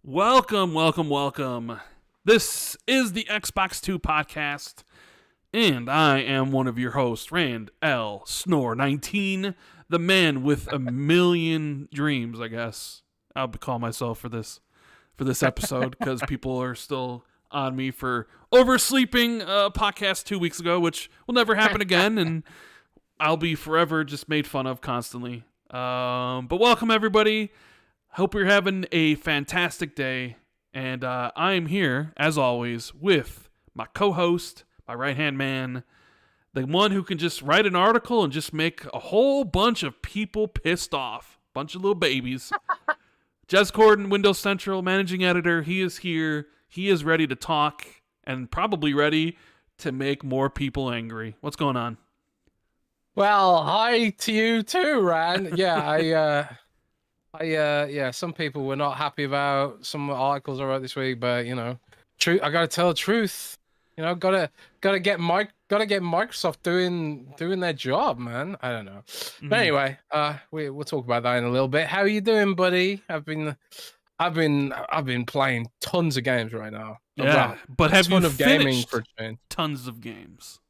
Welcome, welcome, welcome. This is the Xbox 2 podcast, and I am one of your hosts, Rand-al-Snore19, the man with a million dreams, I guess. I'll call myself for this episode, because people are still on me for oversleeping a podcast 2 weeks ago, which will never happen again, and I'll be forever just made fun of constantly. But welcome, everybody. Hope you're having a fantastic day, and I am here, as always, with my co-host, my right-hand man, the one who can just write an article and just make a whole bunch of people pissed off. Bunch of little babies. Jez Corden, Windows Central, managing editor, he is here. He is ready to talk, and probably ready to make more people angry. What's going on? Well, hi to you too, Rand. Yeah, some people were not happy about some articles I wrote this week, but I gotta tell the truth. Gotta get Microsoft doing their job, man. I don't know. But anyway, we'll talk about that in a little bit. How are you doing, buddy? I've been playing tons of games right now. Yeah, but have you finished for a change. Tons of games?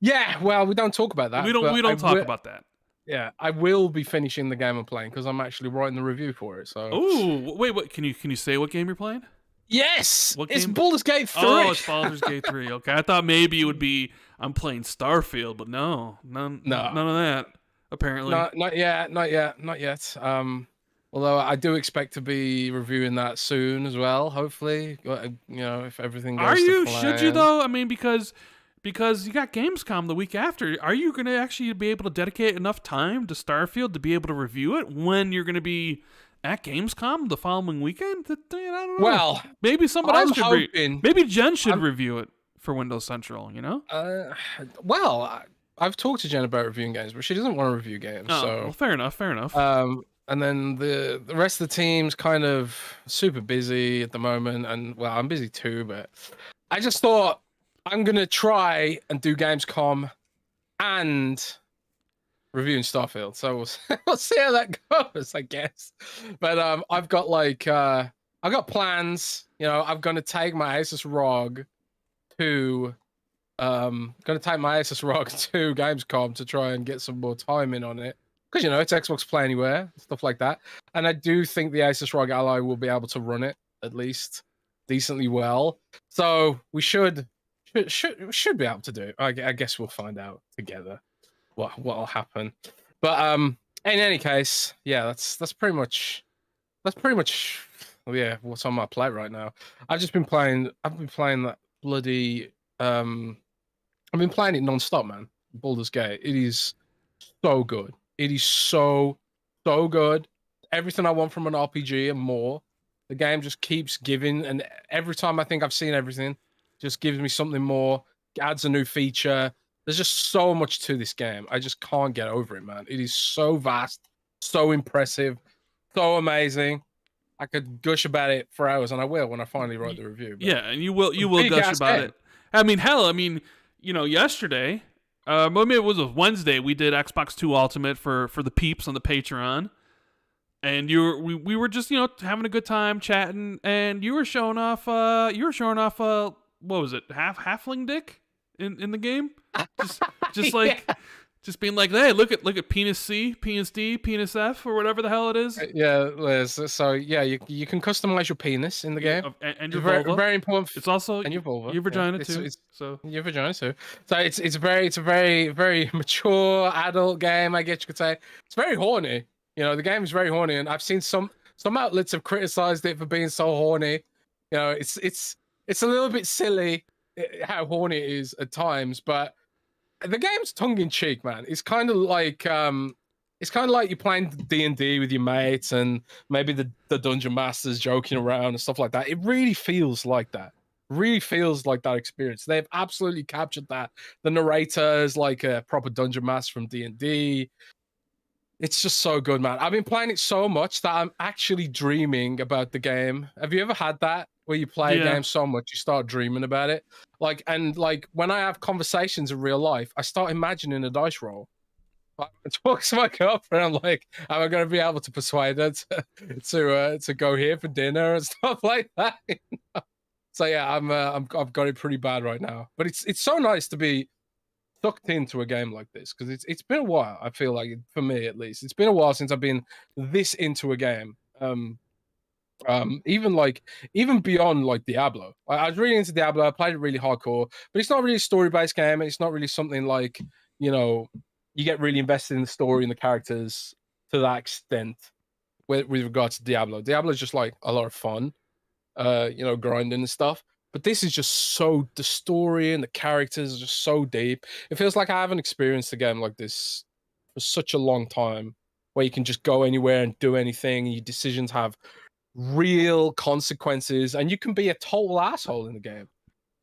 Yeah, well, we don't talk about that. We don't talk about that. Yeah, I will be finishing the game I'm playing because I'm actually writing the review for it. So. Oh, wait, what? Can you say what game you're playing? Yes, it's Baldur's Gate 3. Oh, it's Baldur's Gate 3. Okay, I thought maybe it would be I'm playing Starfield, but none of that. Apparently, not yet. Although I do expect to be reviewing that soon as well. Hopefully, if everything goes to plan. Should you though? I mean, because you got Gamescom the week after. Are you going to actually be able to dedicate enough time to Starfield to be able to review it when you're going to be at Gamescom the following weekend? I don't know. Well, maybe someone else should maybe Jen should review it for Windows Central, Well, I've talked to Jen about reviewing games, but she doesn't want to review games. Oh, so well, fair enough. And then the rest of the team's kind of super busy at the moment, and well, I'm busy too, but I just thought I'm going to try and do Gamescom and reviewing Starfield. So we'll see how that goes, I guess. But I've got I've got plans. I'm going to take my Asus ROG to Gamescom to try and get some more time in on it. Because, it's Xbox Play Anywhere, stuff like that. And I do think the Asus ROG Ally will be able to run it at least decently well. So we should be able to do it. I guess we'll find out together what'll happen. But in any case, yeah, that's pretty much what's on my plate right now. I've been playing that bloody I've been playing it non-stop, man. Baldur's Gate. It is so good. It is so good. Everything I want from an RPG and more. The game just keeps giving, and every time I think I've seen everything, just gives me something more, adds a new feature. There's just so much to this game. I just can't get over it, man. It is so vast, so impressive, so amazing. I could gush about it for hours, and I will when I finally write the review. Yeah, and you will gush about it. I mean, yesterday, maybe it was a Wednesday, we did Xbox 2 Ultimate for the peeps on the Patreon. And we were just having a good time chatting, and you were showing off what was it, halfling dick in the game, just like just being like, hey, look at penis C, penis D, penis F, or whatever the hell it is. Yeah, Liz. So yeah, you can customize your penis in the game, and your vulva. Very important. It's also and your vulva, your vagina too. So your vagina too. So it's a very very mature adult game, I guess you could say. It's very horny. The game is very horny, and I've seen some outlets have criticized it for being so horny. It's a little bit silly how horny it is at times, but the game's tongue in cheek, man. It's kind of like you're playing D&D with your mates, and maybe the dungeon masters joking around and stuff like that. It really feels like that. Really feels like that experience. They've absolutely captured that. The narrator is like a proper dungeon master from D&D. It's just so good, man. I've been playing it so much that I'm actually dreaming about the game. Have you ever had that? Where you play a game so much, you start dreaming about it? When I have conversations in real life, I start imagining a dice roll. I talk to my girlfriend. I'm like, am I going to be able to persuade her to go here for dinner and stuff like that? So yeah, I've got it pretty bad right now. But it's so nice to be sucked into a game like this because it's been a while. I feel like for me at least, it's been a while since I've been this into a game. Even beyond like Diablo. I was really into Diablo. I played it really hardcore, but it's not really a story-based game. It's not really something like, you get really invested in the story and the characters to that extent with regards to Diablo. Diablo is just like a lot of fun, grinding and stuff. But this is just the story and the characters are just so deep. It feels like I haven't experienced a game like this for such a long time, where you can just go anywhere and do anything, and your decisions have real consequences, and you can be a total asshole in the game.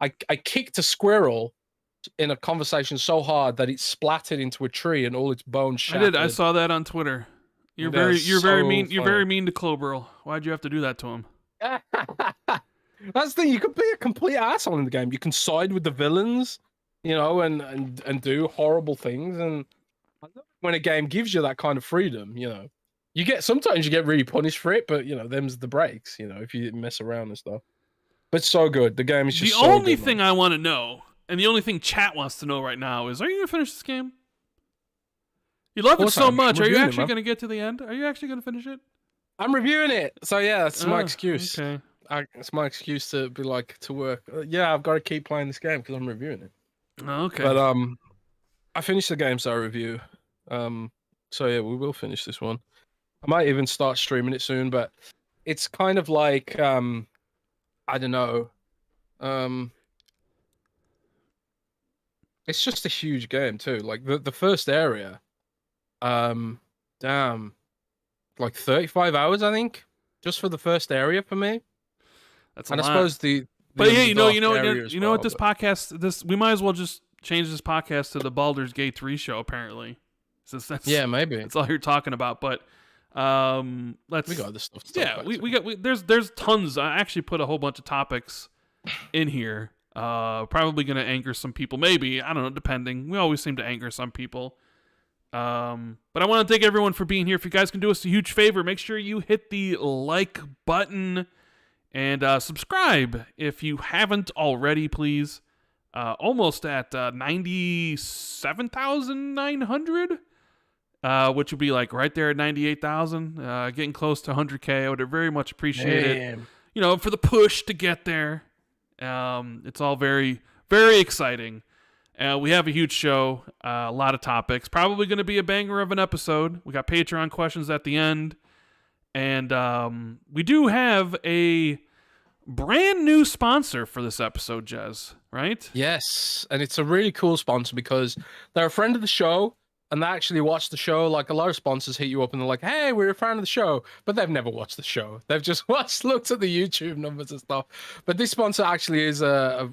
I kicked a squirrel in a conversation so hard that it splattered into a tree and all its bones shattered. I saw that on Twitter. You're very mean. You're very mean to Cloburl. Why'd you have to do that to him? That's the thing. You could be a complete asshole in the game. You can side with the villains, and do horrible things. And when a game gives you that kind of freedom, sometimes you get really punished for it, but them's the breaks. If you mess around and stuff. But so good. The game is just the only thing I want to know, and the only thing chat wants to know right now is: are you gonna finish this game? You love it so much. Are you actually gonna get to the end? Are you actually gonna finish it? I'm reviewing it, so yeah, that's my excuse. Okay. It's my excuse to be like to work. Yeah, I've got to keep playing this game because I'm reviewing it. Okay. But I finished the game, so I review. So yeah, we will finish this one. I might even start streaming it soon, but it's kind of like I don't know. It's just a huge game too. Like the first area, damn, like 35 hours I think, just for the first area for me. That's a lot. I suppose but yeah, you know what this podcast we might as well just change this podcast to the Baldur's Gate 3 show apparently. Since maybe that's all you're talking about. But we got this stuff. There's tons. I actually put a whole bunch of topics in here. Probably gonna anger some people. Maybe, I don't know. Depending. We always seem to anger some people. But I want to thank everyone for being here. If you guys can do us a huge favor, make sure you hit the like button. And subscribe if you haven't already, please. Almost at 97,900, which would be like right there at 98,000. Getting close to 100K. I would very much appreciate it. For the push to get there. It's all very, very exciting. We have a huge show, a lot of topics. Probably going to be a banger of an episode. We got Patreon questions at the end. And we do have a brand new sponsor for this episode, Jez, right? Yes, and it's a really cool sponsor because they're a friend of the show and they actually watch the show. Like a lot of sponsors hit you up and they're like, hey, we're a fan of the show, but they've never watched the show. They've just looked at the YouTube numbers and stuff. But this sponsor actually is a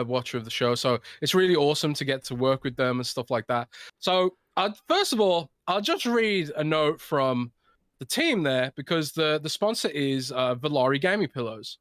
watcher of the show, so it's really awesome to get to work with them and stuff like that. So first of all, I'll just read a note from the team there because the sponsor is Valari Gaming Pillows.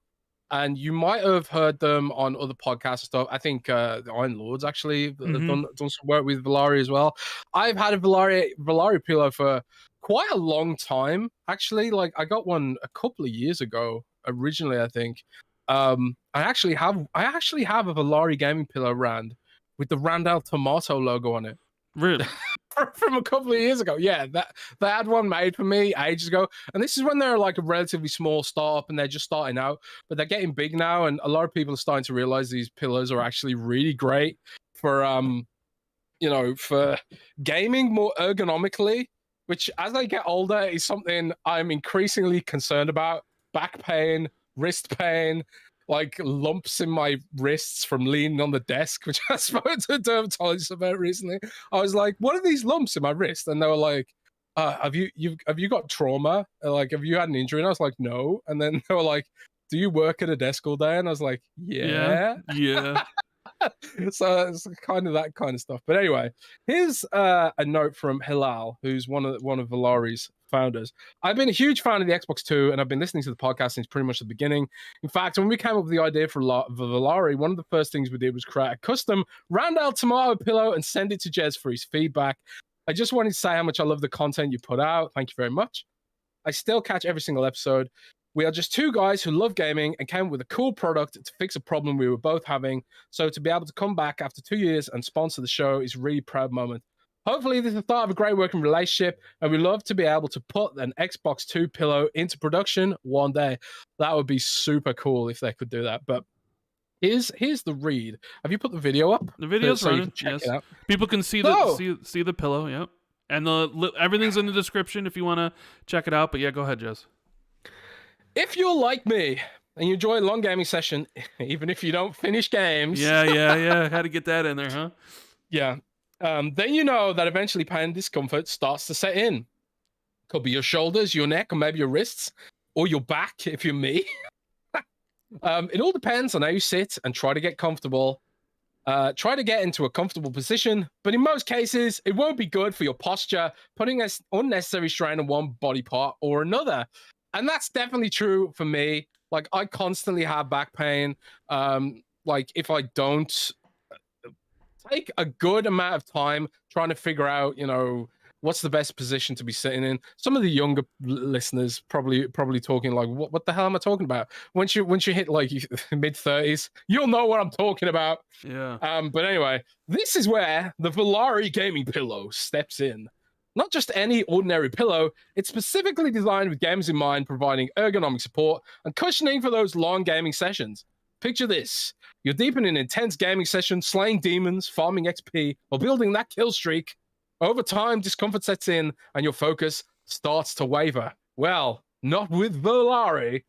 And you might have heard them on other podcasts and stuff. I think the Iron Lords actually have done some work with Valari as well. I've had a Valari pillow for quite a long time, actually. Like I got one a couple of years ago, originally, I think. I actually have a Valari gaming pillow, Rand, with the Rand-al-fanboy logo on it. Really? From a couple of years ago. Yeah, they had one made for me ages ago. And this is when they're like a relatively small startup and they're just starting out, but they're getting big now. And a lot of people are starting to realize these pillows are actually really great for, for gaming more ergonomically, which as I get older is something I'm increasingly concerned about. Back pain, wrist pain, like lumps in my wrists from leaning on the desk, which I spoke to a dermatologist about recently. I was like, what are these lumps in my wrist? And they were like, have you got trauma? Like, have you had an injury? And I was like, no. And then they were like, do you work at a desk all day? And I was like, yeah. So it's kind of that kind of stuff. But anyway, here's a note from Hilal, who's one of Valari's founders. I've been a huge fan of the Xbox 2, and I've been listening to the podcast since pretty much the beginning. In fact, when we came up with the idea for Valari, one of the first things we did was create a custom Rand-al-fanboy pillow and send it to Jez for his feedback. I just wanted to say how much I love the content you put out. Thank you very much. I still catch every single episode. We are just two guys who love gaming and came up with a cool product to fix a problem we were both having. So to be able to come back after 2 years and sponsor the show is a really proud moment. Hopefully this is the start of a great working relationship, and we love to be able to put an Xbox 2 pillow into production one day. That would be super cool if they could do that. But here's the read. Have you put the video up? The video's so you running. can check Yes, it out? people can see see the pillow. Yep, and everything's in the description if you want to check it out. But yeah, go ahead, Jez. If you're like me and you enjoy a long gaming session, even if you don't finish games, Yeah. Had to get that in there, huh? Yeah. Then you know that eventually pain and discomfort starts to set in. Could be your shoulders, your neck, or maybe your wrists, or your back if you're me. It all depends on how you sit and try to get comfortable. Try to get into a comfortable position, but in most cases, it won't be good for your posture, putting an unnecessary strain on one body part or another. And that's definitely true for me. Like, I constantly have back pain. Like, if I don't take a good amount of time trying to figure out, what's the best position to be sitting in. Some of the younger listeners probably talking like, what the hell am I talking about? Once you hit like mid-30s, you'll know what I'm talking about. Yeah. But anyway, this is where the Valari gaming pillow steps in. Not just any ordinary pillow, it's specifically designed with gamers in mind, providing ergonomic support and cushioning for those long gaming sessions. Picture this. You're deep in an intense gaming session, slaying demons, farming XP, or building that kill streak. Over time, discomfort sets in and your focus starts to waver. Well, not with Valari.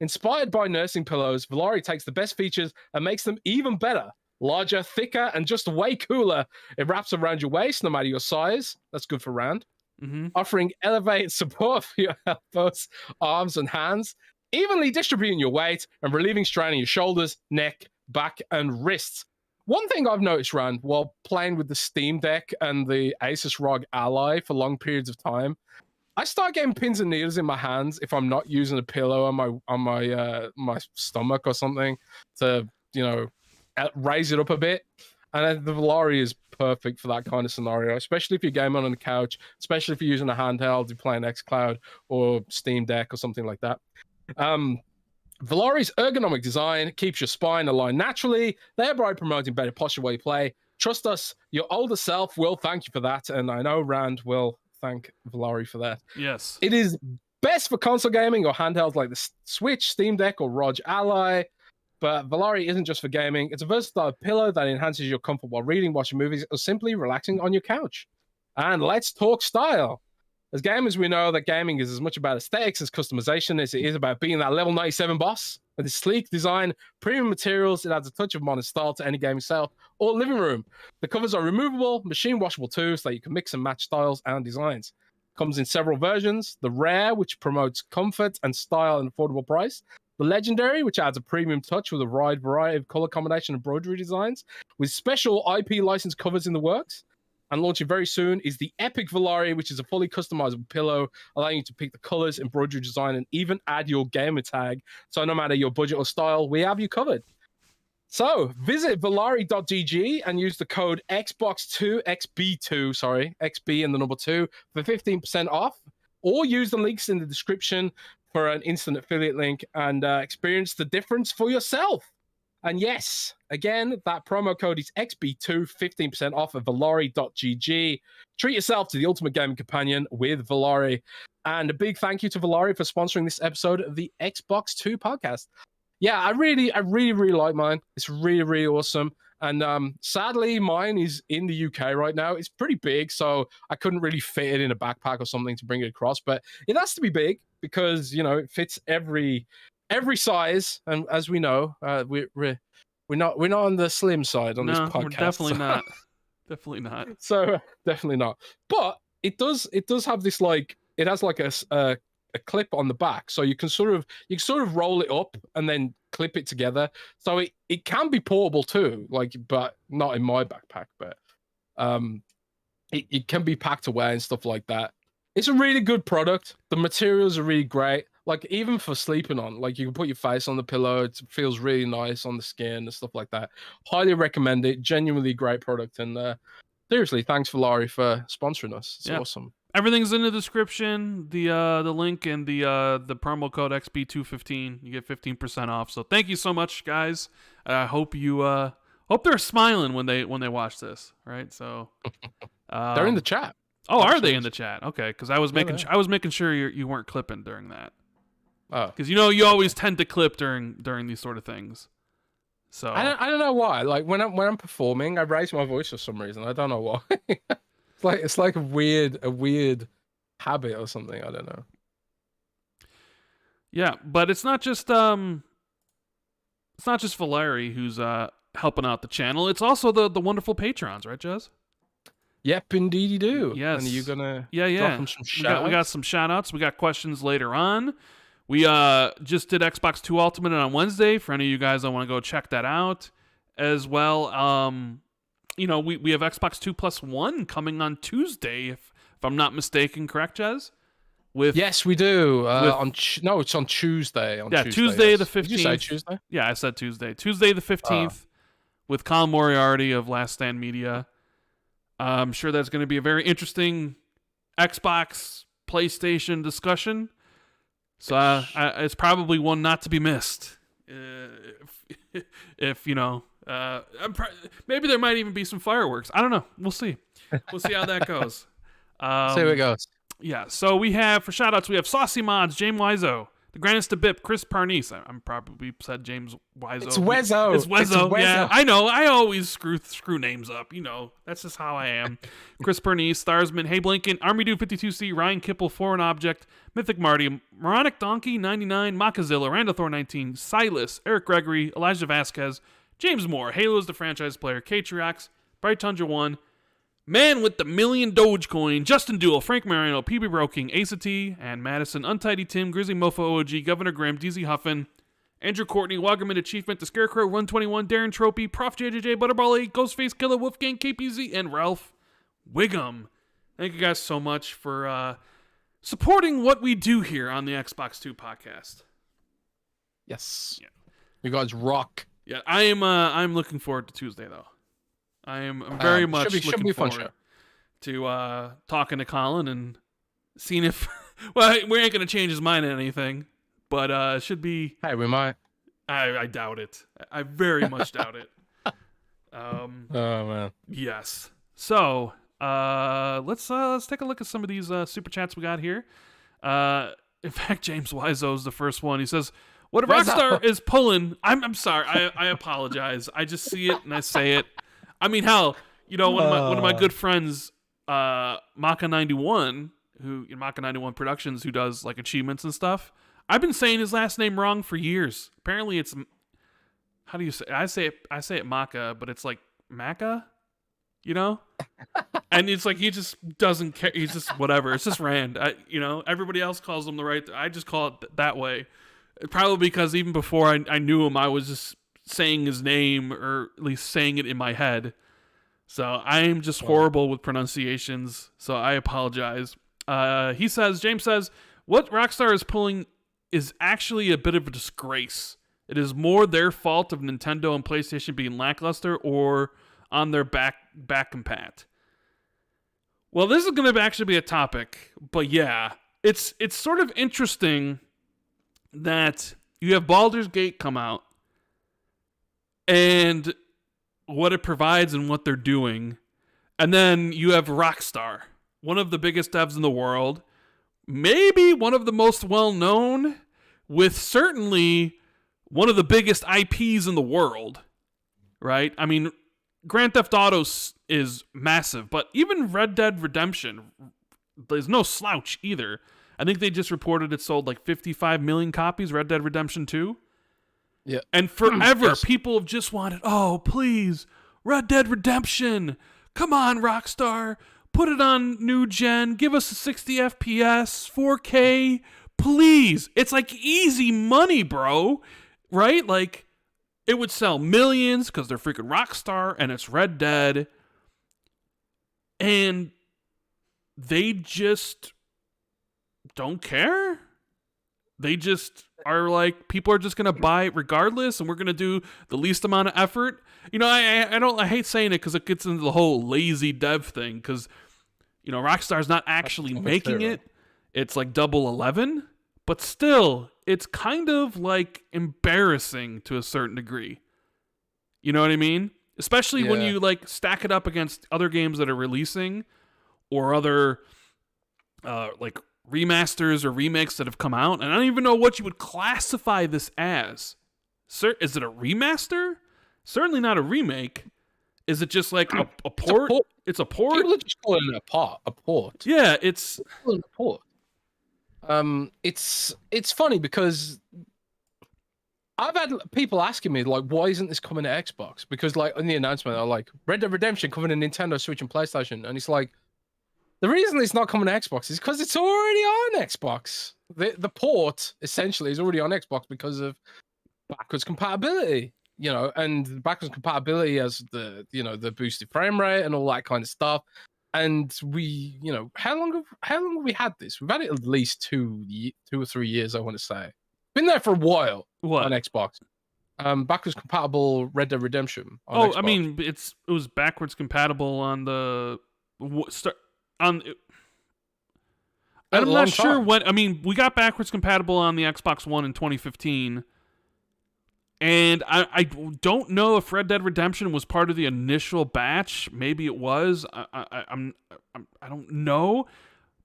Inspired by nursing pillows, Valari takes the best features and makes them even better. Larger, thicker, and just way cooler. It wraps around your waist, no matter your size. That's good for Rand. Mm-hmm. Offering elevated support for your elbows, arms, and hands. Evenly distributing your weight and relieving strain on your shoulders, neck, back, and wrists. One thing I've noticed, Rand, while playing with the Steam Deck and the Asus ROG Ally for long periods of time, I start getting pins and needles in my hands if I'm not using a pillow on my stomach or something to, raise it up a bit. And the Valari is perfect for that kind of scenario, especially if you're gaming on the couch, especially if you're using a handheld, you're playing xCloud or Steam Deck or something like that. Valari's ergonomic design keeps your spine aligned naturally, thereby promoting better posture while you play. Trust us, your older self will thank you for that, and I know Rand will thank Valari for that. Yes. It is best for console gaming or handhelds like the Switch, Steam Deck, or ROG Ally. But Valari isn't just for gaming. It's a versatile pillow that enhances your comfort while reading, watching movies, or simply relaxing on your couch. And let's talk style. As gamers, we know that gaming is as much about aesthetics as customization as it is about being that level 97 boss. With its sleek design, premium materials, it adds a touch of modern style to any gaming setup or living room. The covers are removable, machine washable too, so that you can mix and match styles and designs. Comes in several versions. The Rare, which promotes comfort and style at an affordable price. The Legendary, which adds a premium touch with a wide variety of color combination and embroidery designs, with special IP licensed covers in the works. And launching very soon is the Epic Valari, which is a fully customizable pillow, allowing you to pick the colors, embroidery design, and even add your gamer tag. So no matter your budget or style, we have you covered. So visit valari.gg and use the code Xbox2, XB and the number 2 for 15% off, or use the links in the description for an instant affiliate link and experience the difference for yourself. And yes, again, that promo code is XB2, 15% off at valari.gg. Treat yourself to the ultimate gaming companion with Valari. And a big thank you to Valari for sponsoring this episode of the Xbox 2 podcast. Yeah, I really like mine. It's really, really awesome. And sadly, mine is in the UK right now. It's pretty big, so I couldn't really fit it in a backpack or something to bring it across. But it has to be big because, it fits every size. And as we know, we're not on the slim side on this podcast. We're definitely not. Definitely not. So definitely not. But it does have this it has like a clip on the back, so you can sort of roll it up and then clip it together. So it can be portable too, but not in my backpack. But it can be packed away and stuff like that. It's a really good product. The materials are really great. Even for sleeping on, you can put your face on the pillow. It feels really nice on the skin and stuff like that. Highly recommend it. Genuinely great product. And seriously, thanks Valari for sponsoring us. It's awesome. Everything's in the description. The link and the promo code XB215. You get 15% off. So thank you so much, guys. I hope you hope they're smiling when they watch this. Right. So they're in the chat. Oh, are they in the chat? Okay, because I was making sure you weren't clipping during that. Oh, because you always tend to clip during these sort of things. So I don't know why. Like when I'm performing, I raise my voice for some reason. I don't know why. It's like a weird habit or something. I don't know. Yeah, but it's not just Valari who's helping out the channel. It's also the wonderful patrons, right, Jez? Yep, indeed you do. Yes. And are you gonna drop them some shout-outs? We got some shout outs. We got questions later on. We just did Xbox 2 Ultimate on Wednesday. For any of you guys that want to go check that out as well. We have Xbox 2 Plus 1 coming on Tuesday, if I'm not mistaken, correct, Jez? Yes, we do. It's on Tuesday. Tuesday the 15th. Did you say Tuesday? Yeah, I said Tuesday. Tuesday the 15th with Colin Moriarty of Last Stand Media. I'm sure that's going to be a very interesting Xbox, PlayStation discussion. So it's probably one not to be missed. If maybe there might even be some fireworks. I don't know. We'll see. We'll see how that goes. See how it goes. Yeah. So we have, for shoutouts, we have Saucy Mods, James Wiseau, The Grandest of Bip, Chris Parnese. I'm probably said James Wiseau. It's Wezzo. It's Wezzo. Yeah, I know. I always screw names up. That's just how I am. Chris Parnese, Starsman, Hey Blinken, Army Dude 52C, Ryan Kipple, Foreign Object, Mythic Marty, Moronic Donkey 99, Mockazilla, Randall Thor 19, Silas, Eric Gregory, Elijah Vasquez, James Moore, Halo's the franchise player, Katriox, Bright Tundra 1, Man with the Million Dogecoin, Justin Duel, Frank Mariano, PB Broking, Asa T, and Madison, Untidy Tim, Grizzly Mofo OG, Governor Graham, DZ Huffin, Andrew Courtney, Wagerman Achievement, The Scarecrow, Run 21, Darren Tropey, Prof. JJJ, Butterball 8, Ghostface Killer, Wolfgang, KPZ, and Ralph Wiggum. Thank you guys so much for supporting what we do here on the Xbox 2 podcast. Yes. Yeah. You guys rock. Yeah, I'm looking forward to Tuesday, though. I'm very much looking forward to talking to Colin and seeing if... Well, we ain't going to change his mind on anything, but it should be... Hey, we might. I doubt it. I very much doubt it. Oh, man. Yes. So, let's take a look at some of these super chats we got here. In fact, James Wiseau is the first one. He says... What if Rockstar is pulling... I'm sorry. I apologize. I just see it and I say it. I mean, hell, one of my good friends, Maka91, Maka91 Productions, who does like achievements and stuff. I've been saying his last name wrong for years. Apparently, it's how do you say? I say it Maka, but it's like Maka, And it's like he just doesn't care. He's just whatever. It's just Rand. Everybody else calls him the right. I just call it that way. Probably because even before I knew him, I was just saying his name, or at least saying it in my head. So I am just horrible with pronunciations, so I apologize. James says, what Rockstar is pulling is actually a bit of a disgrace. It is more their fault of Nintendo and PlayStation being lackluster or on their back compat. Well, this is going to actually be a topic, but yeah, it's sort of interesting that you have Baldur's Gate come out and what it provides and what they're doing. And then you have Rockstar, one of the biggest devs in the world, maybe one of the most well-known, with certainly one of the biggest IPs in the world, right? I mean, Grand Theft Auto is massive, but even Red Dead Redemption, there's no slouch either. I think they just reported it sold like 55 million copies, Red Dead Redemption 2. Yeah. And forever, people have just wanted, oh, please, Red Dead Redemption. Come on, Rockstar. Put it on new gen. Give us a 60 FPS, 4K. Please. It's like easy money, bro. Right? Like, it would sell millions because they're freaking Rockstar and it's Red Dead. And they just don't care. They just are like, people are just gonna buy it regardless, and we're gonna do the least amount of effort. You know, I hate saying it because it gets into the whole lazy dev thing. Because you know, Rockstar's not actually making it; it's like double 11. But still, it's kind of like embarrassing to a certain degree. You know what I mean? Especially when you like stack it up against other games that are releasing, or other like remasters or remakes that have come out, and I don't even know what you would classify this as. Sir, is it a remaster? Certainly not a remake. Is it just like a port? It's a port. People are just calling it a port. Yeah, it's a port. It's funny because I've had people asking me like, why isn't this coming to Xbox? Because like in the announcement, they're like, Red Dead Redemption coming to Nintendo Switch and PlayStation, and it's like, the reason it's not coming to Xbox is because it's already on Xbox. The port essentially is already on Xbox because of backwards compatibility, you know, and backwards compatibility has the boosted frame rate and all that kind of stuff. And we, you know, how long have we had this? We've had it at least 2 or 3 years, I want to say. Been there for a while on Xbox. Backwards compatible Red Dead Redemption. On Xbox. I mean, it was backwards compatible on the I'm not sure when. I mean, we got backwards compatible on the Xbox One in 2015, and I don't know if Red Dead Redemption was part of the initial batch. Maybe it was. I don't know,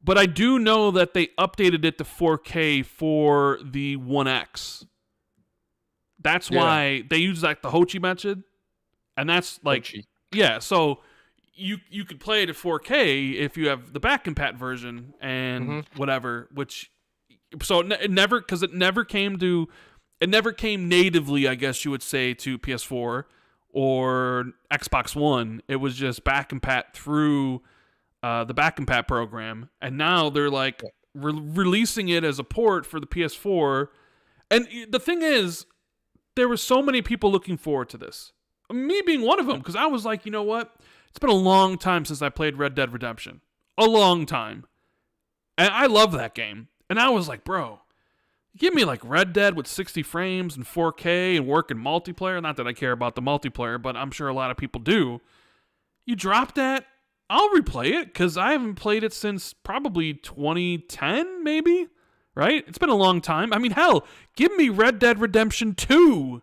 but I do know that they updated it to 4K for the One X. That's why they use like the Hochi method, and that's like so. You could play it at 4K if you have the back compat version and whatever, which so it never came natively, I guess you would say, to PS4 or Xbox One. It was just back compat through the back compat program, and now they're like releasing it as a port for the PS4. And the thing is, there were so many people looking forward to this, me being one of them, because I was like, you know what? It's been a long time since I played Red Dead Redemption. A long time. And I love that game. And I was like, bro, give me like Red Dead with 60 frames and 4K and working multiplayer. Not that I care about the multiplayer, but I'm sure a lot of people do. You drop that, I'll replay it, because I haven't played it since probably 2010, maybe? Right? It's been a long time. I mean, hell, give me Red Dead Redemption 2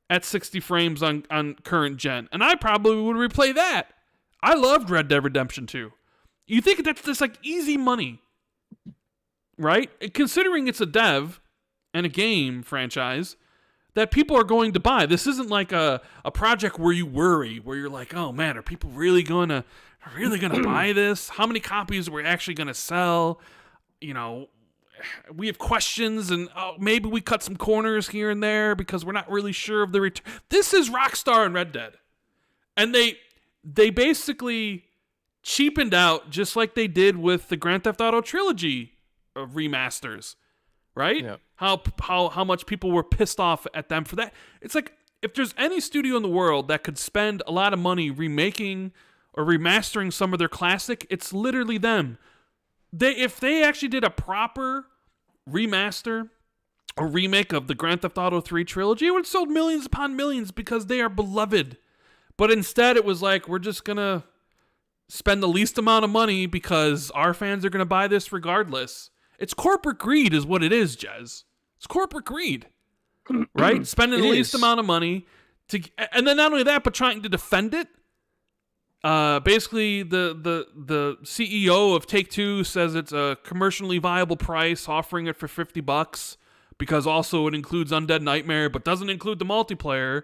at 60 frames on current gen, and I probably would replay that. I loved Red Dead Redemption 2. You think that's just like easy money, right? Considering it's a dev and a game franchise that people are going to buy. This isn't like a project where you worry, where you're like, oh man, are people really gonna buy this? How many copies are we actually gonna sell? You know, we have questions, and maybe we cut some corners here and there because we're not really sure of the return. This is Rockstar and Red Dead, and they basically cheapened out just like they did with the Grand Theft Auto trilogy of remasters, right? Yeah. How much people were pissed off at them for that. It's like, if there's any studio in the world that could spend a lot of money remaking or remastering some of their classic, it's literally them. If they actually did a proper remaster or remake of the Grand Theft Auto 3 trilogy, it would have sold millions upon millions because they are beloved. But instead, it was like, we're just going to spend the least amount of money because our fans are going to buy this regardless. It's corporate greed is what it is, Jez. It's corporate greed, right? Spending the least amount of money. And then not only that, but trying to defend it. Basically, the CEO of Take-Two says it's a commercially viable price, offering it for $50 because also it includes Undead Nightmare, but doesn't include the multiplayer.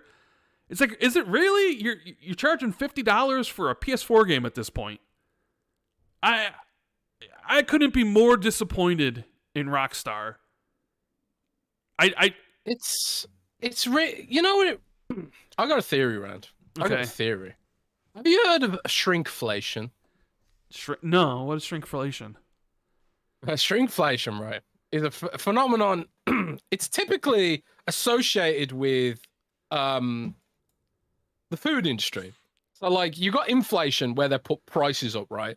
It's like, is it really? You're charging $50 for a PS4 game at this point? I couldn't be more disappointed in Rockstar. It's you know what? I got a theory, Rand. I got a theory. Have you heard of shrinkflation? No, what is shrinkflation? Shrinkflation, right, is a phenomenon. It's typically associated with the food industry. So, like, you got inflation where they put prices up, right,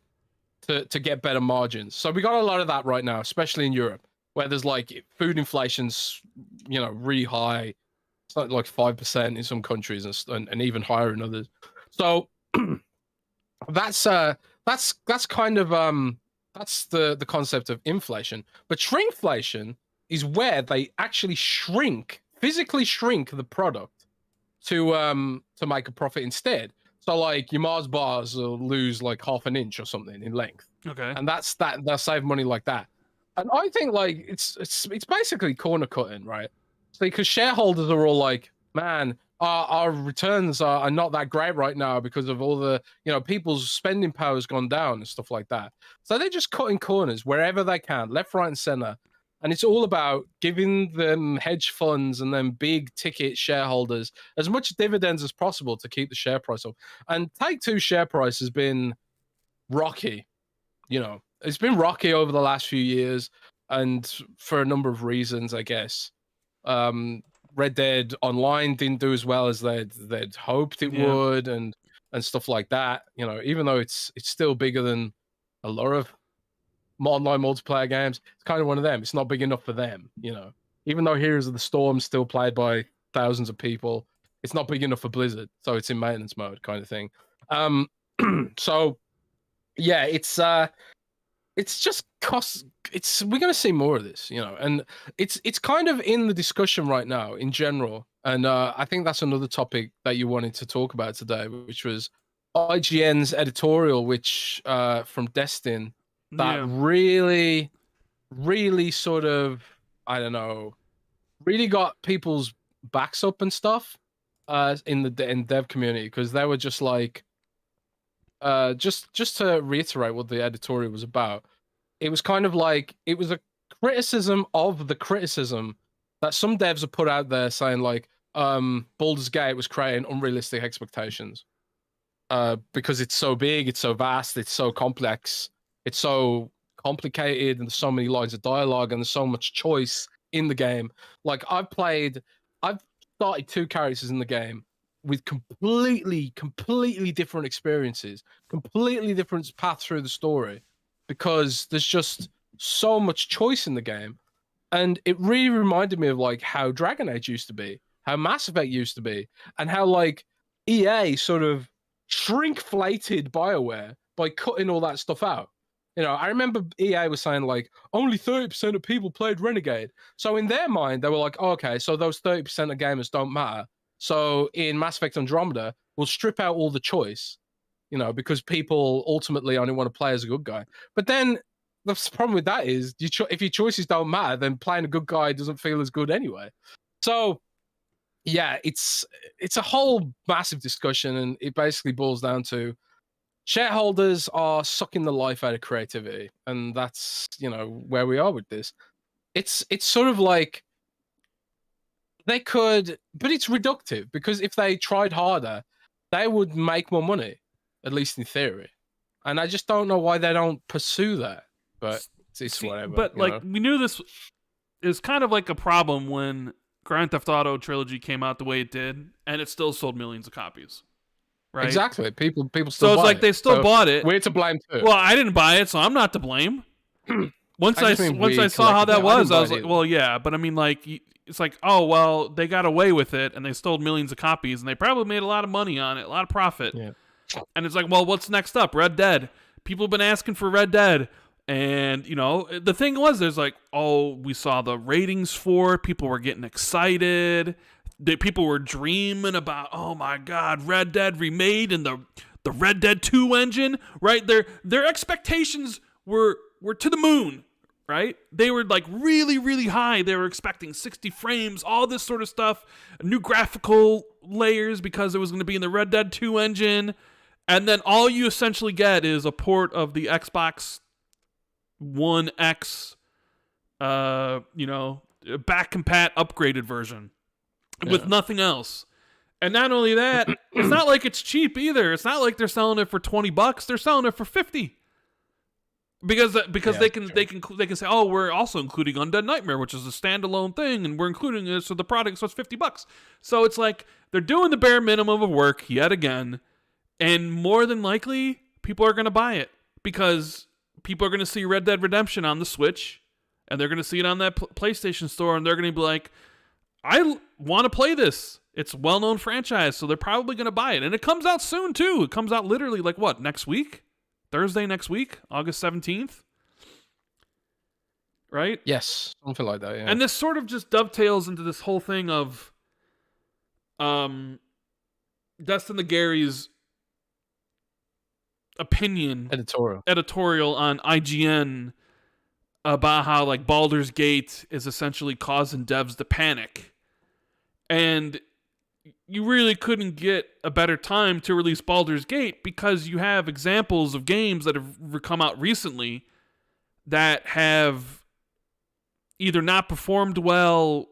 to get better margins. So we got a lot of that right now, especially in Europe. where there's like food inflation's, really high. It's like 5% in some countries and even higher in others. So that's kind of that's the concept of inflation. But shrinkflation is where they actually physically shrink the product to make a profit instead. So like your Mars bars will lose like half an inch or something in length. Okay. And they'll save money like that. And I think like it's basically corner cutting, right? So because shareholders are all like, man, our returns are not that great right now because of all the, people's spending power has gone down and stuff like that. So they're just cutting corners wherever they can, left, right, and center. And it's all about giving them hedge funds and then big ticket shareholders as much dividends as possible to keep the share price up. And Take-Two share price has been rocky. It's been rocky over the last few years, and for a number of reasons, I guess. Red Dead Online didn't do as well as they'd hoped it would, and stuff like that. Even though it's still bigger than a lot of online multiplayer games, it's kind of one of them. It's not big enough for them. Even though Heroes of the Storm is still played by thousands of people, it's not big enough for Blizzard, so it's in maintenance mode, kind of thing. So yeah, it's just costs. We're going to see more of this, and it's kind of in the discussion right now in general. And I think that's another topic that you wanted to talk about today, which was IGN's editorial, which from Destin, that really, really sort of, I don't know, really got people's backs up and stuff in dev community, because they were just like, just to reiterate what the editorial was about. It was kind of like, it was a criticism of the criticism that some devs have put out there, saying like, Baldur's Gate was creating unrealistic expectations because it's so big, it's so vast, it's so complex, it's so complicated, and there's so many lines of dialogue and there's so much choice in the game. Like I've started 2 characters in the game with completely different experiences, completely different paths through the story, because there's just so much choice in the game. And it really reminded me of like how Dragon Age used to be, how Mass Effect used to be, and how like EA sort of shrinkflated BioWare by cutting all that stuff out. I remember EA was saying like only 30% of people played Renegade. So in their mind, they were like, oh, okay, so those 30% of gamers don't matter. So in Mass Effect Andromeda, we'll strip out all the choice, because people ultimately only want to play as a good guy. But then the problem with that is, if your choices don't matter, then playing a good guy doesn't feel as good anyway. So yeah, it's a whole massive discussion, and it basically boils down to shareholders are sucking the life out of creativity, and that's where we are with this. It's sort of like they could, but it's reductive, because if they tried harder, they would make more money, at least in theory. And I just don't know why they don't pursue that. But it's whatever. But we knew this is kind of like a problem when Grand Theft Auto Trilogy came out the way it did, and it still sold millions of copies. Right? Exactly. People still. So it's like they still bought it. We're to blame too. Well, I didn't buy it, so I'm not to blame. Once I saw how that was, I was like, well, yeah, but I mean, like, it's like, oh, well, they got away with it, and they sold millions of copies, and they probably made a lot of money on it, a lot of profit. Yeah. And it's like, well, what's next up? Red Dead. People have been asking for Red Dead. And, the thing was, there's like, oh, we saw the ratings for it. People were getting excited. People were dreaming about, oh my God, Red Dead remade in the Red Dead 2 engine, right? Their expectations were to the moon, right? They were like really, really high. They were expecting 60 frames, all this sort of stuff, new graphical layers because it was going to be in the Red Dead 2 engine. And then all you essentially get is a port of the Xbox One X, back compat upgraded version with nothing else. And not only that, it's not like it's cheap either. It's not like they're selling it for $20. They're selling it for $50. Because they can say, oh, we're also including Undead Nightmare, which is a standalone thing, and we're including it, so the product, so it's $50. So it's like they're doing the bare minimum of work yet again, and more than likely people are going to buy it because people are going to see Red Dead Redemption on the Switch, and they're going to see it on that PlayStation Store, and they're going to be like, I want to play this. It's a well-known franchise, so they're probably going to buy it. And it comes out soon, too. It comes out literally, like, what, next week? Thursday next week? August 17th? Right? Yes, something like that, yeah. And this sort of just dovetails into this whole thing of Destin the Gary's opinion editorial on IGN about how like Baldur's Gate is essentially causing devs to panic. And you really couldn't get a better time to release Baldur's Gate because you have examples of games that have come out recently that have either not performed well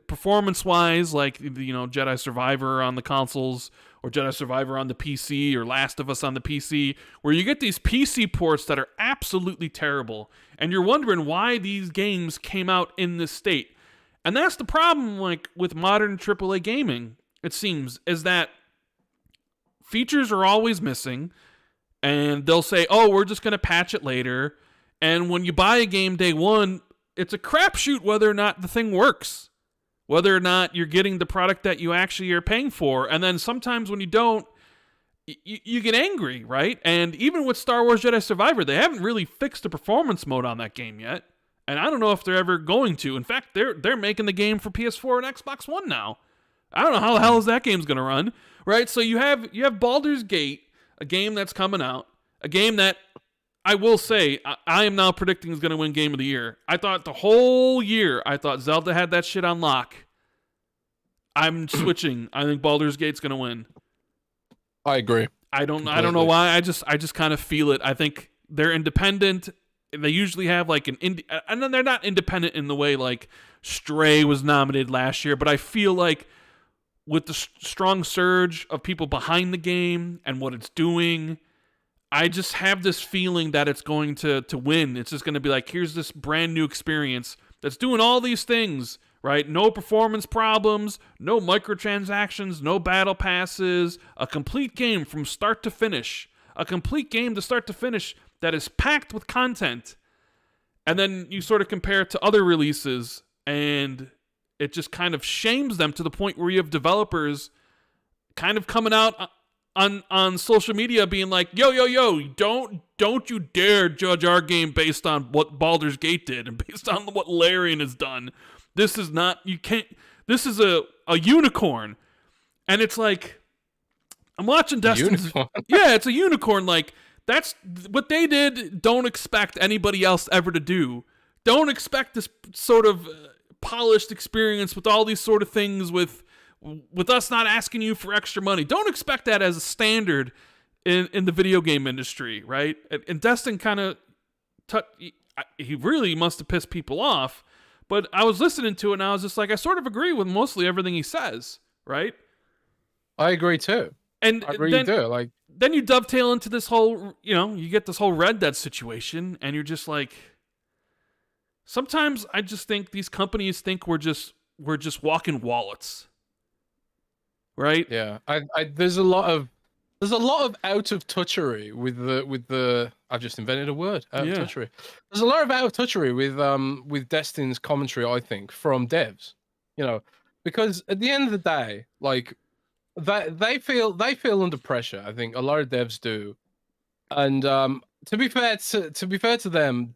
performance-wise, like, you know, Jedi Survivor on the consoles or Jedi Survivor on the PC or Last of Us on the PC, where you get these PC ports that are absolutely terrible, and you're wondering why these games came out in this state. And that's the problem, like, with modern AAA gaming, it seems, is that features are always missing, and they'll say, oh, we're just going to patch it later, and when you buy a game day one, it's a crapshoot whether or not the thing works, whether or not you're getting the product that you actually are paying for. And then sometimes when you don't, you get angry, right? And even with Star Wars Jedi Survivor, they haven't really fixed the performance mode on that game yet. And I don't know if they're ever going to. In fact, they're making the game for PS4 and Xbox One now. I don't know how the hell is that game's going to run, right? So you have Baldur's Gate, a game that's coming out, a game that I will say, I am now predicting is going to win Game of the Year. I thought the whole year, I thought Zelda had that shit on lock. I'm switching. I think Baldur's Gate's going to win. I agree. I don't know why. I just kind of feel it. I think they're independent. They usually have like an indie, and then they're not independent in the way like Stray was nominated last year, but I feel like with the strong surge of people behind the game and what it's doing, I just have this feeling that it's going to win. It's just going to be like, here's this brand new experience that's doing all these things, right? No performance problems, no microtransactions, no battle passes, a complete game from start to finish. A complete game to start to finish that is packed with content. And then you sort of compare it to other releases, and it just kind of shames them to the point where you have developers kind of coming out on social media being like, yo, don't you dare judge our game based on what Baldur's Gate did and based on what Larian has done. This is not, you can't, this is a unicorn. And it's like, I'm watching Destin's, yeah, it's a unicorn. Like, that's what they did. Don't expect anybody else ever to do. Don't expect this sort of polished experience with all these sort of things with us not asking you for extra money. Don't expect that as a standard in the video game industry, right? And Destin kind of, he really must have pissed people off, but I was listening to it and I was just like, I sort of agree with mostly everything he says, right? I agree too. And I really do. Like, then you dovetail into this whole, you know, you get this whole Red Dead situation, and you're just like, sometimes I just think these companies think we're just walking wallets. Right? Yeah. There's a lot of out of touchery with the I've just invented a word, out of touchery. There's a lot of out of touchery with Destin's commentary, I think, from devs. You know, because at the end of the day, like they feel under pressure. I think a lot of devs do. And to be fair to them,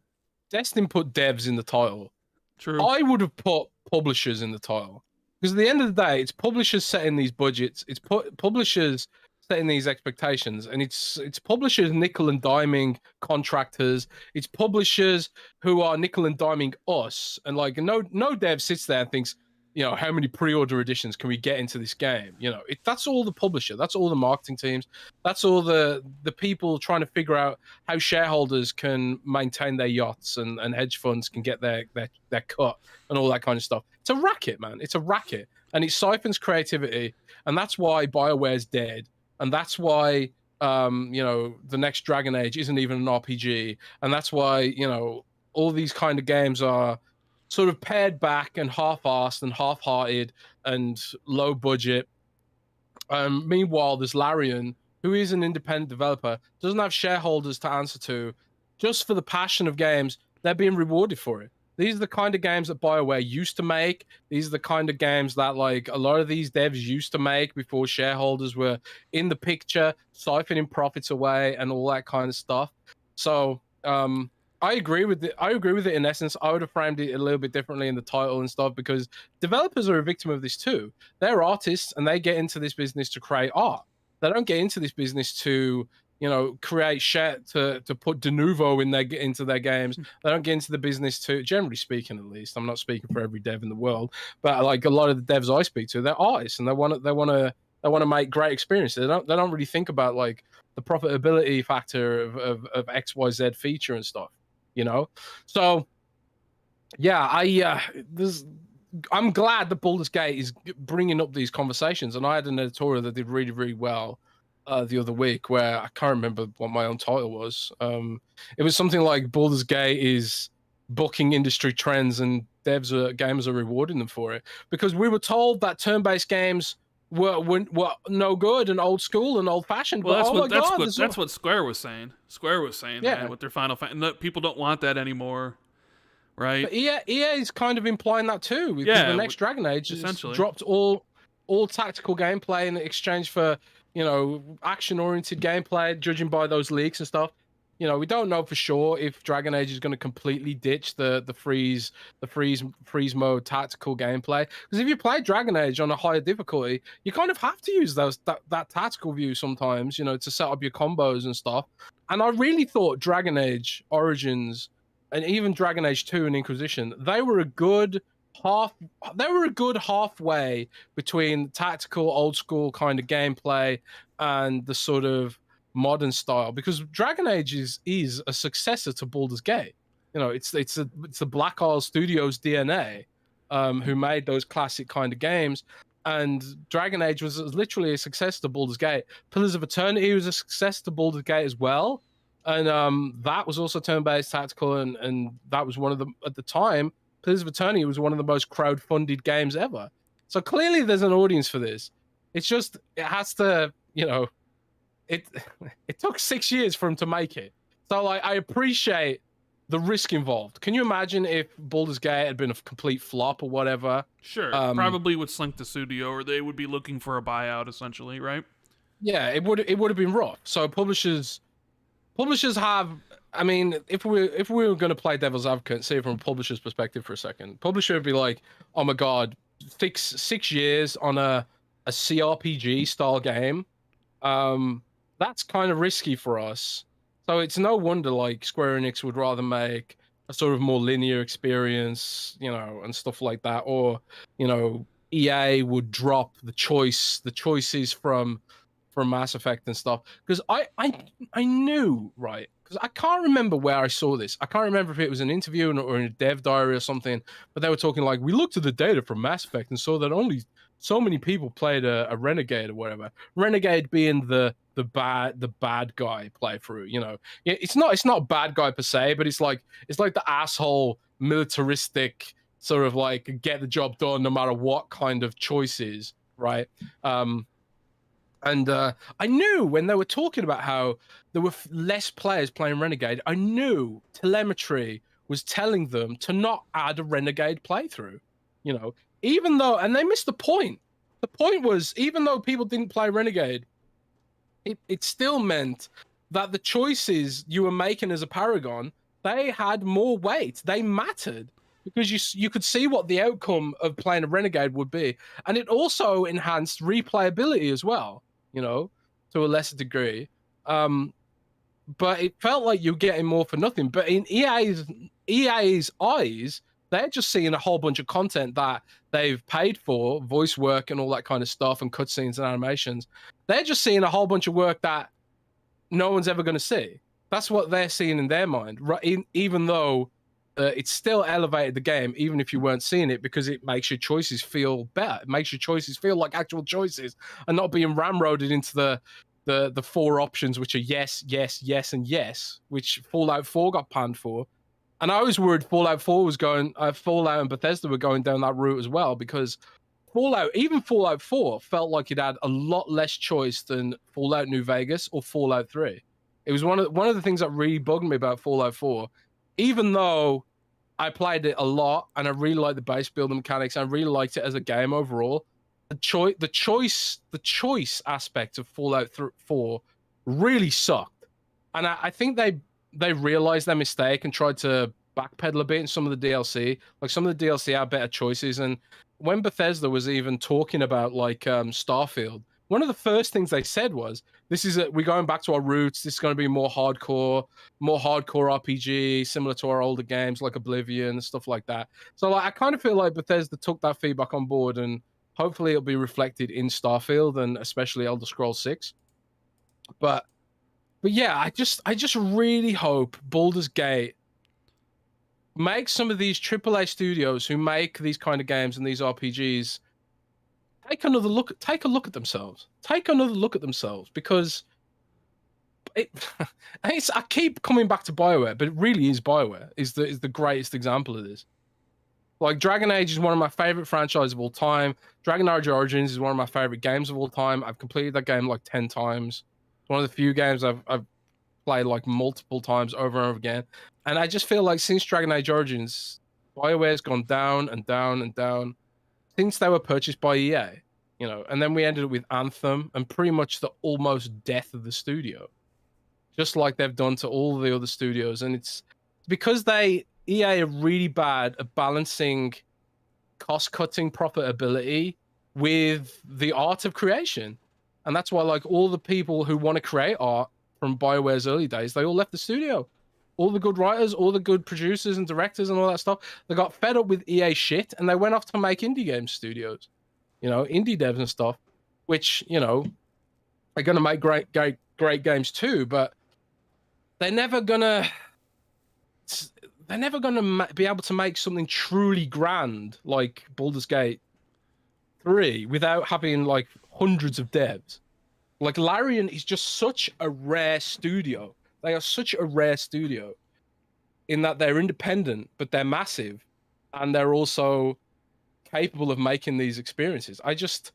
Destin put devs in the title. True. I would have put publishers in the title. Because at the end of the day, it's publishers setting these budgets, it's publishers setting these expectations, and it's publishers nickel and diming contractors, it's publishers who are nickel and diming us, and like no dev sits there and thinks, you know, how many pre-order editions can we get into this game? You know, that's all the publisher, that's all the marketing teams, that's all the people trying to figure out how shareholders can maintain their yachts and hedge funds can get their cut and all that kind of stuff. It's a racket, man. It's a racket, and it siphons creativity, and that's why BioWare's dead, and that's why you know, the next Dragon Age isn't even an RPG, and that's why, you know, all these kind of games are sort of pared back and half-assed and half-hearted and low budget. Meanwhile, there's Larian, who is an independent developer, doesn't have shareholders to answer to, just for the passion of games. They're being rewarded for it. these are the kind of games that BioWare used to make. These are the kind of games that like a lot of these devs used to make before shareholders were in the picture, siphoning profits away and all that kind of stuff. So I agree with it. I agree with it in essence. I would have framed it a little bit differently in the title and stuff, because developers are a victim of this too. They're artists and they get into this business to create art. They don't get into this business to, you know, create shit to put de nouveau into their games. They don't get into the business to, generally speaking, at least. I'm not speaking for every dev in the world, but like a lot of the devs I speak to, they're artists and they want to make great experiences. They don't really think about like the profitability factor of XYZ feature and stuff, you know. So yeah, I'm glad that Baldur's Gate is bringing up these conversations, and I had an editorial that did really, really well the other week where I can't remember what my own title was. It was something like Baldur's Gate is booking industry trends and gamers are rewarding them for it, because we were told that turn-based games were no good and old school and old-fashioned. Well, but that's what Square was saying. Square was saying that with their Final Fantasy. People don't want that anymore. Right. But EA is kind of implying that too. Because the next Dragon Age has dropped all tactical gameplay in exchange for, you know, action-oriented gameplay, judging by those leaks and stuff. You know, we don't know for sure if Dragon Age is going to completely ditch the freeze mode tactical gameplay. Because if you play Dragon Age on a higher difficulty, you kind of have to use that tactical view sometimes, you know, to set up your combos and stuff. And I really thought Dragon Age Origins and even Dragon Age 2 and Inquisition, they were a good halfway between tactical old school kind of gameplay and the sort of modern style, because Dragon Age is a successor to Baldur's Gate. You know, it's the Black Isle Studios DNA, who made those classic kind of games, and Dragon Age was literally a success to Baldur's Gate. Pillars of Eternity was a success to Baldur's Gate as well, and that was also turn-based tactical, and that was one of the, at the time, Pillars of Eternity was one of the most crowd-funded games ever. So clearly there's an audience for this. It's just, it has to, you know, it took 6 years for him to make it. So like, I appreciate the risk involved. Can you imagine if Baldur's Gate had been a complete flop or whatever? Sure, probably would slink the studio, or they would be looking for a buyout, essentially, right? Yeah, it would have been rough. So publishers have, I mean, if we were going to play devil's advocate and see it from a publisher's perspective for a second, publisher would be like, oh my god, six years on a CRPG style game, that's kind of risky for us. So it's no wonder like Square Enix would rather make a sort of more linear experience, you know, and stuff like that, or, you know, EA would drop the choices from Mass Effect and stuff. Because I knew, right? Because I can't remember where I saw this. I can't remember if it was an interview or in a dev diary or something, but they were talking like, we looked at the data from Mass Effect and saw that only so many people played a Renegade or whatever. Renegade being the bad guy playthrough, you know. It's not bad guy per se, but it's like the asshole militaristic sort of like get the job done no matter what kind of choices, right? And I knew when they were talking about how there were less players playing Renegade, I knew telemetry was telling them to not add a Renegade playthrough, you know, even though, and they missed the point. The point was, even though people didn't play Renegade, it still meant that the choices you were making as a Paragon, they had more weight. They mattered because you could see what the outcome of playing a Renegade would be. And it also enhanced replayability as well, you know, to a lesser degree. But it felt like you're getting more for nothing. But in EA's eyes, they're just seeing a whole bunch of content that they've paid for, voice work and all that kind of stuff, and cutscenes and animations. They're just seeing a whole bunch of work that no one's ever going to see. That's what they're seeing in their mind, right? Even though it's still elevated the game, even if you weren't seeing it, because it makes your choices feel better. It makes your choices feel like actual choices and not being ramroded into the four options, which are yes, yes, yes, and yes, which Fallout 4 got panned for. And I was worried Fallout 4 was Fallout and Bethesda were going down that route as well, because even Fallout 4 felt like it had a lot less choice than Fallout New Vegas or Fallout 3. It was one of the things that really bugged me about Fallout 4, even though I played it a lot, and I really liked the base building mechanics. I really liked it as a game overall. The choice aspect of Fallout 4 really sucked, and I think they realized their mistake and tried to backpedal a bit in some of the DLC. Like some of the DLC had better choices, and when Bethesda was even talking about like Starfield, one of the first things they said was, we're going back to our roots. This is going to be more hardcore RPG, similar to our older games like Oblivion and stuff like that. So like, I kind of feel like Bethesda took that feedback on board, and hopefully it'll be reflected in Starfield and especially Elder Scrolls 6. But yeah, I just really hope Baldur's Gate makes some of these AAA studios who make these kind of games and these RPGs take a look at themselves. Take another look at themselves, because I keep coming back to BioWare, but it really is BioWare is the greatest example of this. Like Dragon Age is one of my favorite franchises of all time. Dragon Age Origins is one of my favorite games of all time. I've completed that game like 10 times. It's one of the few games I've played like multiple times over and over again. And I just feel like since Dragon Age Origins, BioWare's gone down and down and down since they were purchased by EA, you know, and then we ended up with Anthem and pretty much the almost death of the studio, just like they've done to all the other studios. And it's because EA are really bad at balancing cost-cutting profitability with the art of creation. And that's why like all the people who want to create art from BioWare's early days, they all left the studio. All the good writers, all the good producers and directors and all that stuff, they got fed up with EA shit and they went off to make indie game studios, you know, indie devs and stuff, which, you know, are going to make great games too, but they're never going to be able to make something truly grand like Baldur's Gate 3 without having like hundreds of devs. Like Larian is just such a rare studio. They are such a rare studio in that they're independent, but they're massive, and they're also capable of making these experiences. I just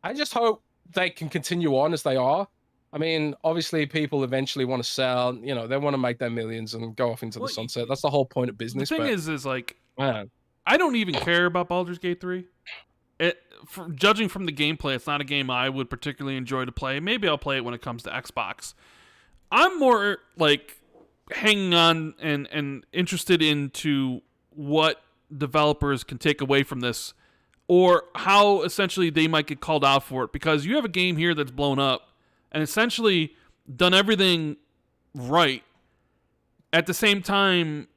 hope they can continue on as they are. I mean, obviously, people eventually want to sell. You know, they want to make their millions and go off into the sunset. That's the whole point of business. The thing is like, man, I don't even care about Baldur's Gate 3. Judging from the gameplay, it's not a game I would particularly enjoy to play. Maybe I'll play it when it comes to Xbox. I'm more like hanging on and interested into what developers can take away from this, or how essentially they might get called out for it, because you have a game here that's blown up and essentially done everything right. At the same time,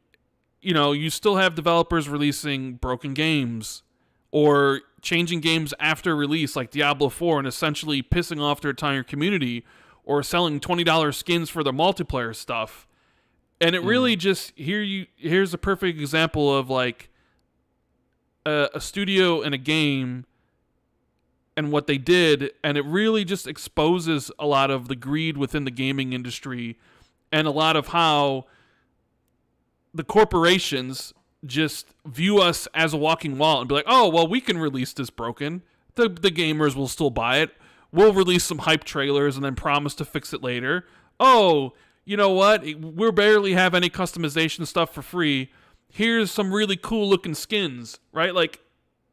you know, you still have developers releasing broken games or changing games after release like Diablo 4 and essentially pissing off their entire community, or selling $20 skins for their multiplayer stuff. And it really just, here's a perfect example of like a studio and a game and what they did, and it really just exposes a lot of the greed within the gaming industry and a lot of how the corporations just view us as a walking wall and be like, oh, well, we can release this broken. The gamers will still buy it. We'll release some hype trailers and then promise to fix it later. Oh, you know what? We barely have any customization stuff for free. Here's some really cool looking skins, right? Like,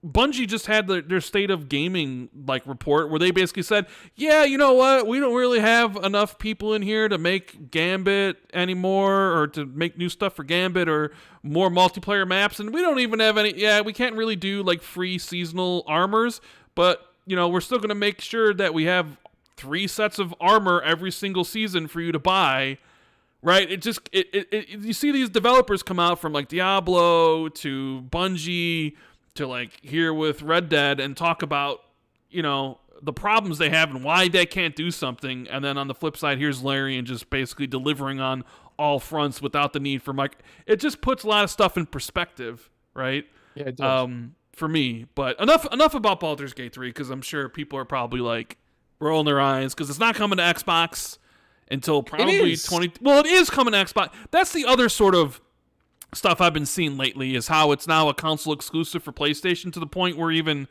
Bungie just had their state of gaming like report where they basically said, yeah, you know what? We don't really have enough people in here to make Gambit anymore, or to make new stuff for Gambit or more multiplayer maps. And we don't even have any, we can't really do like free seasonal armors, but you know, we're still going to make sure that we have 3 sets of armor every single season for you to buy, right? You see these developers come out from like Diablo to Bungie to like here with Red Dead and talk about, you know, the problems they have and why they can't do something. And then on the flip side, here's Larian just basically delivering on all fronts without the need for it just puts a lot of stuff in perspective, right? Yeah, it does. For me, but enough about Baldur's Gate 3, because I'm sure people are probably like rolling their eyes because it's not coming to Xbox until probably 20. Well, it is coming to Xbox. That's the other sort of stuff I've been seeing lately, is how it's now a console exclusive for PlayStation, to the point where even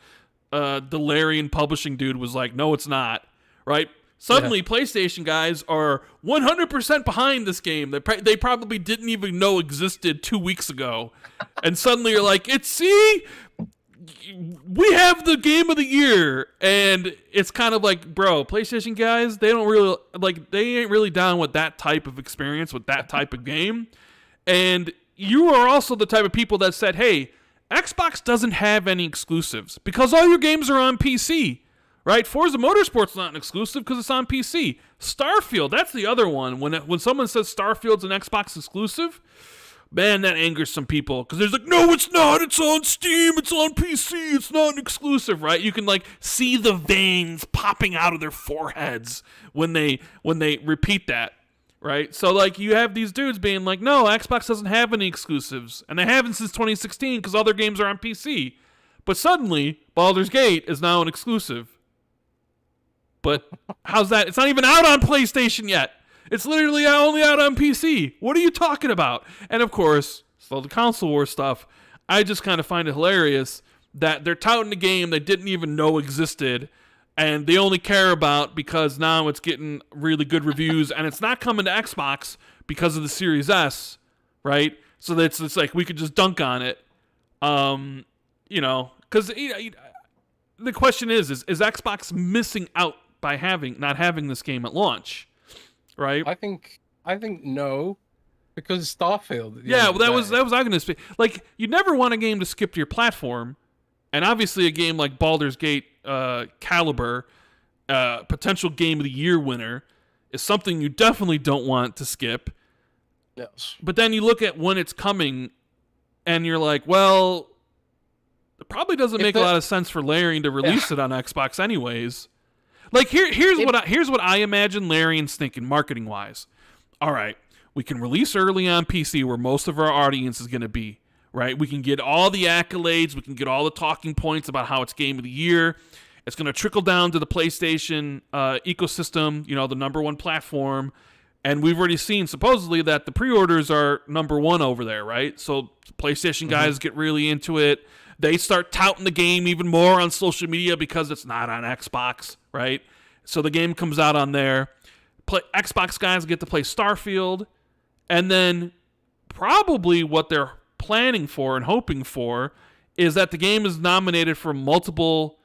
the Larian publishing dude was like, no, it's not, right? Suddenly, PlayStation guys are 100% behind this game that they probably didn't even know existed 2 weeks ago. And suddenly you're like, we have the game of the year. And it's kind of like, bro, PlayStation guys, they ain't really down with that type of experience, with that type of game. And you are also the type of people that said, hey, Xbox doesn't have any exclusives because all your games are on PC. Right? Forza Motorsport's not an exclusive because it's on PC. Starfield, that's the other one. When someone says Starfield's an Xbox exclusive, man, that angers some people. Because there's like, no, it's not. It's on Steam. It's on PC. It's not an exclusive, right? You can like see the veins popping out of their foreheads when they repeat that, right? So like you have these dudes being like, no, Xbox doesn't have any exclusives. And they haven't since 2016 because all their games are on PC. But suddenly, Baldur's Gate is now an exclusive. But how's that? It's not even out on PlayStation yet. It's literally only out on PC. What are you talking about? And of course, still the console war stuff. I just kind of find it hilarious that they're touting a game they didn't even know existed, and they only care about because now it's getting really good reviews, and it's not coming to Xbox because of the Series S, right? So it's like we could just dunk on it, because the question is Xbox missing out by not having this game at launch, right? I think no, because Starfield. Yeah, well, that was I going to speak. Like, you never want a game to skip your platform, and obviously a game like Baldur's Gate caliber, potential Game of the Year winner, is something you definitely don't want to skip. Yes. But then you look at when it's coming, and you're like, well, it probably doesn't make a lot of sense for Larian to release it on Xbox anyways. Like here's what I imagine Larian's thinking marketing wise. All right, we can release early on PC where most of our audience is going to be, right? We can get all the accolades, we can get all the talking points about how it's Game of the Year. It's going to trickle down to the PlayStation ecosystem, the number one platform. And we've already seen supposedly that the pre-orders are number one over there, right? So PlayStation guys get really into it. They start touting the game even more on social media because it's not on Xbox, right? So the game comes out on there. Xbox guys get to play Starfield. And then probably what they're planning for and hoping for is that the game is nominated for multiple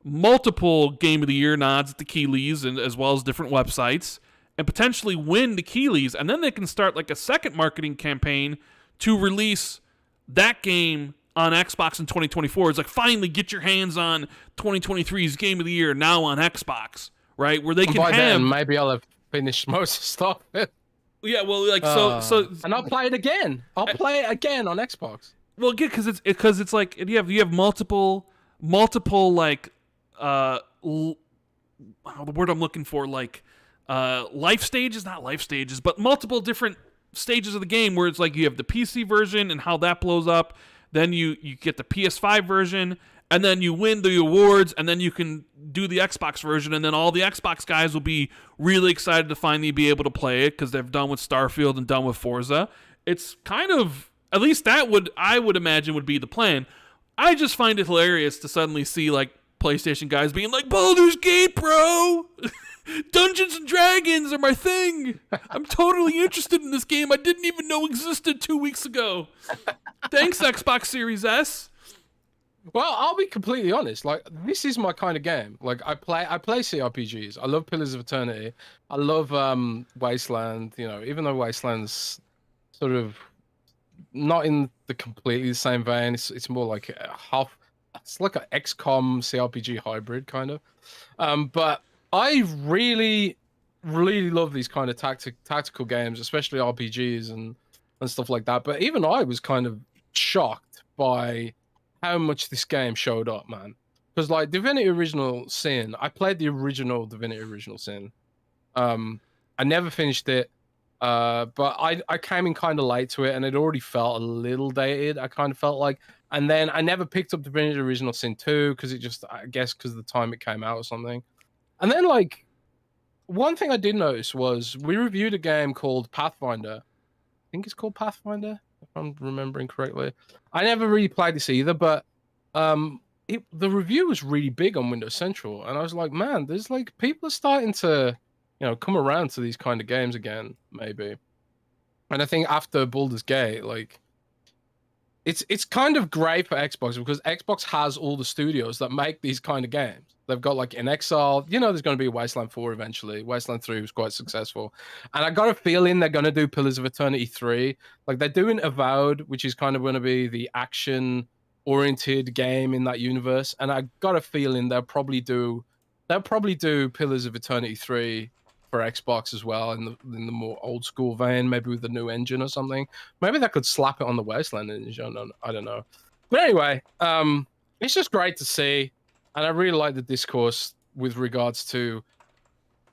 Game of the Year nods at the Keeleys, and as well as different websites, and potentially win the Keeleys. And then they can start like a second marketing campaign to release that game on Xbox in 2024. It's like, finally get your hands on 2023's Game of the Year now on Xbox, right? Where they can by then, maybe I'll have finished most stuff. Yeah, well, like so, and I'll play it again. I'll play it again on Xbox. Well, again, because it's like you have multiple like the word I'm looking for, like life stages, not life stages, but multiple different stages of the game where it's like you have the PC version and how that blows up. Then you get the PS5 version, and then you win the awards, and then you can do the Xbox version, and then all the Xbox guys will be really excited to finally be able to play it because they've done with Starfield and done with Forza. It's kind of, at least I would imagine would be the plan. I just find it hilarious to suddenly see like PlayStation guys being like, Baldur's Gate, bro! Dungeons and Dragons are my thing. I'm totally interested in this game I didn't even know existed 2 weeks ago. Thanks, Xbox Series S. Well, I'll be completely honest. Like, this is my kind of game. Like, I play CRPGs. I love Pillars of Eternity. I love Wasteland. Even though Wasteland's sort of not in the completely same vein. It's more like it's like an XCOM CRPG hybrid kind of. But I really, really love these kind of tactical games, especially RPGs and stuff like that. But even I was kind of shocked by how much this game showed up, man. Because like Divinity Original Sin, I played the original Divinity Original Sin. I never finished it, but I came in kind of late to it, and it already felt a little dated. I kind of felt like, and then I never picked up Divinity Original Sin 2 because I guess because of the time it came out or something. And then like one thing I did notice was we reviewed a game called Pathfinder. I think it's called Pathfinder, if I'm remembering correctly. I never really played this either, but the review was really big on Windows Central, and I was like, man, there's like people are starting to come around to these kind of games again, maybe. And I think after Baldur's Gate, like, it's kind of great for Xbox because Xbox has all the studios that make these kind of games. They've got like In Exile, there's going to be Wasteland 4 eventually. Wasteland 3 was quite successful. And I got a feeling they're going to do Pillars of Eternity 3. Like they're doing Avowed, which is kind of going to be the action-oriented game in that universe. And I got a feeling they'll probably do Pillars of Eternity 3 for Xbox as well in the more old school vein, maybe with the new engine or something. Maybe they could slap it on the Wasteland engine. I don't know. But anyway, it's just great to see, and I really like the discourse with regards to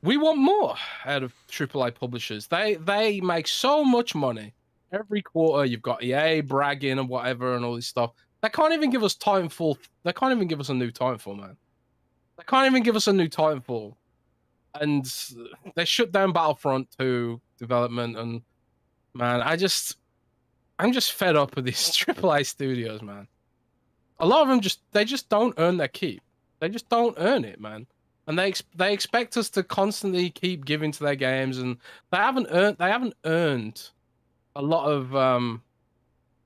we want more out of AAA publishers. They make so much money every quarter. You've got EA bragging and whatever and all this stuff. They can't even give us Titanfall. They can't even give us a new Titanfall, man. They can't even give us a new Titanfall. And they shut down Battlefront 2 development, and man, I'm just fed up with these AAA studios, man. A lot of them just don't earn their keep. They just don't earn it, man. And they expect us to constantly keep giving to their games, and they haven't earned a lot of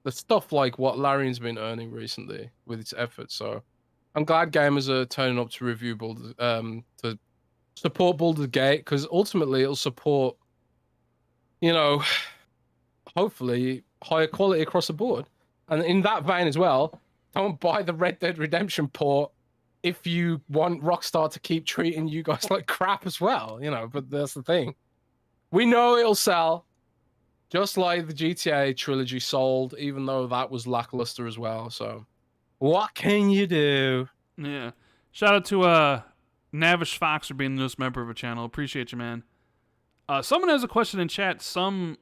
the stuff like what Larian's been earning recently with its efforts. So I'm glad gamers are turning up to review to support Baldur's Gate, because ultimately it'll support, hopefully higher quality across the board. And in that vein as well, don't buy the Red Dead Redemption port if you want Rockstar to keep treating you guys like crap as well, but that's the thing. We know it'll sell, just like the GTA trilogy sold, even though that was lackluster as well. So what can you do? Yeah. Shout out to Navish Fox for being the newest member of a channel. Appreciate you, man. Someone has a question in chat. Some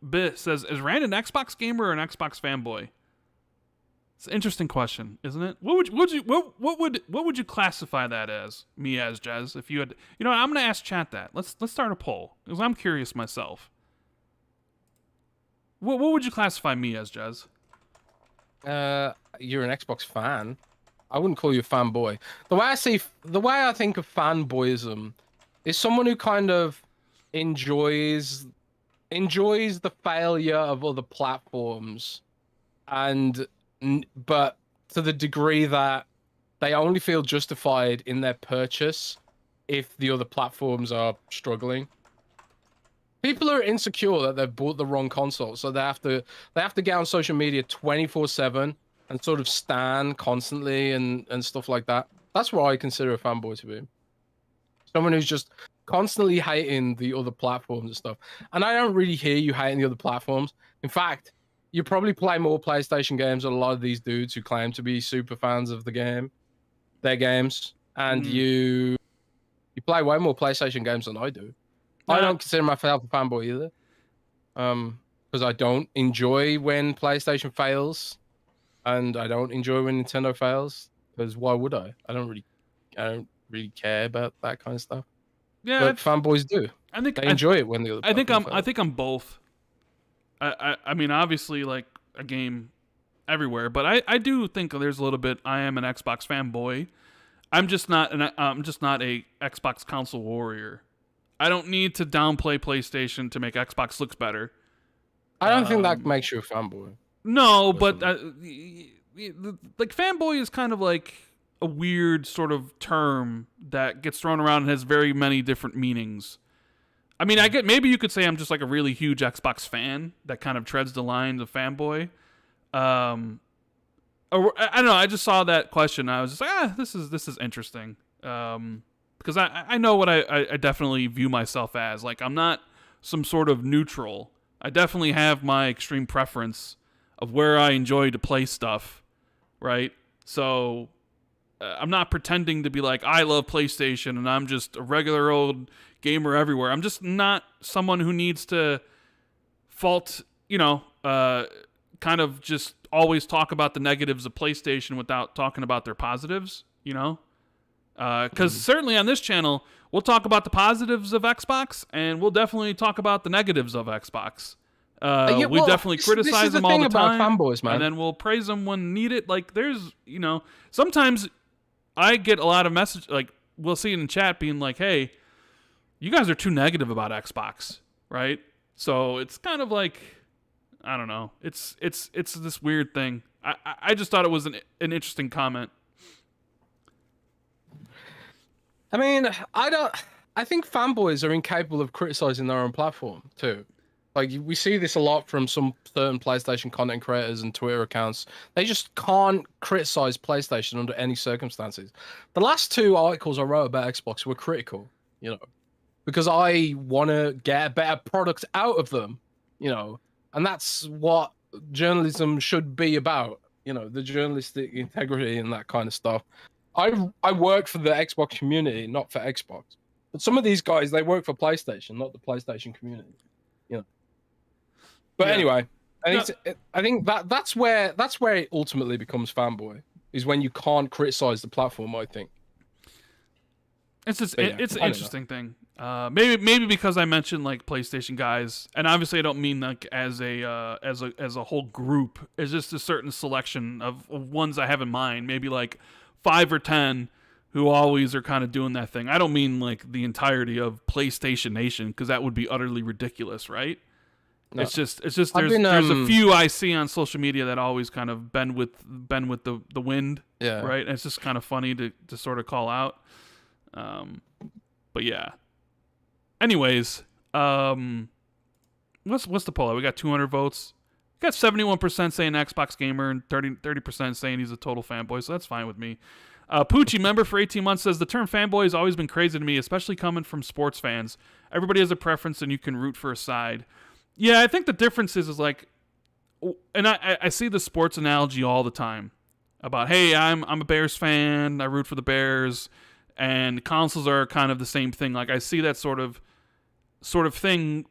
bit says, "Is Rand an Xbox gamer or an Xbox fanboy?" It's an interesting question, isn't it? What would you classify that as? Me as Jez, if you had, I'm gonna ask chat that. Let's start a poll because I'm curious myself. What would you classify me as, Jez? You're an Xbox fan. I wouldn't call you a fanboy. The way I think of fanboyism is someone who kind of enjoys the failure of other platforms, but to the degree that they only feel justified in their purchase if the other platforms are struggling. People are insecure that they've bought the wrong console, so they have to get on social media 24/7 and sort of stan constantly and stuff like that. That's what I consider a fanboy to be. Someone who's just constantly hating the other platforms and stuff. And I don't really hear you hating the other platforms. In fact, you probably play more PlayStation games than a lot of these dudes who claim to be super fans of their games. And you play way more PlayStation games than I do. I don't consider myself a fanboy either. Because I don't enjoy when PlayStation fails. And I don't enjoy when Nintendo fails, because why would I? I don't really care about that kind of stuff. Yeah, but fanboys do. I think they enjoy it when the other. I think I'm both. I mean, obviously, like a game everywhere, but I do think there's a little bit. I am an Xbox fanboy. I'm just not a Xbox console warrior. I don't need to downplay PlayStation to make Xbox look better. I don't think that makes you a fanboy. No, but like fanboy is kind of like a weird sort of term that gets thrown around and has very many different meanings. I mean, maybe you could say I'm just like a really huge Xbox fan that kind of treads the line of fanboy. I don't know. I just saw that question. I was just like, this is interesting. Because I know what I definitely view myself as. Like, I'm not some sort of neutral. I definitely have my extreme preference of where I enjoy to play stuff, right? So I'm not pretending to be like, I love PlayStation and I'm just a regular old gamer everywhere. I'm just not someone who needs to fault, kind of just always talk about the negatives of PlayStation without talking about their positives, Because certainly on this channel, we'll talk about the positives of Xbox and we'll definitely talk about the negatives of Xbox. We definitely criticize them all the time, fanboys, man. And then we'll praise them when needed. Like, there's, sometimes I get a lot of message, like, we'll see it in chat being like, hey, you guys are too negative about Xbox, right? So it's kind of like, I don't know. It's this weird thing. I just thought it was an interesting comment. I mean, I think fanboys are incapable of criticizing their own platform too. Like, we see this a lot from some certain PlayStation content creators and Twitter accounts. They just can't criticize PlayStation under any circumstances. The last 2 articles I wrote about Xbox were critical, you know, because I want to get a better product out of them, you know, and that's what journalism should be about, you know, the journalistic integrity and that kind of stuff. I work for the Xbox community, not for Xbox. But some of these guys, they work for PlayStation, not the PlayStation community, you know. But anyway, I think that's where it ultimately becomes fanboy, is when you can't criticize the platform. I think it's just it's an interesting thing. Maybe because I mentioned like PlayStation guys, and obviously I don't mean like as a whole group. It's just a certain selection of ones I have in mind. Maybe like 5 or 10 who always are kind of doing that thing. I don't mean like the entirety of PlayStation Nation, because that would be utterly ridiculous, right? No. It's just there's a few I see on social media that always kind of bend with the wind, right? And it's just kind of funny to sort of call out. But yeah. Anyways, what's the poll? We got 200 votes. We got 71% saying Xbox gamer and 30% saying he's a total fanboy, so that's fine with me. Poochie, member for 18 months, says the term fanboy has always been crazy to me, especially coming from sports fans. Everybody has a preference and you can root for a side. Yeah, I think the difference is like, and I see the sports analogy all the time about, hey, I'm a Bears fan, I root for the Bears, and consoles are kind of the same thing. Like, I see that sort of thing,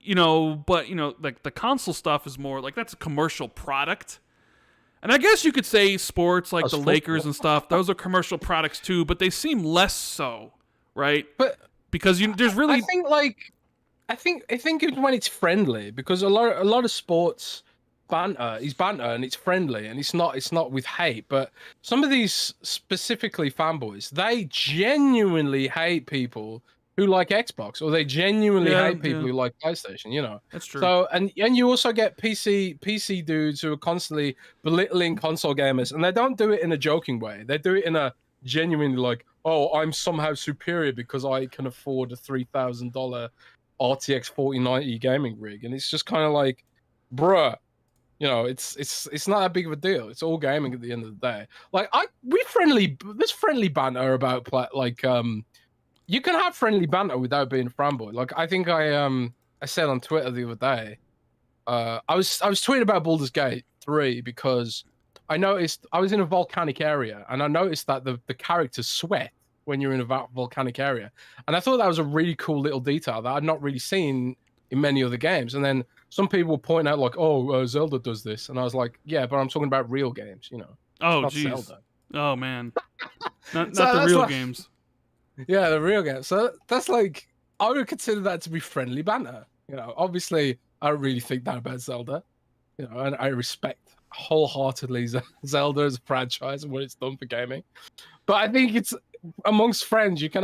you know, but, you know, like the console stuff is more like that's a commercial product. And I guess you could say sports, like the Lakers and stuff, those are commercial products too, but they seem less so, right? But because there's really, I think it's when it's friendly, because a lot of sports banter is banter and it's friendly and it's not with hate. But some of these specifically fanboys, they genuinely hate people who like Xbox, or they genuinely hate people who like PlayStation, you know. That's true. So and you also get PC dudes who are constantly belittling console gamers, and they don't do it in a joking way. They do it in a genuinely like, oh, I'm somehow superior because I can afford a $3,000 RTX 4090 gaming rig. And it's just kind of like, bruh, you know, it's not that big of a deal. It's all gaming at the end of the day. Like, there's friendly banter about you can have friendly banter without being a fanboy. Like, I think I said on Twitter the other day, I was tweeting about Baldur's Gate 3 because I noticed I was in a volcanic area and I noticed that the characters sweat when you're in a volcanic area, and I thought that was a really cool little detail that I'd not really seen in many other games. And then some people were pointing out like, oh, Zelda does this, and I was like, yeah, but I'm talking about real games, you know. Oh, jeez. Oh man, not the real games. Yeah, the real game. So that's like, I would consider that to be friendly banter. You know, obviously, I don't really think that about Zelda. You know, and I respect wholeheartedly Zelda as a franchise and what it's done for gaming. But I think it's amongst friends, you can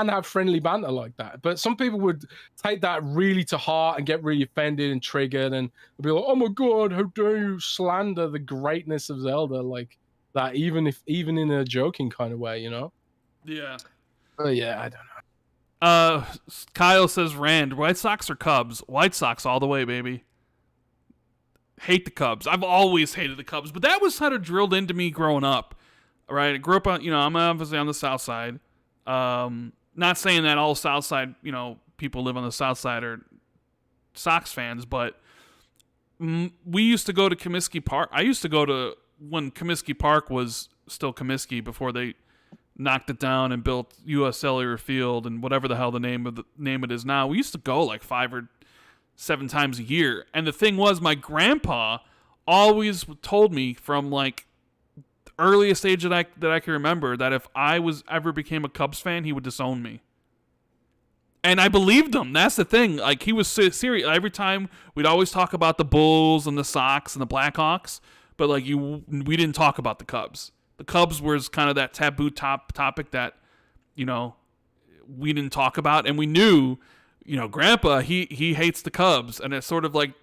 have friendly banter like that. But some people would take that really to heart and get really offended and triggered and be like, "Oh my god, how dare you slander the greatness of Zelda like that?" Even in a joking kind of way, you know? Yeah. Yeah, I don't know. Kyle says, Rand, White Sox or Cubs? White Sox all the way, baby. Hate the Cubs. I've always hated the Cubs, but that was kind of drilled into me growing up. Right, I grew up on, you know, I'm obviously on the South Side. Not saying that all South Side, you know, people live on the South Side are Sox fans, but we used to go to Comiskey Park. I used to go to when Comiskey Park was still Comiskey before they knocked it down and built U.S. Cellular Field and whatever the hell the name it is now. We used to go like 5 or 7 times a year, and the thing was, my grandpa always told me from like earliest age that I can remember that if I ever became a Cubs fan, he would disown me. And I believed him. That's the thing. Like, he was serious. Every time we'd always talk about the Bulls and the Sox and the Blackhawks, but like we didn't talk about the Cubs. The Cubs was kind of that taboo topic that, you know, we didn't talk about, and we knew, Grandpa, he hates the Cubs, and it sort of like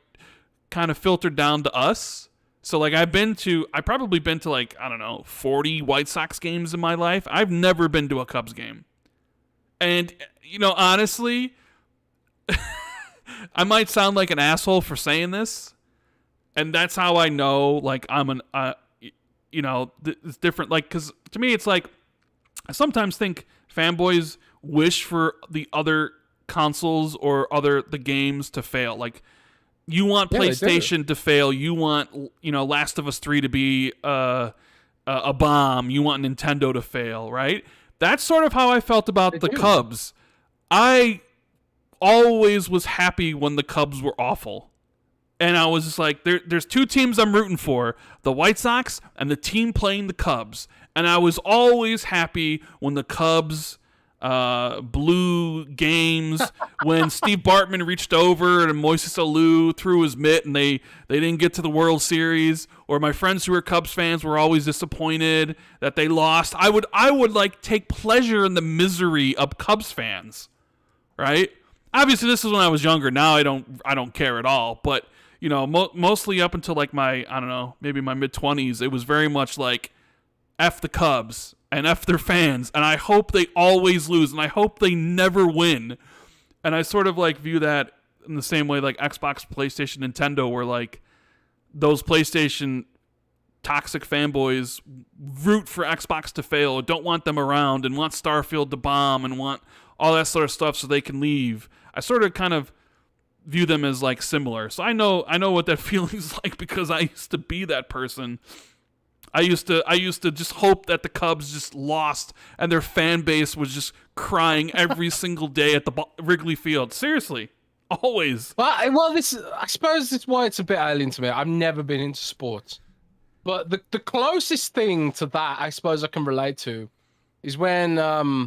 kind of filtered down to us. So like I've probably been to like, I don't know, 40 White Sox games in my life. I've never been to a Cubs game. And, honestly, I might sound like an asshole for saying this, and that's how I know, like, it's different. Like, because to me, it's like, I sometimes think fanboys wish for the other consoles or the games to fail. Like, you want PlayStation to fail. You want, Last of Us 3 to be a bomb. You want Nintendo to fail, right? That's sort of how I felt about the Cubs. I always was happy when the Cubs were awful. And I was just like, there's two teams I'm rooting for, the White Sox and the team playing the Cubs. And I was always happy when the Cubs blew games, when Steve Bartman reached over and Moises Alou threw his mitt and they didn't get to the World Series, or my friends who were Cubs fans were always disappointed that they lost. I would like take pleasure in the misery of Cubs fans, right? Obviously this is when I was younger. Now I don't care at all, but mostly up until like maybe my mid-20s, it was very much like F the Cubs and F their fans, and I hope they always lose, and I hope they never win. And I sort of like view that in the same way like Xbox, PlayStation, Nintendo, where like those PlayStation toxic fanboys root for Xbox to fail, don't want them around, and want Starfield to bomb, and want all that sort of stuff so they can leave. I sort of kind of view them as like similar. So I know what that feeling's like, because I used to be that person. I used to just hope that the Cubs just lost and their fan base was just crying every single day at the Wrigley Field. Seriously, always. Well, I suppose it's why it's a bit alien to me. I've never been into sports, but the closest thing to that I suppose I can relate to is when I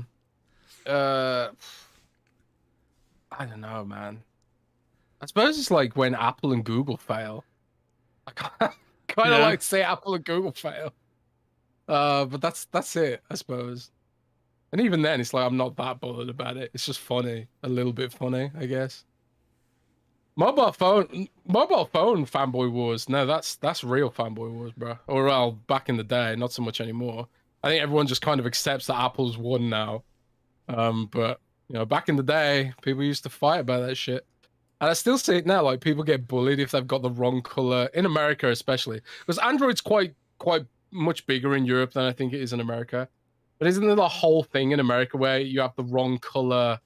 don't know, man. I suppose it's like when Apple and Google fail. I kind of like to say Apple and Google fail. But that's it, I suppose. And even then, it's like I'm not that bothered about it. It's just funny, a little bit funny, I guess. Mobile phone fanboy wars. No, that's real fanboy wars, bro. Or well, back in the day, not so much anymore. I think everyone just kind of accepts that Apple's won now. But back in the day, people used to fight about that shit. And I still see it now. Like, people get bullied if they've got the wrong color in America, especially because Android's quite much bigger in Europe than I think it is in America. But isn't there the whole thing in America where you have the wrong color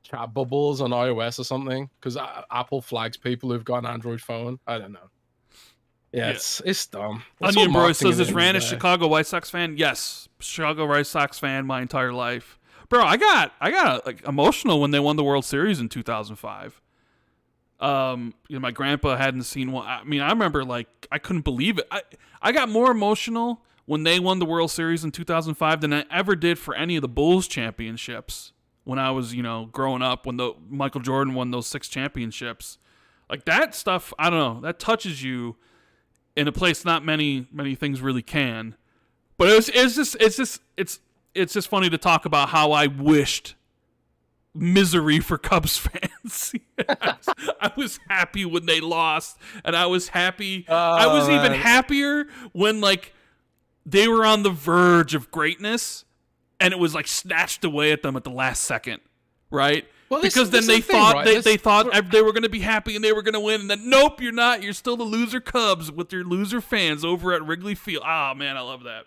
chat bubbles on iOS or something? Because Apple flags people who've got an Android phone. I don't know. Yeah. It's dumb. Onion Bro says, "Is Rand a Chicago White Sox fan?" Yes, Chicago White Sox fan my entire life, bro. I got like emotional when they won the World Series in 2005. My grandpa hadn't seen one. I mean, I remember like I couldn't believe it. I got more emotional when they won the World Series in 2005 than I ever did for any of the Bulls championships when I was, growing up, when Michael Jordan won those 6 championships. Like that stuff, I don't know, that touches you in a place not many things really can. But it's just funny to talk about how I wished misery for Cubs fans. I was happy when they lost, and I was happy. I was even happier when like they were on the verge of greatness, and it was like snatched away at them at the last second, right? Well, because then they thought they thought they were going to be happy and they were going to win, and then nope, you're not. You're still the loser Cubs with your loser fans over at Wrigley Field. Ah, man, I love that.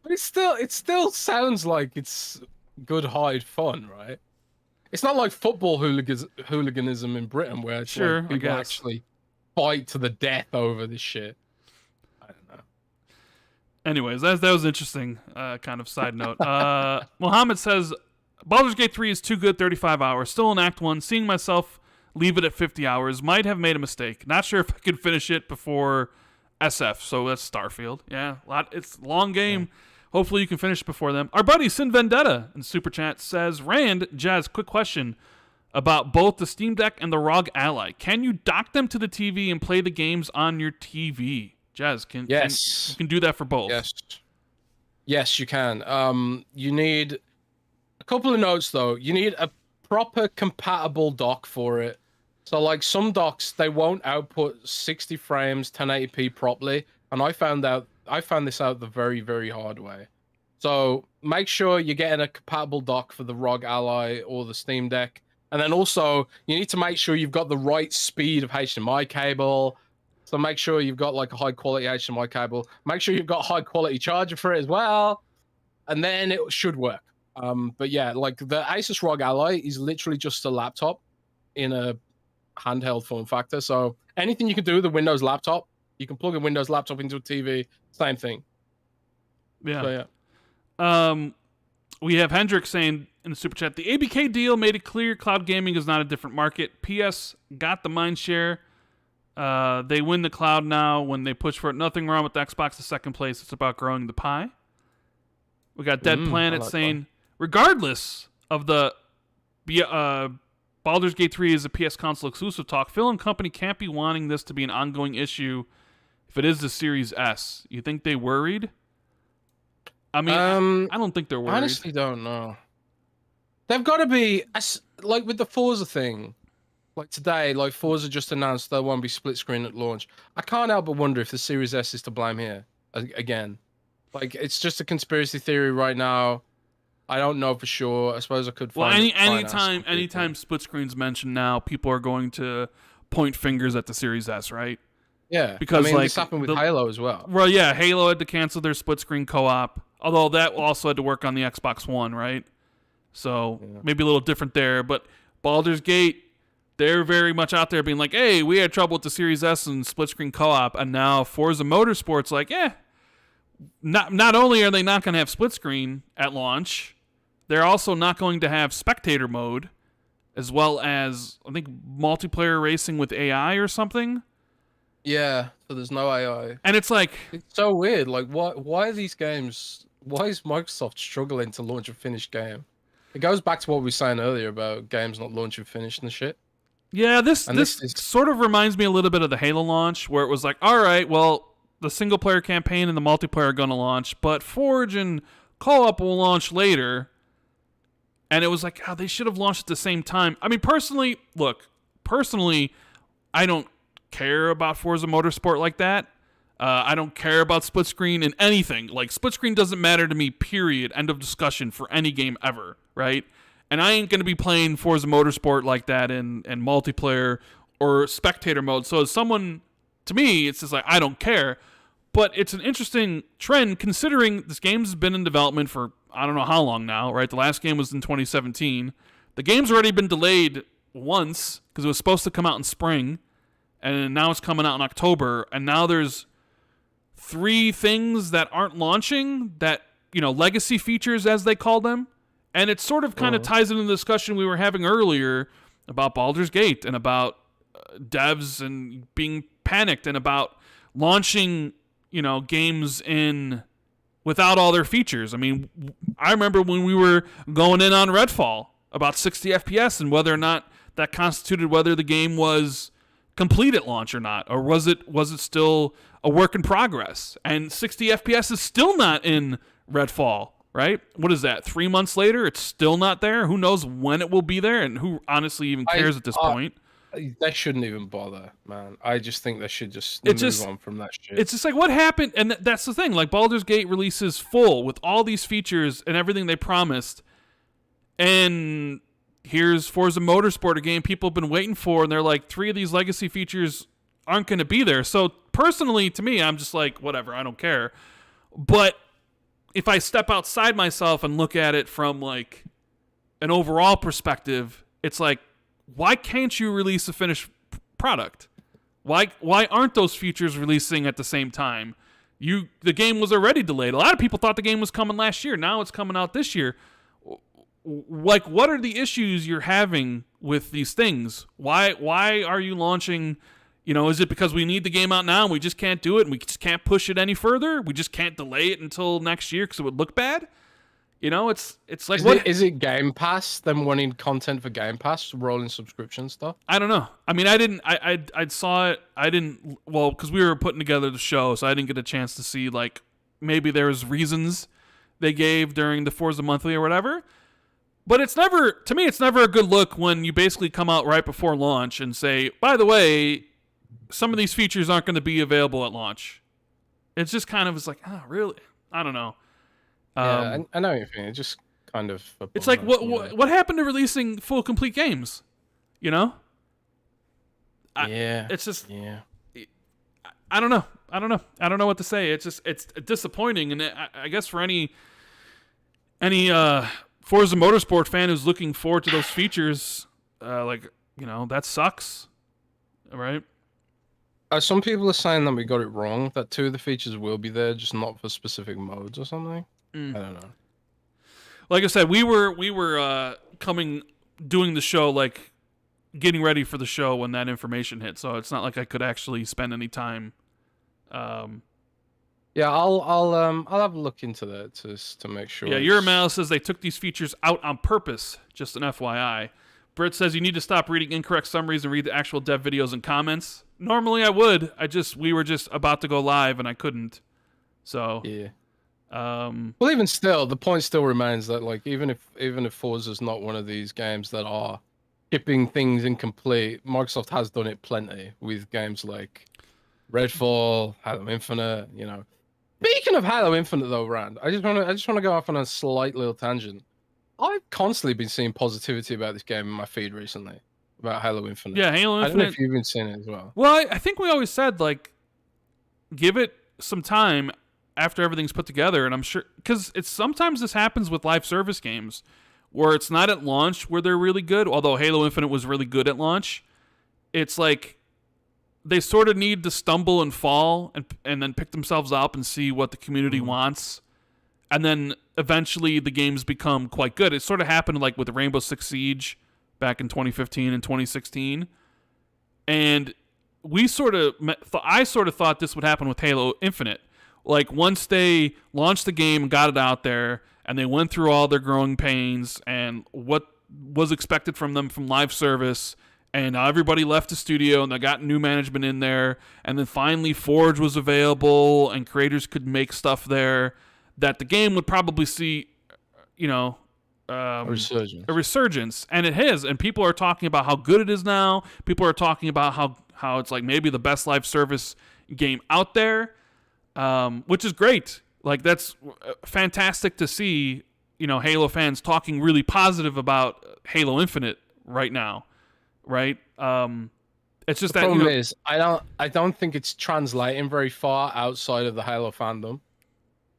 But it still sounds like it's good-hearted fun, right? It's not like football hooliganism in Britain where it's like people actually fight to the death over this shit. I don't know. Anyways, that was interesting kind of side note. Mohammed says, Baldur's Gate 3 is too good, 35 hours. Still in Act 1. Seeing myself leave it at 50 hours. Might have made a mistake. Not sure if I can finish it before SF. So that's Starfield. Yeah, it's a long game. Yeah. Hopefully you can finish before them. Our buddy Sin Vendetta in Super Chat says, Rand, Jez, quick question about both the Steam Deck and the ROG Ally. Can you dock them to the TV and play the games on your TV? Jez, you can do that for both. Yes, you can. You need a couple of notes though. You need a proper compatible dock for it. So like some docks, they won't output 60 frames 1080p properly, and I found this out the very, very hard way. So make sure you're getting a compatible dock for the ROG Ally or the Steam Deck, and then also you need to make sure you've got the right speed of HDMI cable. So make sure you've got like a high quality HDMI cable. Make sure you've got a high quality charger for it as well, and then it should work. But yeah, like the Asus ROG Ally is literally just a laptop in a handheld form factor. So anything you can do with a Windows laptop, you can plug a Windows laptop into a TV, same thing. Yeah. So, yeah. We have Hendrik saying in the super chat, the ABK deal made it clear cloud gaming is not a different market. PS got the mind share. They win the cloud now when they push for it. Nothing wrong with the Xbox in second place. It's about growing the pie. We got Dead Planet saying, regardless of the Baldur's Gate 3 is a PS console exclusive talk, Phil and company can't be wanting this to be an ongoing issue if it is the Series S. You think they worried? I mean, I don't think they're worried. I honestly don't know. They've got to be, like with the Forza thing, like today, like Forza just announced there won't be split screen at launch. I can't help but wonder if the Series S is to blame here again. Like, it's just a conspiracy theory right now. I don't know for sure. I suppose I could find anytime split screen's mentioned now, people are going to point fingers at the Series S, right? Yeah, because like this happened with Halo as well. Well, yeah, Halo had to cancel their split screen co-op, although that also had to work on the Xbox One, right? So maybe a little different there. But Baldur's Gate, they're very much out there being like, "Hey, we had trouble with the Series S and split screen co-op," and now Forza Motorsport's like, Not only are they not going to have split screen at launch, they're also not going to have spectator mode, as well as I think multiplayer racing with AI or something. Yeah, so there's no AI. And it's like, it's so weird. Like, why are these games? Why is Microsoft struggling to launch a finished game? It goes back to what we were saying earlier about games not launching finished and shit. Yeah, this sort of reminds me a little bit of the Halo launch, where it was like, all right, well, the single player campaign and the multiplayer are going to launch, but Forge and co-op will launch later. And it was like, they should have launched at the same time. I mean, personally, I don't care about Forza Motorsport like that. I don't care about split screen in anything. Like, split screen doesn't matter to me, period. End of discussion for any game ever, right? And I ain't going to be playing Forza Motorsport like that in multiplayer or spectator mode. So as someone, to me, it's just like, I don't care. But it's an interesting trend considering this game's been in development for I don't know how long now, right? The last game was in 2017. The game's already been delayed once because it was supposed to come out in spring, and now it's coming out in October, and now there's 3 things that aren't launching that, legacy features as they call them. And it sort of kind of ties into the discussion we were having earlier about Baldur's Gate and about devs and being panicked and about launching, games without all their features. I mean, I remember when we were going in on Redfall about 60 FPS and whether or not that constituted whether the game was complete at launch or not, or was it still a work in progress? And 60 FPS is still not in Redfall, right? What is that? 3 months later, it's still not there. Who knows when it will be there, and who honestly even cares at this point? They shouldn't even bother, man. I just think they should just move on from that shit. It's just like, what happened? And that's the thing. Like, Baldur's Gate releases full with all these features and everything they promised. And here's Forza Motorsport, a game people have been waiting for, and they're like, 3 of these legacy features aren't going to be there. So personally, to me, I'm just like, whatever, I don't care. But if I step outside myself and look at it from like an overall perspective, it's like, why can't you release a finished product? Why aren't those features releasing at the same time? The game was already delayed. A lot of people thought the game was coming last year. Now it's coming out this year. Like, what are the issues you're having with these things? Why are you launching? Is it because we need the game out now and we just can't do it and we just can't push it any further? We just can't delay it until next year because it would look bad? It's like, is it Game Pass? Them wanting content for Game Pass, rolling subscription stuff? I don't know. I mean, I saw it. Because we were putting together the show, so I didn't get a chance to see, like, maybe there was reasons they gave during the Forza Monthly or whatever. But it's never, to me, it's never a good look when you basically come out right before launch and say, by the way, some of these features aren't going to be available at launch. It's just kind of, it's like, oh, really? I don't know. Yeah, I know what you're saying. It's just kind of. It's like, what happened to releasing full complete games? You know? It's just. Yeah. I don't know. I don't know what to say. It's just, it's disappointing, and I guess for any Forza Motorsport fan who's looking forward to those features, that sucks, right? Some people are saying that we got it wrong. That 2 of the features will be there, just not for specific modes or something. I don't know. Like I said, we were doing the show, like getting ready for the show when that information hit. So it's not like I could actually spend any time. Yeah, I'll have a look into that to make sure. Yeah, your email says they took these features out on purpose. Just an FYI. Britt says you need to stop reading incorrect summaries and read the actual dev videos and comments. Normally I would. We were just about to go live and I couldn't. So yeah. Well, even still, the point still remains that like even if Forza's not one of these games that are shipping things incomplete, Microsoft has done it plenty with games like Redfall, Halo Infinite. You know, speaking of Halo Infinite, though, Rand, I just want to go off on a slight little tangent. I've constantly been seeing positivity about this game in my feed recently about Halo Infinite. Yeah, Halo Infinite. I don't know if you've been seeing it as well. Well, I think we always said like, give it some time after everything's put together, and I'm sure because sometimes this happens with live service games where it's not at launch where they're really good. Although Halo Infinite was really good at launch, it's like they sort of need to stumble and fall and then pick themselves up and see what the community wants, and then eventually the games become quite good. It sort of happened like with Rainbow Six Siege back in 2015 and 2016, and I sort of thought this would happen with Halo Infinite. Like once they launched the game and got it out there and they went through all their growing pains and what was expected from them from live service, and everybody left the studio and they got new management in there, and then finally Forge was available and creators could make stuff there, that the game would probably see, a resurgence. And it has, and people are talking about how good it is now. People are talking about how it's like maybe the best live service game out there. Which is great. Like that's fantastic to see, Halo fans talking really positive about Halo Infinite right now, right? It's just the problem is I don't think it's translating very far outside of the Halo fandom.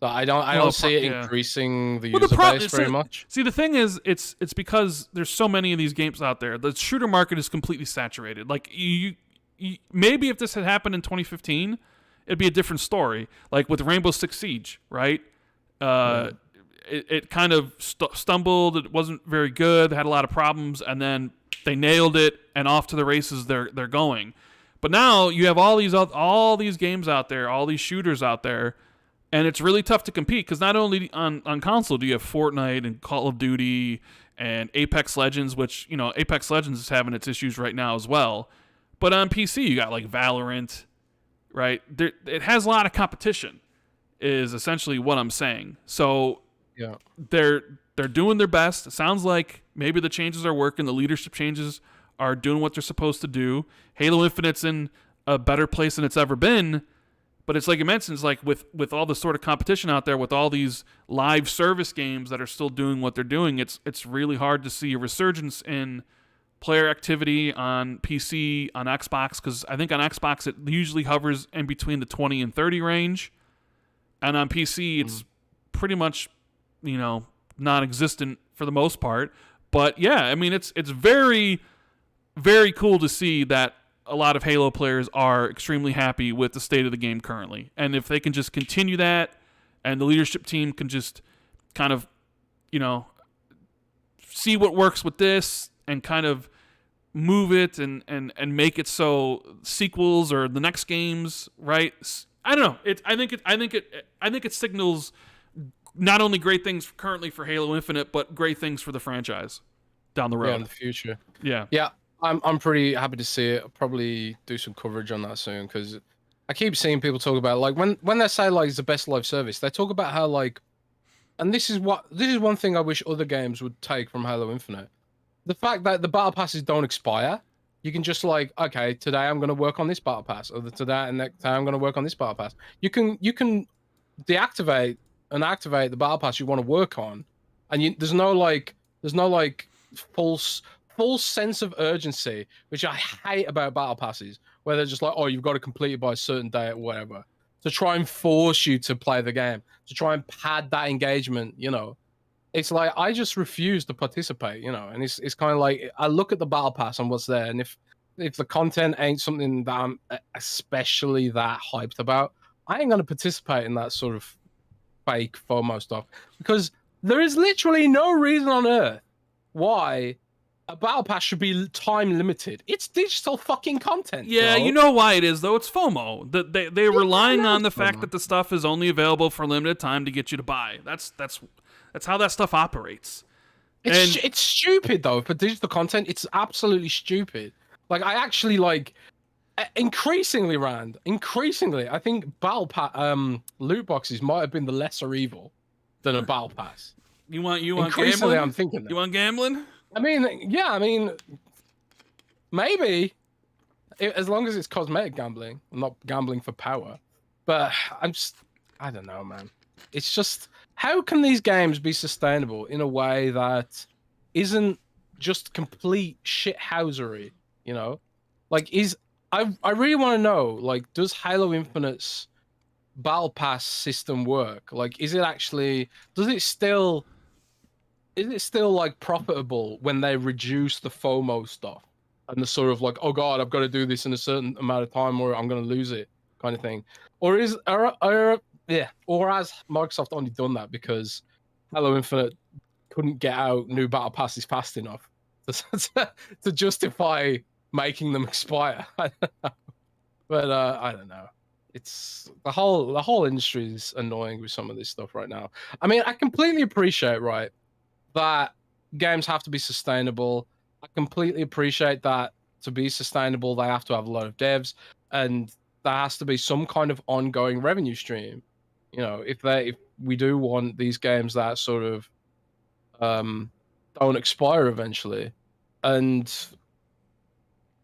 So I don't see it increasing the user base very much. See, the thing is, it's because there's so many of these games out there. The shooter market is completely saturated. Like you maybe if this had happened in 2015. It'd be a different story, like with Rainbow Six Siege, right? It kind of stumbled. It wasn't very good. They had a lot of problems, and then they nailed it, and off to the races they're going. But now you have all these games out there, all these shooters out there, and it's really tough to compete because not only on console do you have Fortnite and Call of Duty and Apex Legends, which Apex Legends is having its issues right now as well, but on PC you got like Valorant. Right, it has a lot of competition, is essentially what I'm saying. So yeah, they're doing their best. It sounds like maybe the changes are working. The leadership changes are doing what they're supposed to do. Halo Infinite's in a better place than it's ever been. But it's like you mentioned, it's like with all the sort of competition out there, with all these live service games that are still doing what they're doing, it's really hard to see a resurgence in player activity on PC, on Xbox, because I think on Xbox it usually hovers in between the 20 and 30 range, and on PC it's pretty much, non-existent for the most part. But yeah, I mean it's very, very cool to see that a lot of Halo players are extremely happy with the state of the game currently, and if they can just continue that, and the leadership team can just kind of, see what works with this. And kind of move it and make it so sequels or the next games, right? I don't know. I think it signals not only great things currently for Halo Infinite, but great things for the franchise down the road. Yeah, in the future. Yeah. Yeah, I'm pretty happy to see it. I'll probably do some coverage on that soon because I keep seeing people talk about like when they say like it's the best live service, they talk about how like and this is one thing I wish other games would take from Halo Infinite. The fact that the battle passes don't expire. You can just like, okay, today I'm going to work on this battle pass, or today and next time I'm going to work on this battle pass. You can deactivate and activate the battle pass you want to work on, and there's no like false sense of urgency, which I hate about battle passes, where they're just like, oh, you've got to complete it by a certain date or whatever, to try and force you to play the game, to try and pad that engagement, you know. It's like I just refuse to participate, you know, and it's kind of like I look at the battle pass and what's there, and if the content ain't something that I'm especially that hyped about, I ain't gonna participate in that sort of fake FOMO stuff, because there is literally no reason on earth why a battle pass should be time limited. It's digital fucking content. Yeah, bro. you know why it is though. It's FOMO. They're relying on the fact that the stuff is only available for limited time to get you to buy. That's how that stuff operates. It's stupid though for digital content. It's absolutely stupid. Like I actually like increasingly, I think loot boxes might have been the lesser evil than a battle pass. You want increasingly, gambling? I'm thinking that. You want gambling? I mean, yeah. I mean, maybe as long as it's cosmetic gambling, not gambling for power. But I don't know, man. It's just, how can these games be sustainable in a way that isn't just complete shithousery? You know, like I really want to know, like, does Halo Infinite's battle pass system work? Like, is it still like profitable when they reduce the FOMO stuff and the sort of like, oh god, I've got to do this in a certain amount of time or I'm going to lose it kind of thing? Or has Microsoft only done that because Halo Infinite couldn't get out new battle passes fast enough to justify making them expire? I don't know. But I don't know. It's the whole industry is annoying with some of this stuff right now. I mean, I completely appreciate, right, that games have to be sustainable. I completely appreciate that to be sustainable, they have to have a lot of devs, and there has to be some kind of ongoing revenue stream. You know, if we do want these games that sort of don't expire eventually. And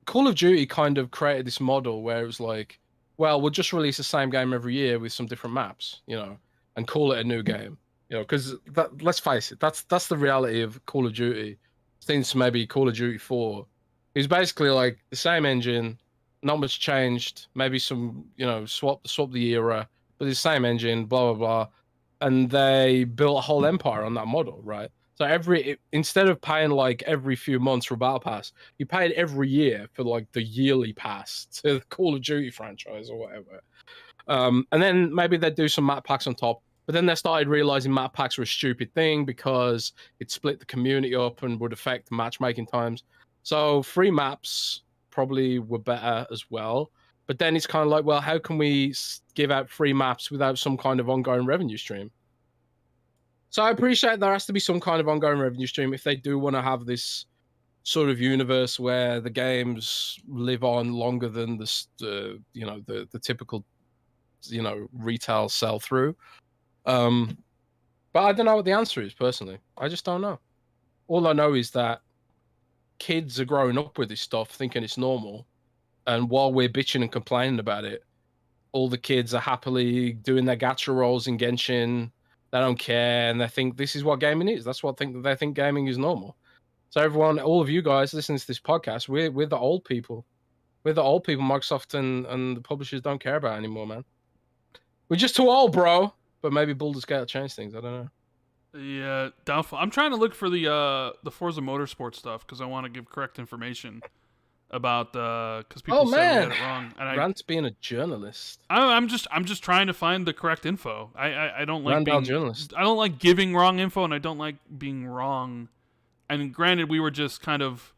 Call of Duty kind of created this model where it was like, well, we'll just release the same game every year with some different maps, you know, and call it a new game. You know, because let's face it, that's the reality of Call of Duty. Since maybe Call of Duty 4, it's basically like the same engine, not much changed. Maybe some, you know, swap the era, but it's the same engine, blah blah blah, and they built a whole empire on that model, right? So instead of paying like every few months for a battle pass, you paid every year for like the yearly pass to the Call of Duty franchise or whatever. And then maybe they'd do some map packs on top. But then they started realizing map packs were a stupid thing because it split the community up and would affect matchmaking times. So free maps probably were better as well. But then it's kind of like, well, how can we give out free maps without some kind of ongoing revenue stream? So I appreciate there has to be some kind of ongoing revenue stream if they do want to have this sort of universe where the games live on longer than the typical, you know, retail sell through. But I don't know what the answer is personally. I just don't know. All I know is that kids are growing up with this stuff thinking it's normal, and while we're bitching and complaining about it, all the kids are happily doing their gacha rolls in Genshin. They don't care, and they think this is what gaming is. That's what they think gaming is normal. So everyone, all of you guys listening to this podcast, we're the old people. We're the old people Microsoft and the publishers don't care about anymore, man. We're just too old, bro. But maybe Baldur's Gate will change things. I don't know. Yeah, doubtful. I'm trying to look for the Forza Motorsport stuff because I want to give correct information about because people say we had it wrong. And Rand's being a journalist. I'm just trying to find the correct info. I don't like being journalist. I don't like giving wrong info, and I don't like being wrong. And granted, we were just kind of.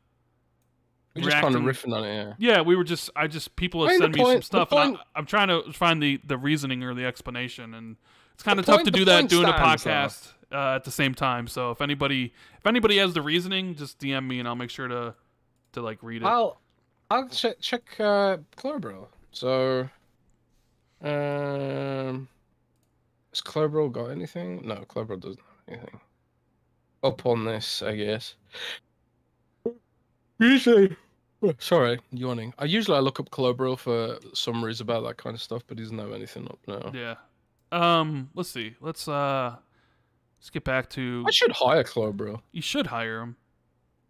We're just kind of riffing on it, yeah. Yeah, we were just. People have sent me some stuff, and I'm trying to find the reasoning or the explanation, and it's kind of tough to do that doing a podcast at the same time. So if anybody has the reasoning, just DM me, and I'll make sure to like read it. I'll check Clorbro. So, Has Cloverall got anything? No, Cloverall doesn't have anything. Up on this, I guess. Usually, sorry, yawning. I look up Cloverall for summaries about that kind of stuff, but he doesn't have anything up now. Yeah. Let's see. Let's get back to. I should hire Cloverall. You should hire him.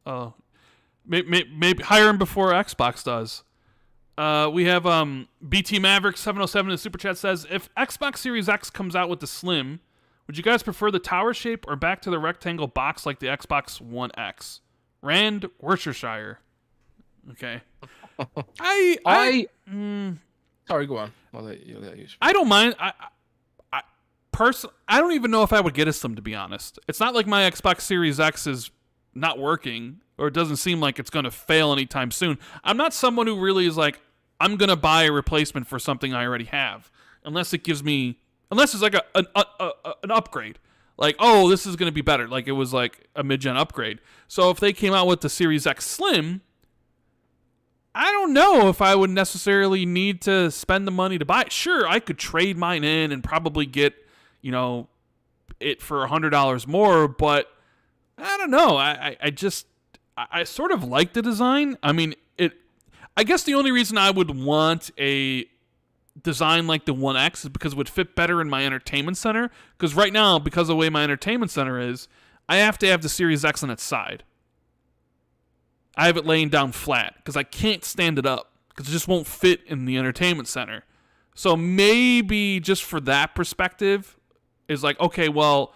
Oh, maybe hire him before Xbox does. We have BT Maverick 707 in the super chat says, if Xbox Series X comes out with the Slim, would you guys prefer the tower shape or back to the rectangle box like the Xbox One X? Rand, Worcestershire. Okay. Sorry, go on. I'll let you speak. I don't mind. I don't even know if I would get a Slim, to be honest. It's not like my Xbox Series X is not working, or it doesn't seem like it's going to fail anytime soon. I'm not someone who really is like, I'm going to buy a replacement for something I already have, unless it's like an upgrade. Like, oh, this is going to be better. Like, it was like a mid-gen upgrade. So if they came out with the Series X Slim, I don't know if I would necessarily need to spend the money to buy it. Sure, I could trade mine in and probably get, it for $100 more, but I don't know. I sort of like the design. I mean, I guess the only reason I would want a design like the One X is because it would fit better in my entertainment center. Because right now, because of the way my entertainment center is, I have to have the Series X on its side. I have it laying down flat because I can't stand it up because it just won't fit in the entertainment center. So maybe just for that perspective is like, okay, well,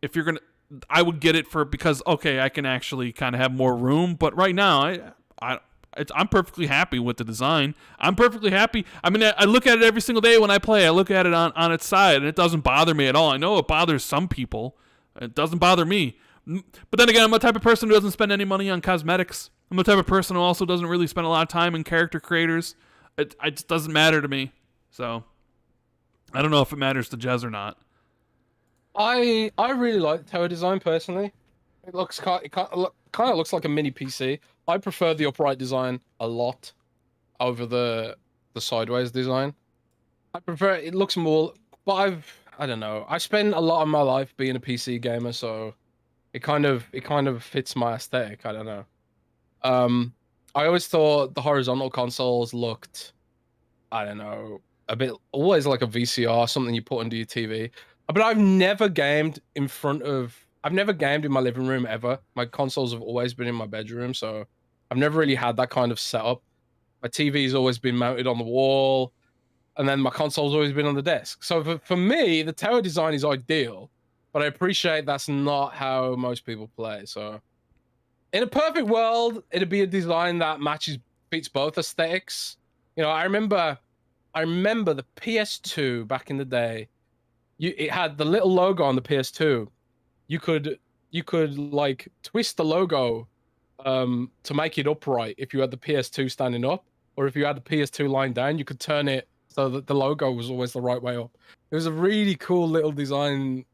if you're gonna, I would get it because okay, I can actually kind of have more room. But right now, I'm perfectly happy with the design. I'm perfectly happy. I mean, I look at it every single day when I play. I look at it on its side, and it doesn't bother me at all. I know it bothers some people. It doesn't bother me. But then again, I'm the type of person who doesn't spend any money on cosmetics. I'm the type of person who also doesn't really spend a lot of time in character creators. It just doesn't matter to me. So I don't know if it matters to Jez or not. I really like the tower design personally. It kind of looks like a mini PC. I prefer the upright design a lot over the sideways design. I prefer it looks more, but I don't know. I spend a lot of my life being a PC gamer, so it kind of fits my aesthetic. I don't know. I always thought the horizontal consoles looked, I don't know, a bit always like a VCR, something you put under your TV. But I've never gamed in my living room ever. My consoles have always been in my bedroom, so I've never really had that kind of setup. My TV's always been mounted on the wall, and then my console's always been on the desk. So for me, the tower design is ideal, but I appreciate that's not how most people play. So in a perfect world, it'd be a design that fits both aesthetics. I remember the PS2 back in the day. It had the little logo on the PS2. You could like twist the logo to make it upright if you had the PS2 standing up, or if you had the PS2 lying down, you could turn it so that the logo was always the right way up. It was a really cool little design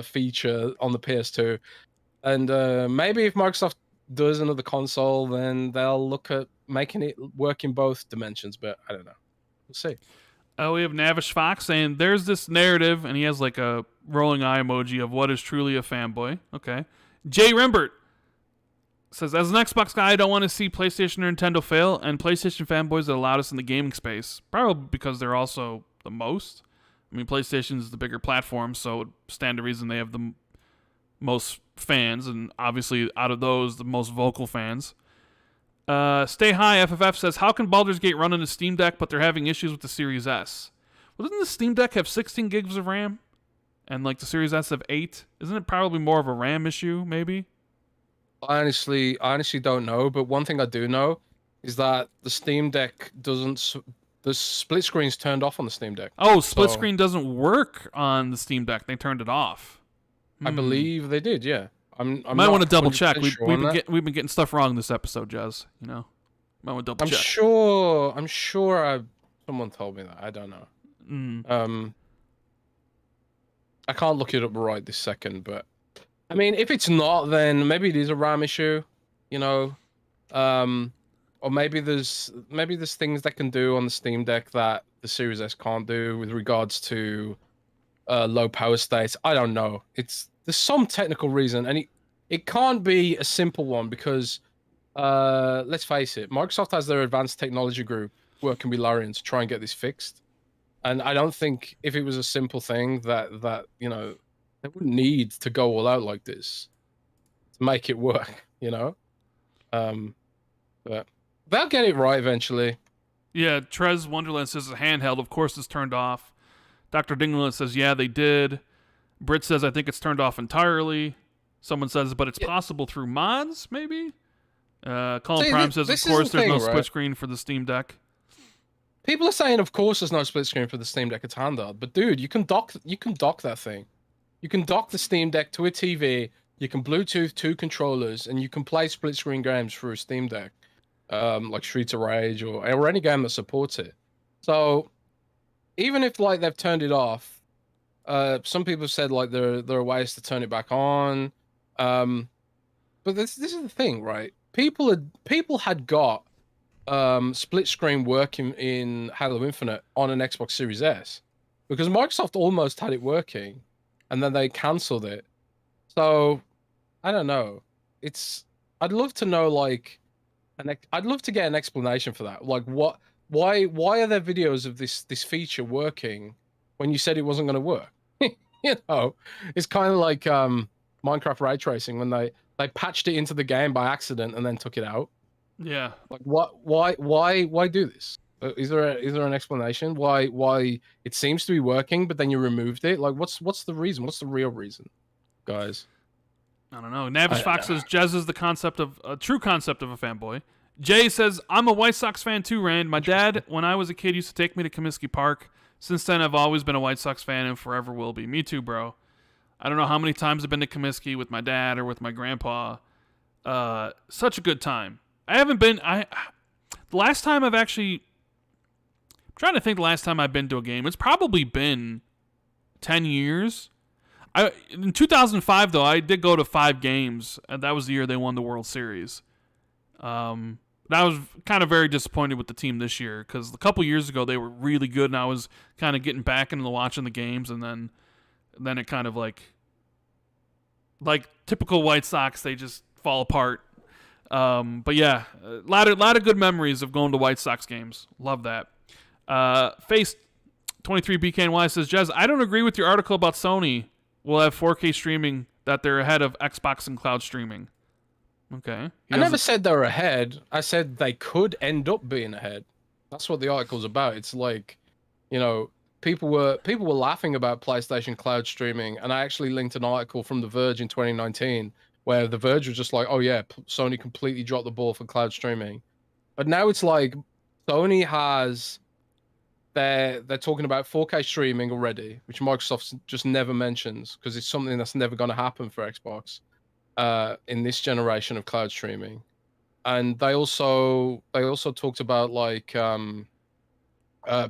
feature on the PS2. And maybe if Microsoft does another console, then they'll look at making it work in both dimensions, but I don't know. We'll see. We have Navish Fox saying there's this narrative, and he has like a rolling eye emoji of what is truly a fanboy. Okay. Jay Rembert says, as an Xbox guy, I don't want to see PlayStation or Nintendo fail, and PlayStation fanboys that allowed us in the gaming space, probably because they're also the most. I mean, PlayStation's the bigger platform, so it would stand to reason they have the most fans, and obviously out of those, the most vocal fans. Stay High FFF says, how can Baldur's Gate run on a Steam Deck, but they're having issues with the Series S? Well, doesn't the Steam Deck have 16 gigs of RAM? And like the Series S have 8? Isn't it probably more of a RAM issue, maybe? I honestly don't know, but one thing I do know is that the Steam Deck the split screen's turned off on the Steam Deck. Oh, split screen doesn't work on the Steam Deck. They turned it off. I believe they did, yeah. I might want to double check. We've been getting stuff wrong this episode, Jez. Might want to double check. I'm sure someone told me that. I don't know. I can't look it up right this second, but I mean, if it's not, then maybe it is a RAM issue. or maybe there's things that can do on the Steam Deck that the Series S can't do with regards to low power states. I don't know. There's some technical reason, and it can't be a simple one because let's face it, Microsoft has their advanced technology group working with Larian to try and get this fixed. And I don't think if it was a simple thing that they wouldn't need to go all out like this to make it work, But they'll get it right eventually. Yeah, Trez Wonderland says it's handheld. Of course, it's turned off. Dr. Dingland says, yeah, they did. Brit says, I think it's turned off entirely. Someone says, but it's possible through mods, maybe? Colin Prime says, of course, there's no split screen for the Steam Deck. People are saying, of course, there's no split screen for the Steam Deck. It's handheld. But dude, you can dock that thing. You can dock the Steam Deck to a TV. You can Bluetooth 2 controllers, and you can play split screen games through a Steam Deck, like Streets of Rage or any game that supports it. So even if they've turned it off, some people said there are ways to turn it back on. But this is the thing, right? People had got split screen working in Halo Infinite on an Xbox Series S because Microsoft almost had it working, and then they cancelled it. So I don't know. I'd love to know I'd love to get an explanation for that. Why are there videos of this feature working when you said it wasn't going to work? It's kind of like Minecraft ray tracing when they patched it into the game by accident and then took it out. Yeah. Why do this? Is there an explanation why it seems to be working, but then you removed it? What's the reason? What's the real reason, guys? I don't know. Navish Fox says Jez is a true concept of a fanboy. Jay says, I'm a White Sox fan too, Rand. My dad, when I was a kid, used to take me to Comiskey Park. Since then, I've always been a White Sox fan and forever will be. Me too, bro. I don't know how many times I've been to Comiskey with my dad or with my grandpa. Such a good time. I haven't been... The last time I've actually... I'm trying to think the last time I've been to a game. It's probably been 10 years. In 2005, though, I did go to 5 games, and that was the year they won the World Series. I was kind of very disappointed with the team this year, because a couple years ago, they were really good, and I was kind of getting back into watching the games, and then it kind of like typical White Sox, they just fall apart. But yeah, a lot of good memories of going to White Sox games. Love that. Face 23BKNY says, Jez, I don't agree with your article about Sony will have 4K streaming, that they're ahead of Xbox and cloud streaming. Okay. I never said they were ahead. I said they could end up being ahead. That's what the article's about. It's people were laughing about PlayStation cloud streaming, and I actually linked an article from The Verge in 2019 where The Verge was just like, oh yeah, Sony completely dropped the ball for cloud streaming. But now it's like Sony has... They're talking about 4K streaming already, which Microsoft just never mentions because it's something that's never going to happen for Xbox in this generation of cloud streaming. And they also talked about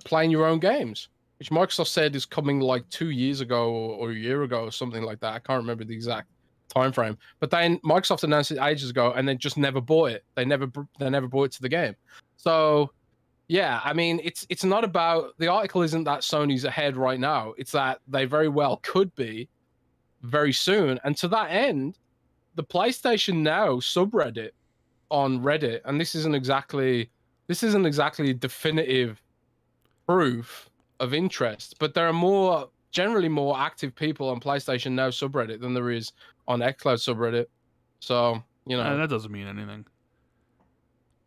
playing your own games, which Microsoft said is coming 2 years ago or a year ago or something like that. I can't remember the exact time frame. But then Microsoft announced it ages ago and then just never bought it. They never brought it to the game. So yeah, I mean, it's not about... The article isn't that Sony's ahead right now. It's that they very well could be very soon. And to that end, the PlayStation Now subreddit on Reddit, and this isn't exactly definitive proof of interest, but there are generally more active people on PlayStation Now subreddit than there is on xCloud subreddit. So, that doesn't mean anything.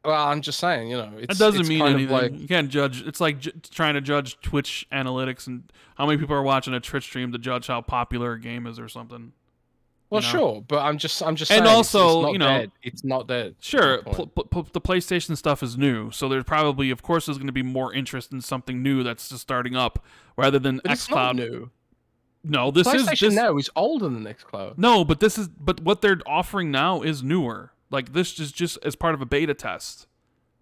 Well, I'm just saying, it doesn't mean anything. You can't judge. It's like trying to judge Twitch analytics and how many people are watching a Twitch stream to judge how popular a game is or something. Well, sure, but I'm just saying. And also, it's not dead. Sure, the PlayStation stuff is new, so there's probably, of course, there's going to be more interest in something new that's just starting up rather than xCloud. It's not new. No, PlayStation Now is older than xCloud. No, but what they're offering now is newer. This is just as part of a beta test,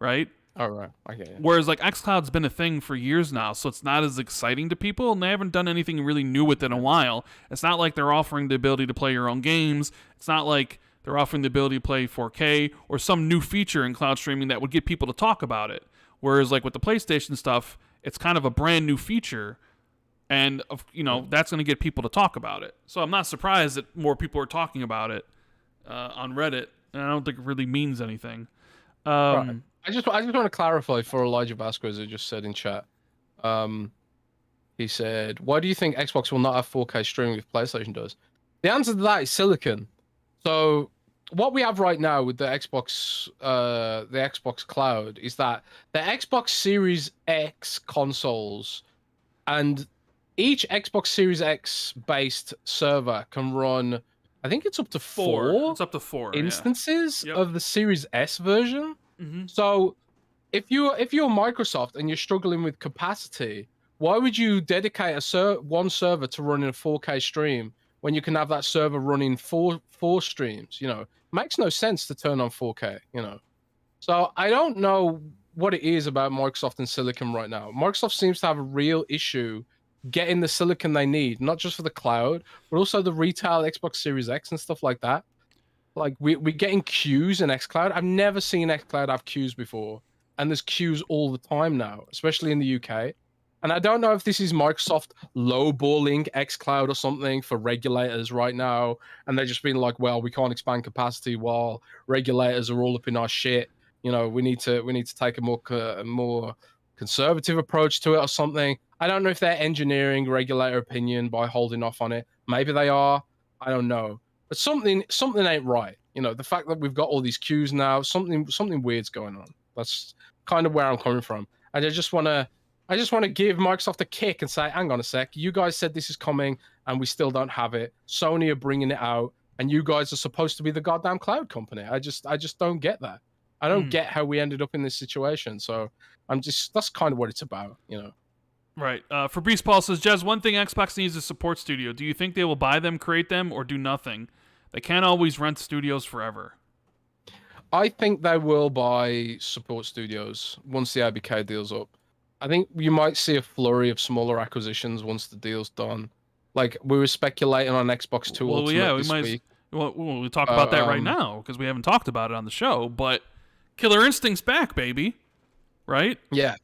right? All right, I get it. Whereas xCloud's been a thing for years now, so it's not as exciting to people, and they haven't done anything really new with it in a while. It's not like they're offering the ability to play your own games. It's not like They're offering the ability to play 4K or some new feature in cloud streaming that would get people to talk about it. Whereas like with the PlayStation stuff, it's kind of a brand new feature, and that's going to get people to talk about it. So I'm not surprised that more people are talking about it on Reddit, and I don't think it really means anything. Right. I just want to clarify for Elijah Vasquez, who just said in chat. He said, "Why do you think Xbox will not have 4K streaming if PlayStation does?" The answer to that is silicon. So what we have right now with the Xbox Cloud is that the Xbox Series X consoles and each Xbox Series X based server can run, I think it's up to four. It's up to 4 instances Yep. of the Series S version. Mm-hmm. So if you're Microsoft and you're struggling with capacity, why would you dedicate one server to running a 4K stream when you can have that server running four streams? Makes no sense to turn on 4K. So I don't know what it is about Microsoft and silicon right now. Microsoft seems to have a real issue getting the silicon they need, not just for the cloud, but also the retail Xbox Series X and stuff like that. Like we're getting queues in xCloud. I've never seen xCloud have queues before, and there's queues all the time now, especially in the UK. And I don't know if this is Microsoft lowballing xCloud or something for regulators right now, and they're just being like, well, we can't expand capacity while regulators are all up in our shit. We need to take a more conservative approach to it or something. I don't know if they're engineering regulator opinion by holding off on it. Maybe they are. I don't know. But something ain't right. The fact that we've got all these queues now, something weird's going on. That's kind of where I'm coming from. And I just want to give Microsoft a kick and say, hang on a sec, you guys said this is coming and we still don't have it. Sony are bringing it out and you guys are supposed to be the goddamn cloud company. I just don't get that. I don't get how we ended up in this situation. So that's kind of what it's about, Right. Fabrice Paul says, Jez, one thing Xbox needs is support studio. Do you think they will buy them, create them, or do nothing? They can't always rent studios forever. I think they will buy support studios once the ABK deal's up. I think you might see a flurry of smaller acquisitions once the deal's done. Like, we were speculating on Xbox 2 Ultimate this week. We'll talk about that right now, because we haven't talked about it on the show, but Killer Instinct's back, baby. Right? Yeah.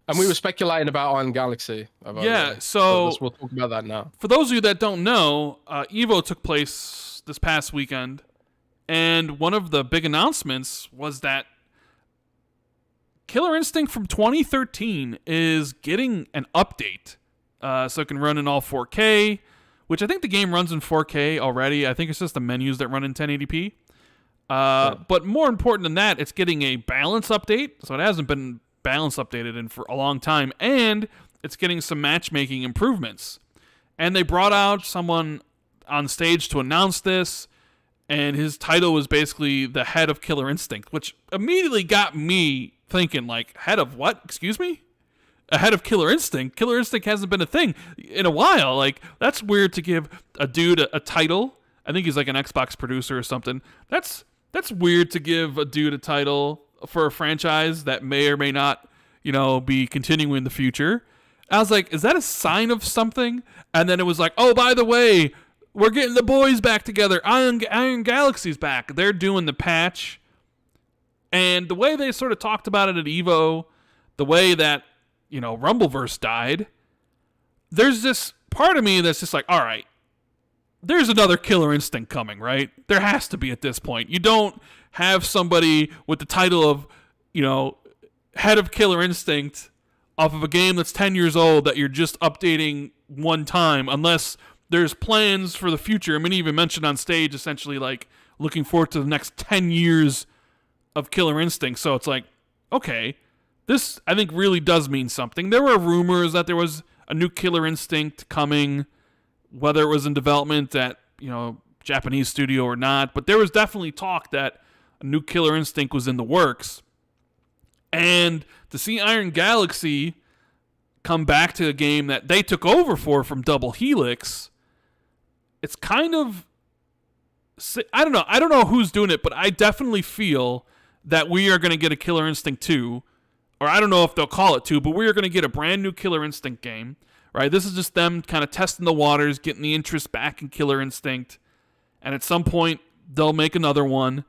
And we were speculating about Iron Galaxy. So we'll talk about that now. For those of you that don't know, EVO took place this past weekend, and one of the big announcements was that Killer Instinct from 2013 is getting an update, so it can run in all 4K, which I think the game runs in 4K already. I think it's just the menus that run in 1080p. But more important than that, it's getting a balance update, so it hasn't been balance updated in for a long time, and it's getting some matchmaking improvements. And they brought out someone on stage to announce this, and his title was basically the head of Killer Instinct, which immediately got me thinking, like, head of what? Excuse me? A head of Killer Instinct? Killer Instinct hasn't been a thing in a while. Like, that's weird to give a dude a title. I think he's like an Xbox producer or something. That's weird to give a dude a title for a franchise that may or may not, be continuing in the future. I was like, is that a sign of something? And then it was like, oh, by the way, we're getting the boys back together. Iron Galaxy's back. They're doing the patch. And the way they sort of talked about it at EVO, the way that, Rumbleverse died, there's this part of me that's just like, all right, there's another Killer Instinct coming, right? There has to be at this point. You don't have somebody with the title of, head of Killer Instinct off of a game that's 10 years old that you're just updating one time, unless there's plans for the future. I mean, he even mentioned on stage, essentially, like, looking forward to the next 10 years of Killer Instinct. So it's like, okay, this, I think, really does mean something. There were rumors that there was a new Killer Instinct coming, whether it was in development at, Japanese studio or not, but there was definitely talk that a new Killer Instinct was in the works. And to see Iron Galaxy come back to a game that they took over from Double Helix, it's kind of, I don't know who's doing it, but I definitely feel that we are going to get a Killer Instinct 2, or I don't know if they'll call it 2, but we are going to get a brand new Killer Instinct game, right? This is just them kind of testing the waters, getting the interest back in Killer Instinct, and at some point, they'll make another one.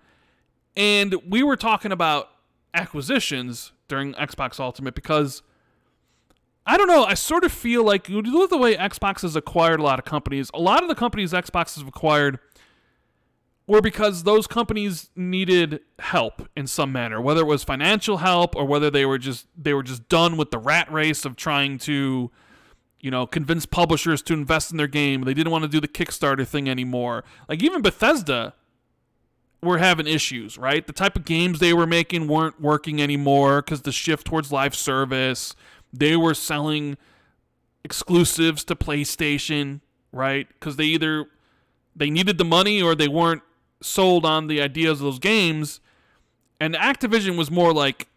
And we were talking about acquisitions during Xbox Ultimate because I don't know, I sort of feel like you look at the way Xbox has acquired a lot of companies. A lot of the companies Xbox has acquired were because those companies needed help in some manner, whether it was financial help or whether they were just done with the rat race of trying to, convince publishers to invest in their game. They didn't want to do the Kickstarter thing anymore. Like even Bethesda were having issues, right? The type of games they were making weren't working anymore because the shift towards live service. They were selling exclusives to PlayStation, right? Because they needed the money or they weren't sold on the ideas of those games. And Activision was more like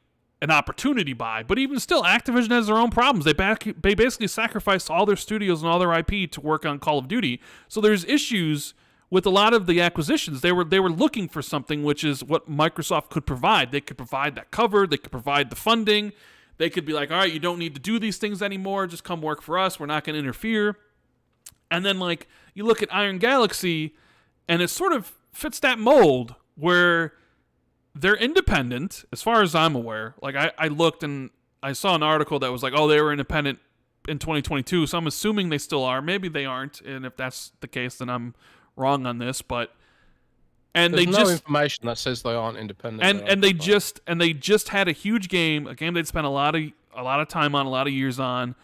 an opportunity buy. But even still, Activision has their own problems. They basically sacrificed all their studios and all their IP to work on Call of Duty. So there's issues with a lot of the acquisitions. They were looking for something, which is what Microsoft could provide. They could provide that cover. They could provide the funding. They could be like, all right, you don't need to do these things anymore. Just come work for us. We're not going to interfere. And then, you look at Iron Galaxy, and it sort of fits that mold where they're independent, as far as I'm aware. I looked, and I saw an article that was like, oh, they were independent in 2022, so I'm assuming they still are. Maybe they aren't, and if that's the case, then I'm wrong on this, but... And There's no information that says they aren't independent. And they just had a huge game, a game they'd spent a lot of time on, a lot of years on.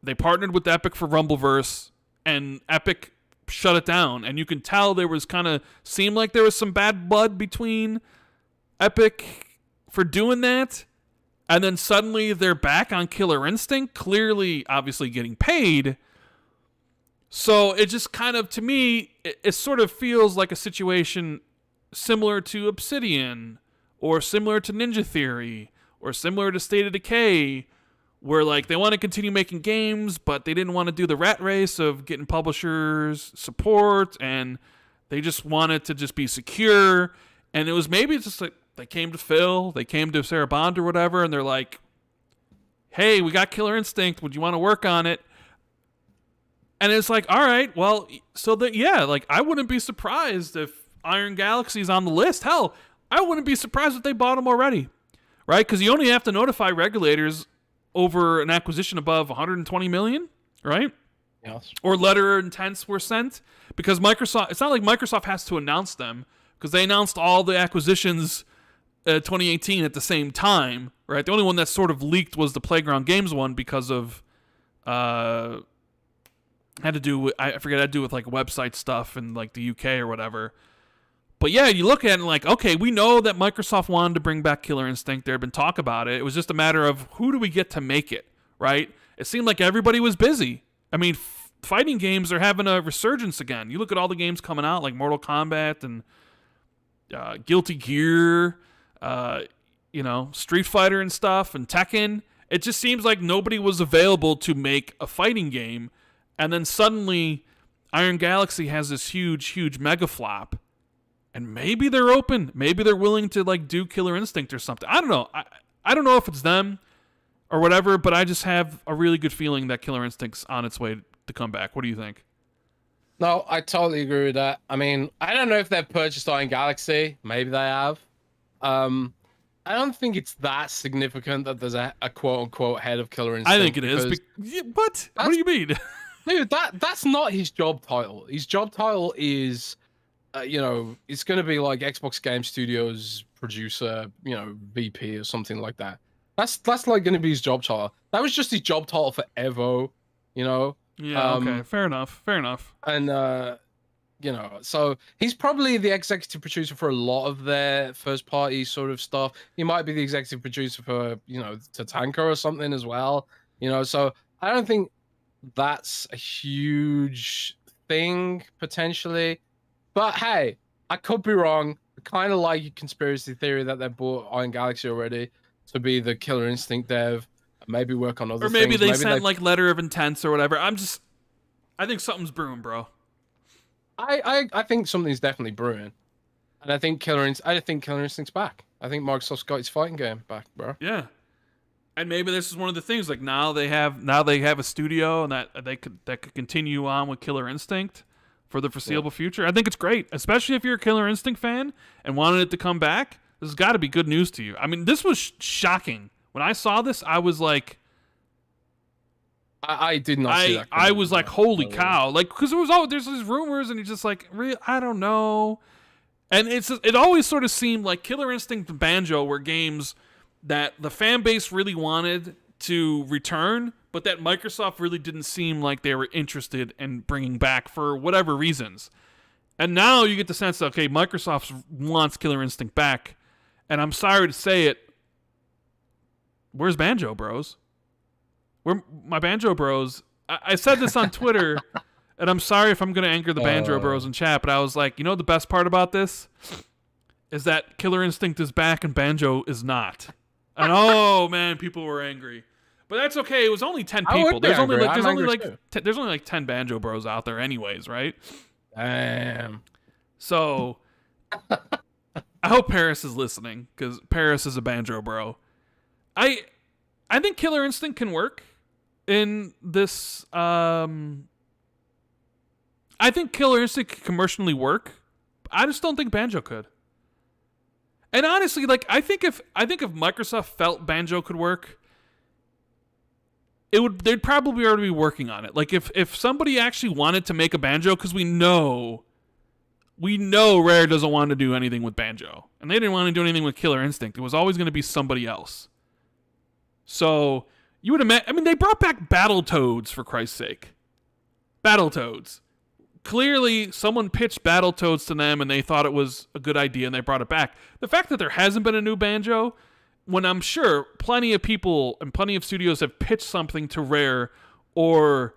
They partnered with Epic for Rumbleverse, and Epic shut it down. And you can tell seemed like there was some bad blood between Epic for doing that. And then suddenly they're back on Killer Instinct, clearly, obviously getting paid. So it just kind of, to me, it sort of feels like a situation similar to Obsidian or similar to Ninja Theory or similar to State of Decay, where they want to continue making games, but they didn't want to do the rat race of getting publishers support, and they just wanted to just be secure. And it was maybe just they came to Phil, they came to Sarah Bond or whatever, and they're like, hey, we got Killer Instinct, would you want to work on it? And it's like, all right, well, so that, yeah, I wouldn't be surprised if Iron Galaxy's on the list. Hell, I wouldn't be surprised if they bought them already, right? Because you only have to notify regulators over an acquisition above 120 million, right? Yes. Or letter of intents were sent. Because Microsoft, it's not like Microsoft has to announce them, because they announced all the acquisitions 2018 at the same time, right? The only one that sort of leaked was the Playground Games one because of... had to do with website stuff in the UK or whatever. But yeah, you look at it and okay, we know that Microsoft wanted to bring back Killer Instinct. There had been talk about it. It was just a matter of who do we get to make it, right? It seemed like everybody was busy. I mean, fighting games are having a resurgence again. You look at all the games coming out like Mortal Kombat and Guilty Gear, Street Fighter and stuff, and Tekken. It just seems like nobody was available to make a fighting game. And then suddenly, Iron Galaxy has this huge, huge mega flop. And maybe they're open. Maybe they're willing to do Killer Instinct or something. I don't know. I don't know if it's them or whatever, but I just have a really good feeling that Killer Instinct's on its way to come back. What do you think? No, I totally agree with that. I mean, I don't know if they've purchased Iron Galaxy. Maybe they have. I don't think it's that significant that there's a quote-unquote head of Killer Instinct. I think it is. What? What do you mean? Dude, that's not his job title. His job title is, it's going to be like Xbox Game Studios producer, VP or something like that. That's going to be his job title. That was just his job title for Evo, Yeah, okay. Fair enough. And, so he's probably the executive producer for a lot of their first party sort of stuff. He might be the executive producer for, Tatanka or something as well. So I don't think that's a huge thing potentially, but hey, I could be wrong. I kind of like your conspiracy theory that they bought Iron Galaxy already to be the Killer Instinct dev, maybe work on other things. Or maybe they sent letter of intents or whatever. I think something's brewing, bro. I think something's definitely brewing, and I think Killer Instinct's back. I think Microsoft's got its fighting game back, bro. Yeah. And maybe this is one of the things. Now they have a studio, and that could continue on with Killer Instinct for the foreseeable future. I think it's great, especially if you're a Killer Instinct fan and wanted it to come back. This has got to be good news to you. I mean, this was shocking. When I saw this, I was like, I did not see that. I was like, holy cow. Like, because there's these rumors, and you're just like, really, I don't know. And it always sort of seemed like Killer Instinct and Banjo were games that the fan base really wanted to return, but that Microsoft really didn't seem like they were interested in bringing back for whatever reasons. And now you get the sense that, okay, Microsoft wants Killer Instinct back. And I'm sorry to say it, where's Banjo Bros? Where my Banjo Bros? I said this on Twitter, and I'm sorry if I'm going to anger the Banjo Bros in chat, but I was like, you know the best part about this? Is that Killer Instinct is back and Banjo is not. And oh man, people were angry. But that's okay. It was only 10 people. There's only like 10 Banjo Bros out there anyways, right? Damn. So I hope Paris is listening, because Paris is a Banjo Bro. I think Killer Instinct can work in this. I think Killer Instinct can commercially work. I just don't think Banjo could. And honestly, like I think if Microsoft felt Banjo could work, they'd probably already be working on it. Like if somebody actually wanted to make a Banjo, because we know Rare doesn't want to do anything with Banjo, and they didn't want to do anything with Killer Instinct. It was always going to be somebody else. So you would imagine. I mean, they brought back Battletoads, for Christ's sake. Battletoads. Clearly, someone pitched Battletoads to them, and they thought it was a good idea, and they brought it back. The fact that there hasn't been a new Banjo, when I'm sure plenty of people and plenty of studios have pitched something to Rare or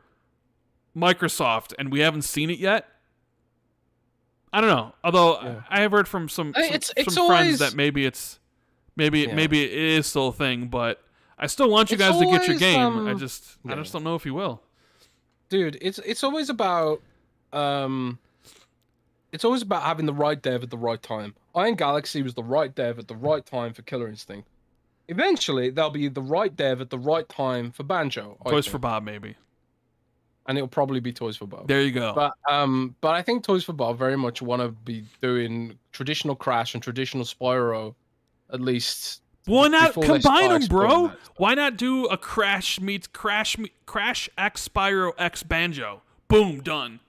Microsoft, and we haven't seen it yet. I don't know. Although I have heard from some friends that maybe it is still a thing, but I still want you guys to get your game. I just don't know if you will. Dude, it's always about having the right dev at the right time. Iron Galaxy was the right dev at the right time for Killer Instinct. Eventually, there'll be the right dev at the right time for Banjo. Toys for Bob, maybe. And it'll probably be Toys for Bob. There you go. But I think Toys for Bob very much want to be doing traditional Crash and traditional Spyro, at least. Why not combine them, bro? Why not do a Crash meets Crash X Spyro X Banjo? Boom, done.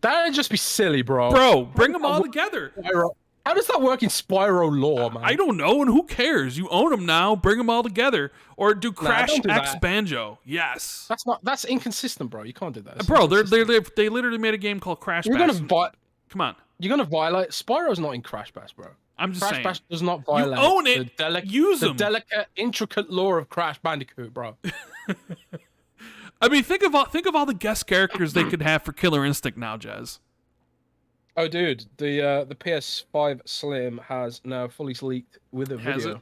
That'd just be silly, bro. Bro, bring them all together. Spyro. How does that work in Spyro lore, man? I don't know, and who cares? You own them now. Bring them all together, or do Crash X Banjo. Yes. That's inconsistent, bro. You can't do that. Bro, they literally made a game called Crash Bash. Come on. You're gonna violate. Spyro's not in Crash Bash, bro. I'm just saying. Crash Bash does not violate. You own it. Use them. The delicate, intricate lore of Crash Bandicoot, bro. I mean, think of all the guest characters they could have for Killer Instinct now, Jez. Oh, dude, the PS5 Slim has now fully leaked with a video. Has it?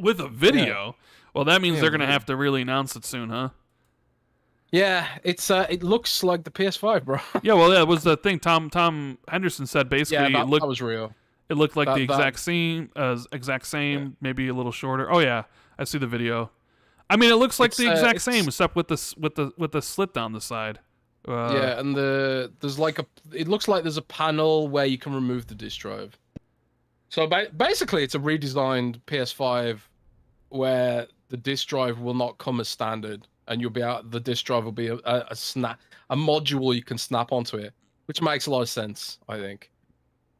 With a video? Yeah. Well, that means they're gonna have to really announce it soon, huh? Yeah, it looks like the PS5, bro. Yeah, well, that was the thing. Tom Henderson said basically that was real. It looked like the exact same, maybe a little shorter. Oh yeah, I see the video. I mean, it looks like the exact same, except with the slit down the side. Yeah, and it looks like there's a panel where you can remove the disc drive. So basically, it's a redesigned PS5 where the disc drive will not come as standard, and the disc drive will be a module you can snap onto it, which makes a lot of sense, I think.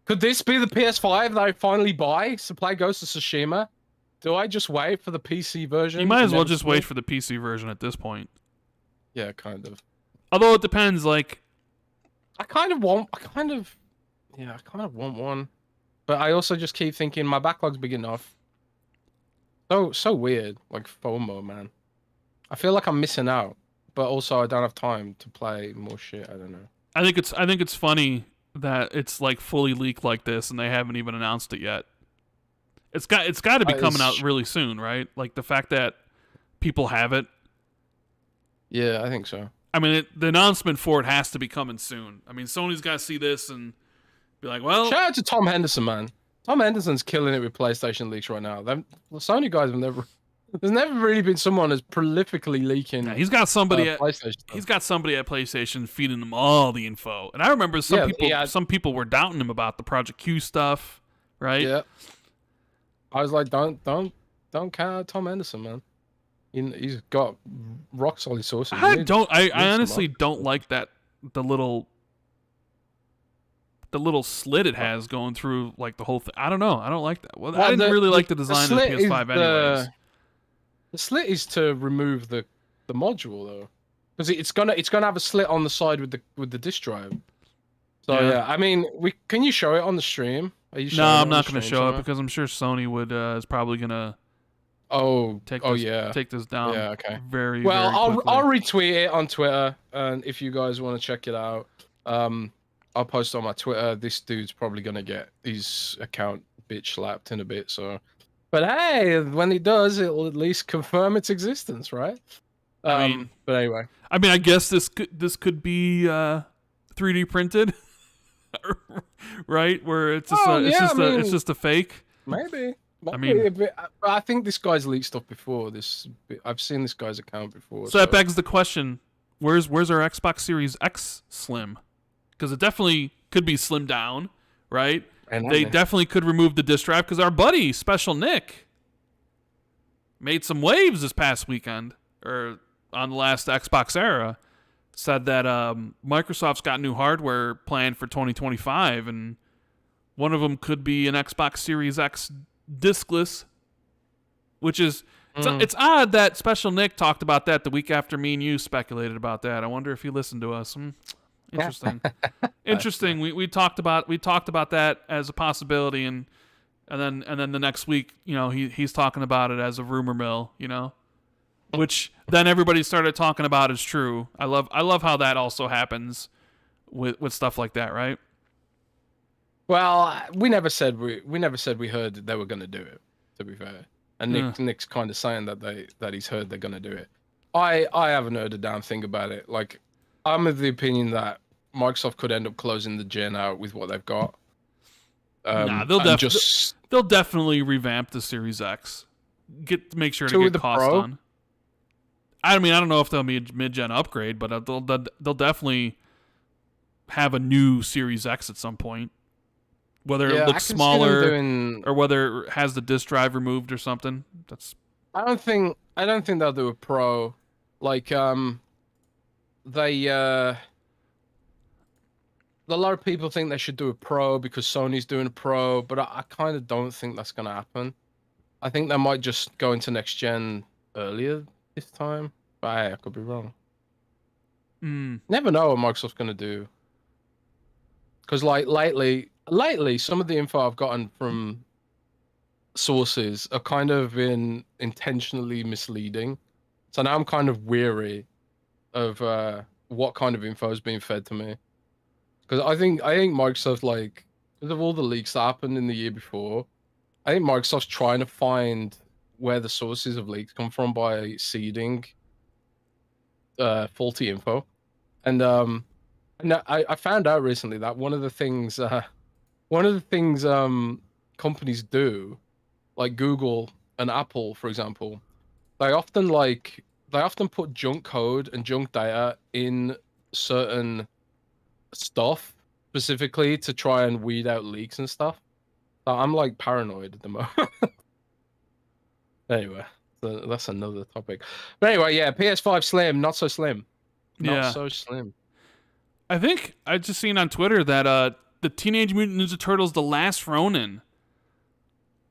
Could this be the PS5 that I finally buy to play Ghost of Tsushima? Do I just wait for the PC version? You might as well just wait for the PC version at this point. Yeah, kind of. Although it depends, like... I kind of want one. But I also just keep thinking my backlog's big enough. So weird, like FOMO, man. I feel like I'm missing out, but also I don't have time to play more shit. I don't know. I think it's funny that it's like fully leaked like this and they haven't even announced it yet. It's got to be coming out really soon, right? Like the fact that people have it. Yeah, I think so. I mean, the announcement for it has to be coming soon. I mean, Sony's got to see this and be like, well... Shout out to Tom Henderson, man. Tom Henderson's killing it with PlayStation leaks right now. The Sony guys have There's never really been someone as prolifically leaking. Yeah, he's got somebody at PlayStation. he's got somebody at PlayStation feeding him all the info. And I remember some people were doubting him about the Project Q stuff, right? Yeah. I was like, don't count out Tom Anderson, man. He's got rock solid sources. I honestly don't like that the little slit it has going through like the whole thing. I don't know. I don't like that. Well, I didn't really like the design of the PS5 anyways. The slit is to remove the module though, because it's gonna have a slit on the side with the disk drive. So yeah, I mean, can you show it on the stream? No, I'm not going to show it because I'm sure Sony is probably gonna take this down. Yeah, okay. Very well. I'll retweet it on Twitter, and if you guys want to check it out, I'll post on my Twitter. This dude's probably gonna get his account bitch slapped in a bit. So, but hey, when he does, it'll at least confirm its existence, right? But anyway, I guess this could be 3D printed, right? Where it's just a fake. Maybe. I think this guy's leaked stuff before. I've seen this guy's account before. So that begs the question: Where's our Xbox Series X Slim? Because it definitely could be slimmed down, right? They definitely could remove the disk drive because our buddy Special Nick made some waves this past weekend or on the last Xbox era. Said that Microsoft's got new hardware planned for 2025, and one of them could be an Xbox Series X diskless, which is it's odd that Special Nick talked about that the week after me and you speculated about that. I wonder if he listened to us. Interesting. Interesting. We talked about that as a possibility, and then the next week, he's talking about it as a rumor mill, which then everybody started talking about as true. I love how that also happens with stuff like that, right? Well, we never said we heard that they were going to do it. To be fair, and Nick's kind of saying that he's heard they're going to do it. I haven't heard a damn thing about it. Like, I'm of the opinion that Microsoft could end up closing the gen out with what they've got. They'll definitely revamp the Series X. Make sure to get cost Pro? on. I don't know if they'll be a mid-gen upgrade, but they'll definitely have a new Series X at some point. Whether it looks smaller or whether it has the disk drive removed or something. I don't think they'll do a Pro. Like a lot of people think they should do a Pro because Sony's doing a Pro, but I kind of don't think that's going to happen. I think they might just go into next gen earlier this time. But hey, I could be wrong. Never know what Microsoft's going to do. Because like lately, some of the info I've gotten from sources are kind of been intentionally misleading. So now I'm kind of weary of what kind of info is being fed to me. Because I think Microsoft, like, because of all the leaks that happened in the year before, I think Microsoft's trying to find where the sources of leaks come from by seeding faulty info. And I found out recently that one of the things companies do, like Google and Apple, for example, they often put junk code and junk data in certain stuff specifically to try and weed out leaks and stuff. So I'm like paranoid at the moment. Anyway, so that's another topic. But anyway, yeah, PS5 Slim, not so slim. Not so slim. I think I just seen on Twitter that the Teenage Mutant Ninja Turtles: The Last Ronin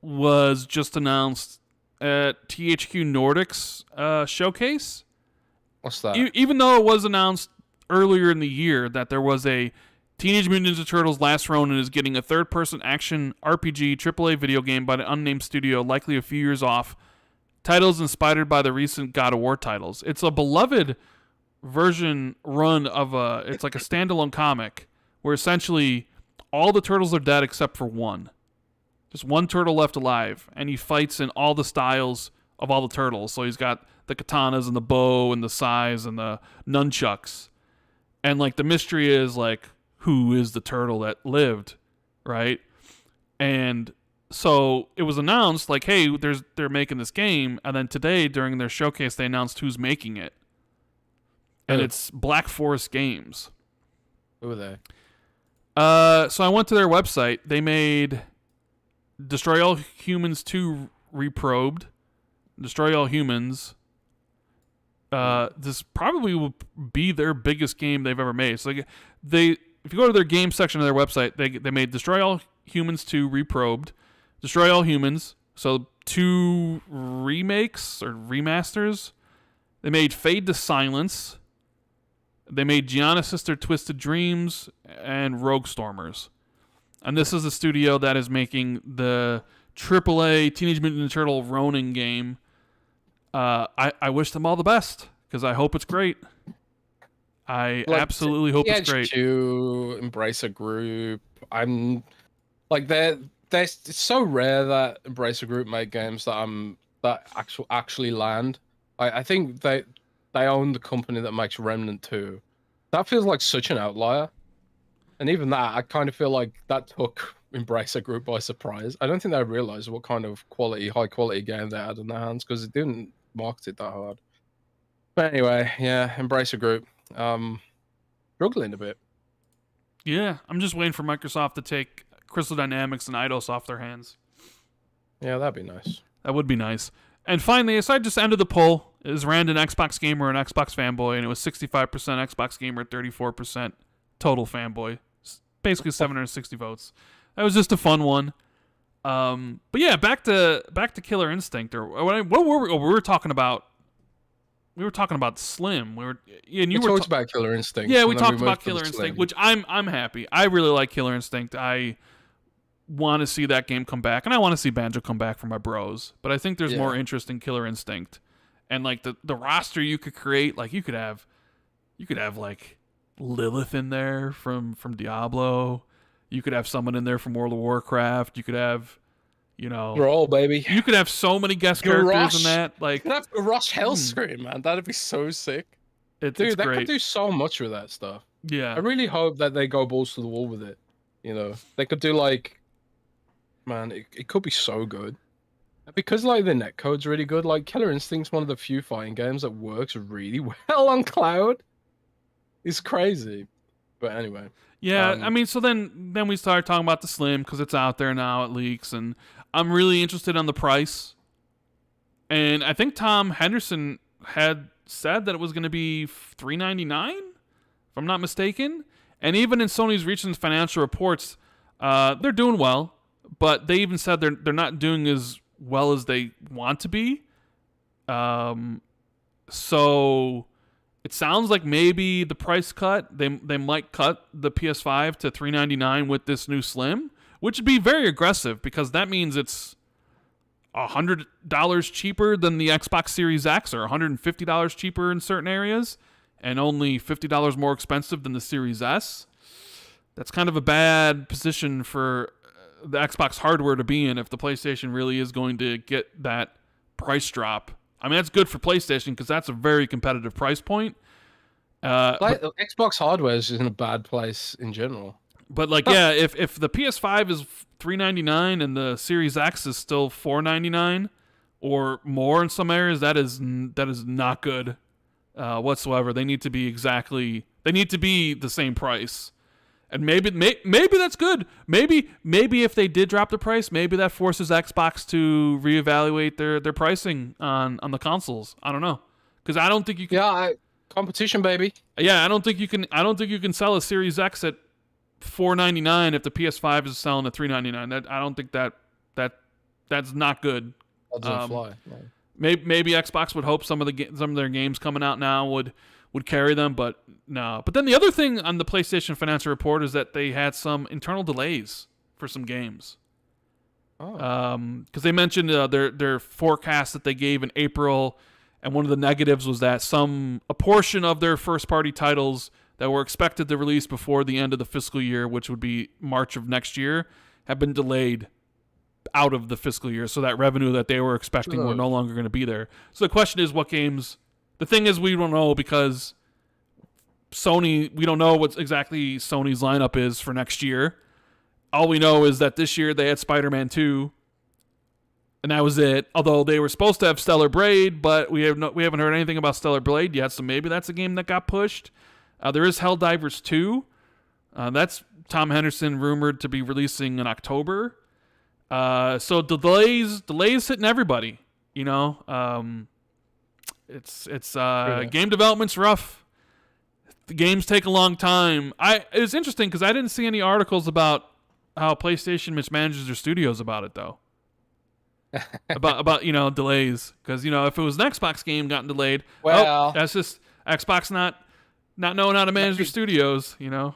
was just announced at THQ Nordic's showcase. What's that? Even though it was announced earlier in the year that there was a Teenage Mutant Ninja Turtles: Last Ronin is getting a third-person action RPG AAA video game by an unnamed studio, likely a few years off. Titles inspired by the recent God of War titles. It's a beloved version run of it's like a standalone comic where essentially all the turtles are dead except for one. Just one turtle left alive, and he fights in all the styles of all the turtles. So he's got the katanas and the bow and the sais and the nunchucks. And like the mystery is like, who is the turtle that lived, right? And So it was announced like, hey, they're making this game, and then today during their showcase they announced who's making it, and it's Black Forest Games. Who are they? So I went to their website. They made Destroy All Humans 2 Reprobed, Destroy All Humans. This probably will be their biggest game they've ever made. So if you go to their game section of their website, they made Destroy All Humans 2 Reprobed, Destroy All Humans, so 2 remakes or remasters. They made Fade to Silence. They made Gianna Sister Twisted Dreams and Rogue Stormers. And this is the studio that is making the AAA Teenage Mutant Ninja Turtle Ronin game. I wish them all the best because I hope it's great. I absolutely hope it's great. To embrace a group, I'm like it's so rare that Embracer Group make games that actually land. I think they own the company that makes Remnant 2. That feels like such an outlier. And even that, I kind of feel like that took Embracer Group by surprise. I don't think they realized what kind of high quality game they had in their hands because it didn't market it that hard. But anyway, yeah, Embracer Group. Struggling a bit. Yeah, I'm just waiting for Microsoft to take Crystal Dynamics and Eidos off their hands. Yeah, that'd be nice. That would be nice. And finally, so I just ended the poll. Is Rand an Xbox gamer or an Xbox fanboy? And it was 65% Xbox gamer, 34% total fanboy. Basically 760 votes. That was just a fun one. But yeah, back to Killer Instinct. Or what were we? Oh, we were talking about Slim. We talked about Killer Instinct. Yeah, we talked about Killer Instinct, which I'm happy. I really like Killer Instinct. I want to see that game come back, and I want to see Banjo come back for my bros. But I think there's more interest in Killer Instinct, and like the roster you could create. Like you could have like Lilith in there from Diablo. You could have someone in there from World of Warcraft. You could have, Roll, baby. You could have so many guest characters in that. Like, you could have Rush Hellscream, man. That'd be so sick. Dude, they great. could do so much with that stuff. Yeah. I really hope that they go balls to the wall with it. They could do like, man, it could be so good. Because like the netcode's really good. Like Killer Instinct's one of the few fighting games that works really well on cloud. It's crazy. But anyway. Yeah, I mean, so then we started talking about the Slim because it's out there now, it leaks, and I'm really interested on the price. And I think Tom Henderson had said that it was going to be $399, if I'm not mistaken. And even in Sony's recent financial reports, they're doing well, but they even said they're not doing as well as they want to be. So it sounds like maybe the price cut, they might cut the PS5 to $399 with this new Slim, which would be very aggressive because that means it's $100 cheaper than the Xbox Series X or $150 cheaper in certain areas and only $50 more expensive than the Series S. That's kind of a bad position for the Xbox hardware to be in if the PlayStation really is going to get that price drop. I mean, that's good for PlayStation because that's a very competitive price point. Xbox hardware is in a bad place in general. But like, yeah, if the PS5 is $399 and the Series X is still $499 or more in some areas, that is not good whatsoever. They need to be the same price. And maybe that's good. Maybe if they did drop the price, maybe that forces Xbox to reevaluate their pricing on the consoles. I don't know, because I don't think you can. Yeah, competition, baby. Yeah, I don't think you can sell a Series X at $499 if the PS5 is selling at $399. I don't think that's not good. That doesn't fly. No. Maybe Xbox would hope some of their games coming out now would carry them, but no. But then the other thing on the PlayStation financial report is that they had some internal delays for some games. Oh. Because they mentioned their forecast that they gave in April, and one of the negatives was that a portion of their first-party titles that were expected to release before the end of the fiscal year, which would be March of next year, have been delayed out of the fiscal year. So that revenue that they were expecting were no longer going to be there. So the question is, what games? The thing is, we don't know because we don't know what exactly Sony's lineup is for next year. All we know is that this year they had Spider-Man 2, and that was it. Although they were supposed to have Stellar Blade, but we haven't heard anything about Stellar Blade yet. So maybe that's a game that got pushed. There is Helldivers 2. That's Tom Henderson rumored to be releasing in October. So delays hitting everybody. You know, it's game development's rough. The games take a long time. It was interesting because I didn't see any articles about how PlayStation mismanages their studios about it though. about delays, because if it was an Xbox game gotten delayed, well, that's just Xbox not knowing how to manage their studios. So.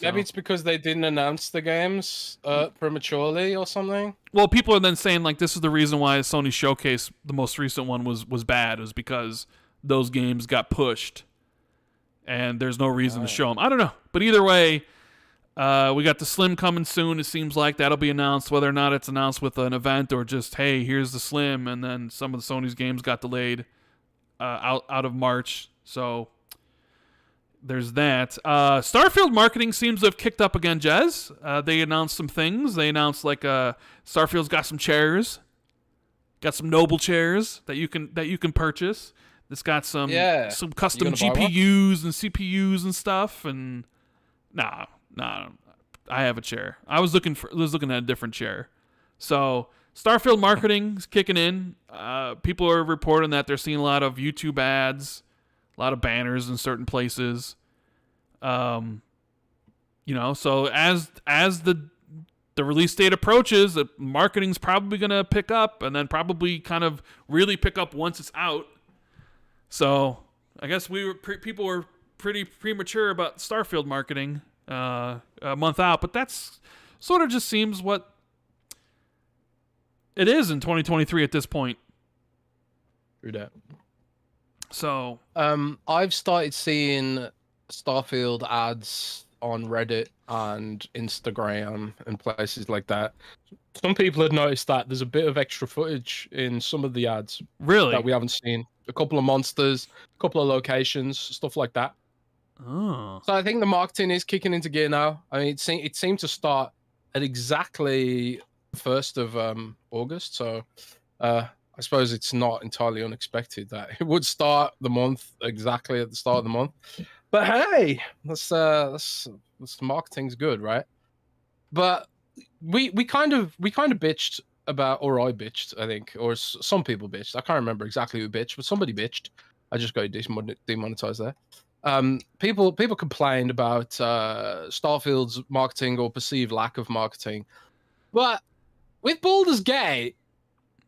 Maybe it's because they didn't announce the games prematurely or something. Well, people are then saying like this is the reason why Sony Showcase, the most recent one, was bad, was because those games got pushed, and there's no reason to show them. I don't know, but either way, we got the Slim coming soon. It seems like that'll be announced, whether or not it's announced with an event or just hey, here's the Slim, and then some of the Sony's games got delayed out of March, so. There's that. Starfield marketing seems to have kicked up again, Jez. They announced some things. They announced like Starfield's got some chairs, got some noble chairs that you can purchase. It's got some custom GPUs and CPUs and stuff. And nah, I have a chair. I was looking at a different chair. So Starfield marketing's kicking in. People are reporting that they're seeing a lot of YouTube ads. A lot of banners in certain places. So as the release date approaches, the marketing's probably going to pick up and then probably kind of really pick up once it's out. So I guess people were pretty premature about Starfield marketing a month out, but that's sort of just seems what it is in 2023 at this point. True that. So I've started seeing Starfield ads on Reddit and Instagram and places like that. Some people have noticed that there's a bit of extra footage in some of the ads. Really? That we haven't seen. A couple of monsters, a couple of locations, stuff like that. Oh. So I think the marketing is kicking into gear now. I mean, it seemed to start at exactly 1st of August. So I suppose it's not entirely unexpected that it would start the month exactly at the start of the month. But hey, that's marketing's good, right? But we kind of bitched about, or I bitched, I think, or some people bitched. I can't remember exactly who bitched, but somebody bitched. I just got demonetized there. People complained about Starfield's marketing or perceived lack of marketing, but with Baldur's Gate.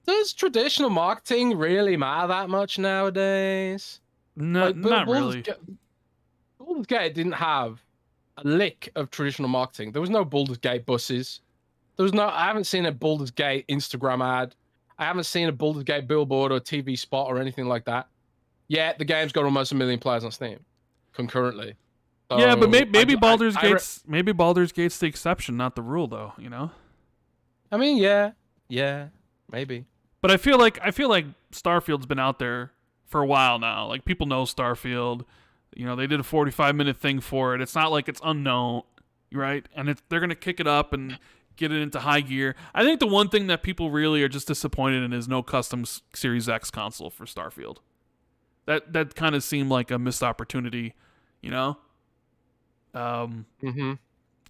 Does traditional marketing really matter that much nowadays? No, not really. Baldur's Gate didn't have a lick of traditional marketing. There was no Baldur's Gate buses. I haven't seen a Baldur's Gate Instagram ad. I haven't seen a Baldur's Gate billboard or TV spot or anything like that. Yet the game's got almost 1 million players on Steam concurrently. So yeah, but maybe Baldur's Gate's the exception, not the rule, though. I mean, yeah, maybe. But I feel like Starfield's been out there for a while now. Like people know Starfield. They did a 45-minute thing for it. It's not like it's unknown, right? And they're gonna kick it up and get it into high gear. I think the one thing that people really are just disappointed in is no custom Series X console for Starfield. That kind of seemed like a missed opportunity, Mm-hmm.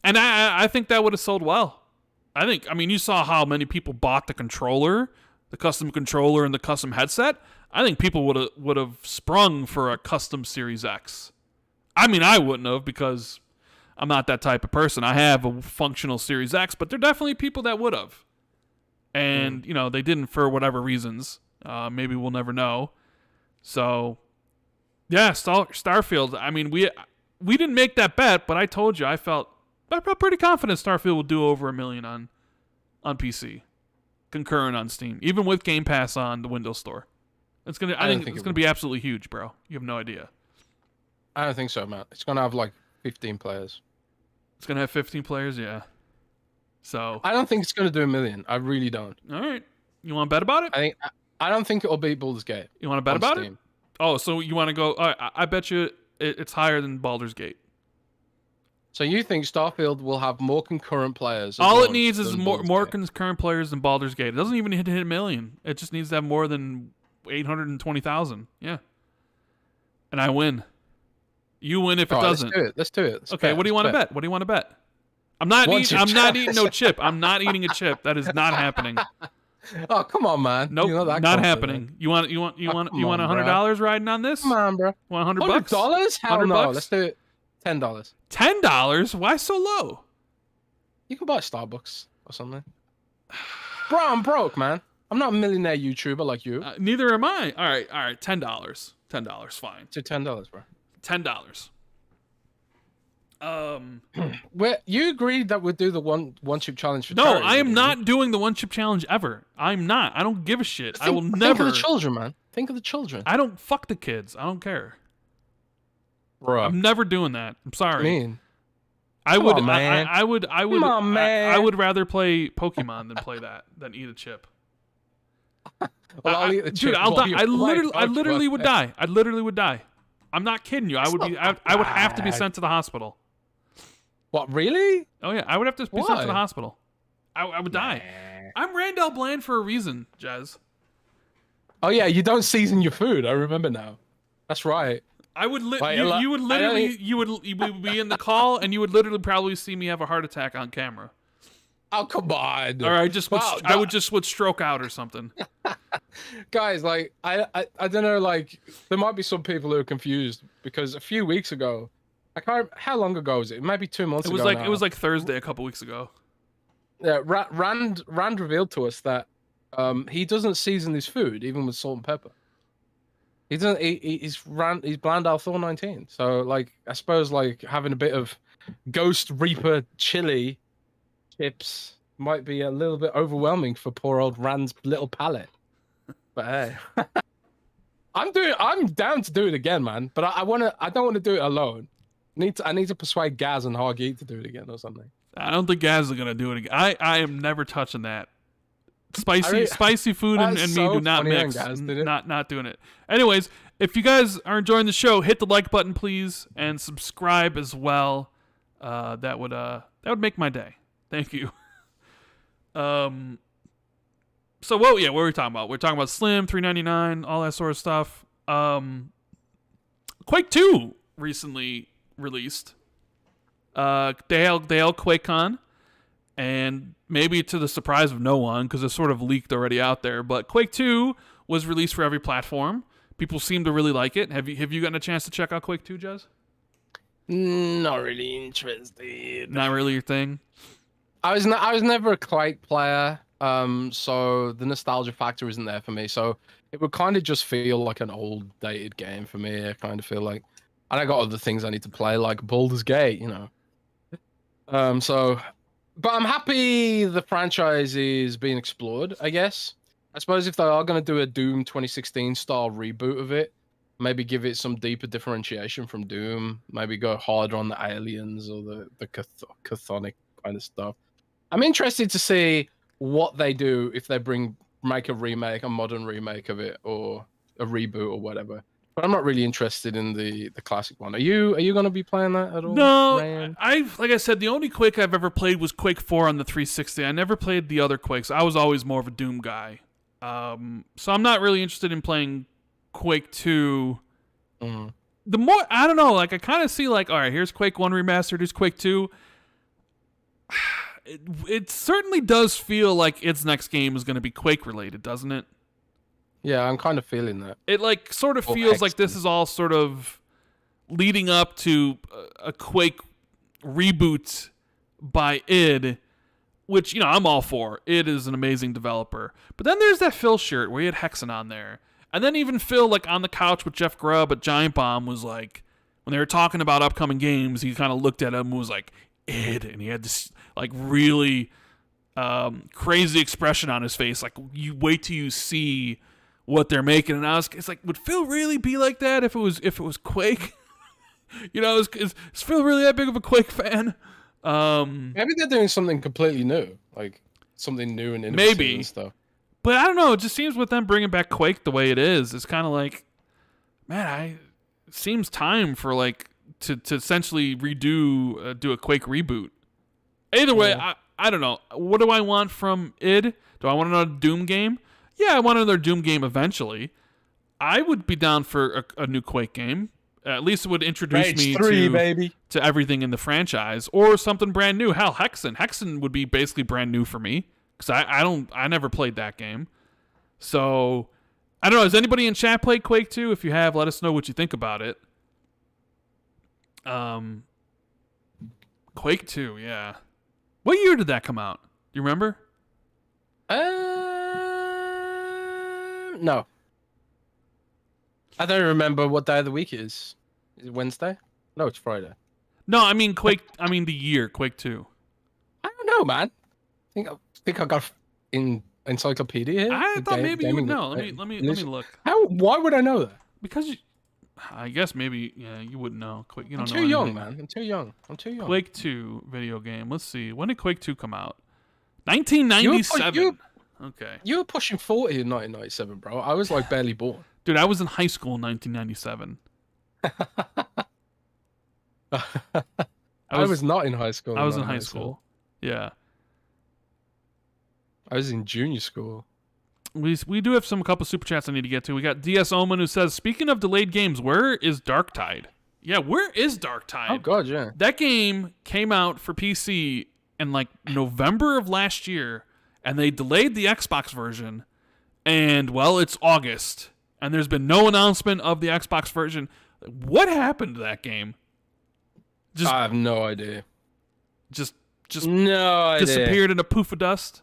And I think that would have sold well. I mean, you saw how many people bought the controller, the custom controller, and the custom headset. I think people would have sprung for a custom Series X. I mean, I wouldn't have because I'm not that type of person. I have a functional Series X, but there are definitely people that would have. And, they didn't for whatever reasons. Maybe we'll never know. So, yeah, Starfield. I mean, we didn't make that bet, but I told you I felt pretty confident Starfield will do over 1 million on PC, concurrent on Steam, even with Game Pass on the Windows Store. I think it's gonna be absolutely huge, bro. You have no idea. I don't think so, man. It's gonna have like 15 players. It's gonna have 15 players, yeah. So I don't think it's gonna do 1 million. I really don't. All right, you want to bet about it? I don't think it'll beat Baldur's Gate. You want to bet about Steam. it? Oh, so you want to go? All right, I bet you it's higher than Baldur's Gate. So you think Starfield will have more concurrent players? All it needs is more concurrent players than Baldur's Gate. It doesn't even hit a million. It just needs to have more than 820,000. Yeah. And I win. You win if it doesn't. Let's do it. Okay, what do you want to bet? What do you want to bet? I'm not eating no chip. I'm not eating a chip. That is not happening. Oh, come on, man. Nope, not happening. You want $100 riding on this? Come on, bro. Want $100? $100? Hell no. Let's do it. $10. $10? Why so low? You can buy Starbucks or something. Bro, I'm broke, man. I'm not a millionaire YouTuber like you. Neither am I. All right. $10. $10, fine. To $10, bro. $10. You agreed that we'd do the one chip challenge for No, charity, I am not doing the one chip challenge ever. I'm not. I don't give a shit. I will never. Think of the children, man. Think of the children. I don't fuck the kids. I don't care. Bro, I'm never doing that. I'm sorry. I mean, I would rather play Pokemon than play that than eat a chip. Well, I'll eat the chip. Dude, I'll die. I literally would die. I literally would die. I'm not kidding you. I would have to be sent to the hospital. What, really? Oh yeah, I would have to be sent to the hospital. I would die. I'm Rand-al-bland for a reason, Jez. Oh yeah, you don't season your food. I remember now. That's right. I would you would be in the call and you would literally probably see me have a heart attack on camera. Oh, come on. Or I would just stroke out or something. Guys, like I don't know, like there might be some people who are confused because a few weeks ago, I can't. How long ago was it? It might be 2 months ago. It was like Thursday a couple weeks ago. Yeah, Rand revealed to us that he doesn't season his food even with salt and pepper. He doesn't. He's bland al Thor 19. So like, I suppose like having a bit of Ghost Reaper chili chips might be a little bit overwhelming for poor old Rand's little palate. But hey, I'm down to do it again, man. But I don't want to do it alone. I need to persuade Gaz and Hargeet to do it again or something. I don't think Gaz is gonna do it again. I am never touching that. Spicy food and me do not mix. Not doing it. Anyways, if you guys are enjoying the show, hit the like button, please, and subscribe as well. That would make my day. Thank you. So what were we talking about? We're talking about Slim, $3.99, all that sort of stuff. Quake 2 recently released. They held QuakeCon, and maybe to the surprise of no one, because it's sort of leaked already out there, but Quake 2 was released for every platform. People seem to really like it. Have you gotten a chance to check out Quake 2, Jez? Not really interested. Not really your thing? I was never a Quake player, so the nostalgia factor isn't there for me. So it would kind of just feel like an old dated game for me. I kind of feel like I got other things I need to play, like Baldur's Gate, you know. But I'm happy the franchise is being explored, I guess. I suppose if they are going to do a Doom 2016 style reboot of it, maybe give it some deeper differentiation from Doom, maybe go harder on the aliens or the chthonic kind of stuff. I'm interested to see what they do if they make a modern remake of it, or a reboot or whatever. But I'm not really interested in the classic one. Are you going to be playing that at all? No, Rand? like I said, the only Quake I've ever played was Quake 4 on the 360. I never played the other Quakes. I was always more of a Doom guy. So I'm not really interested in playing Quake 2. The more, I don't know, like I kind of see like, all right, here's Quake 1 remastered, here's Quake 2. It certainly does feel like its next game is going to be Quake related, doesn't it? Yeah, I'm kind of feeling that. It like sort of feels like this is all sort of leading up to a Quake reboot by id, which, you know, I'm all for. Id is an amazing developer. But then there's that Phil shirt where he had Hexen on there. And then even Phil, like on the couch with Jeff Grubb at Giant Bomb, was like, when they were talking about upcoming games, he kind of looked at him and was like, id, and he had this like really crazy expression on his face. Like, you wait till you see what they're making. And it's like, would Phil really be like that if it was Quake? You know, is Phil really that big of a Quake fan? Maybe they're doing something completely new, like something new and innovative and stuff. But I don't know. It just seems with them bringing back Quake the way it is, it's kind of like, man, it seems time for like to essentially redo do a Quake reboot. Either way, I don't know. What do I want from id? Do I want another Doom game? Yeah, I want another Doom game eventually. I would be down for a new Quake game. At least it would introduce Rage me 3, baby. to everything in the franchise, or something brand new. Hell, Hexen. Hexen would be basically brand new for me because I never played that game. So I don't know. Has anybody in chat played Quake 2? If you have, let us know what you think about it. Quake 2, yeah. What year did that come out? Do you remember? No. I don't remember what day of the week it is. Is it Wednesday? No, it's Friday. No, I mean Quake. I mean the year Quake 2. I don't know, man. I think I got encyclopedia here. I thought maybe you would know. Let me look. Why would I know that? Because I guess maybe you wouldn't know. Quake. You don't I'm know too young, anything. man. I'm too young. Quake 2 video game. Let's see. When did Quake 2 come out? 1997. Okay. You were pushing 40 in 1997, bro. I was like barely born. Dude, I was in high school in 1997. I was not in high school. I was in high school. Yeah. I was in junior school. We do have a couple super chats I need to get to. We got DS Omen who says, speaking of delayed games, where is Darktide? Yeah, where is Darktide? Oh, God, yeah. That game came out for PC in like November of last year, and they delayed the Xbox version, and, well, it's August, and there's been no announcement of the Xbox version. What happened to that game? I have no idea. Just no idea. Disappeared in a poof of dust?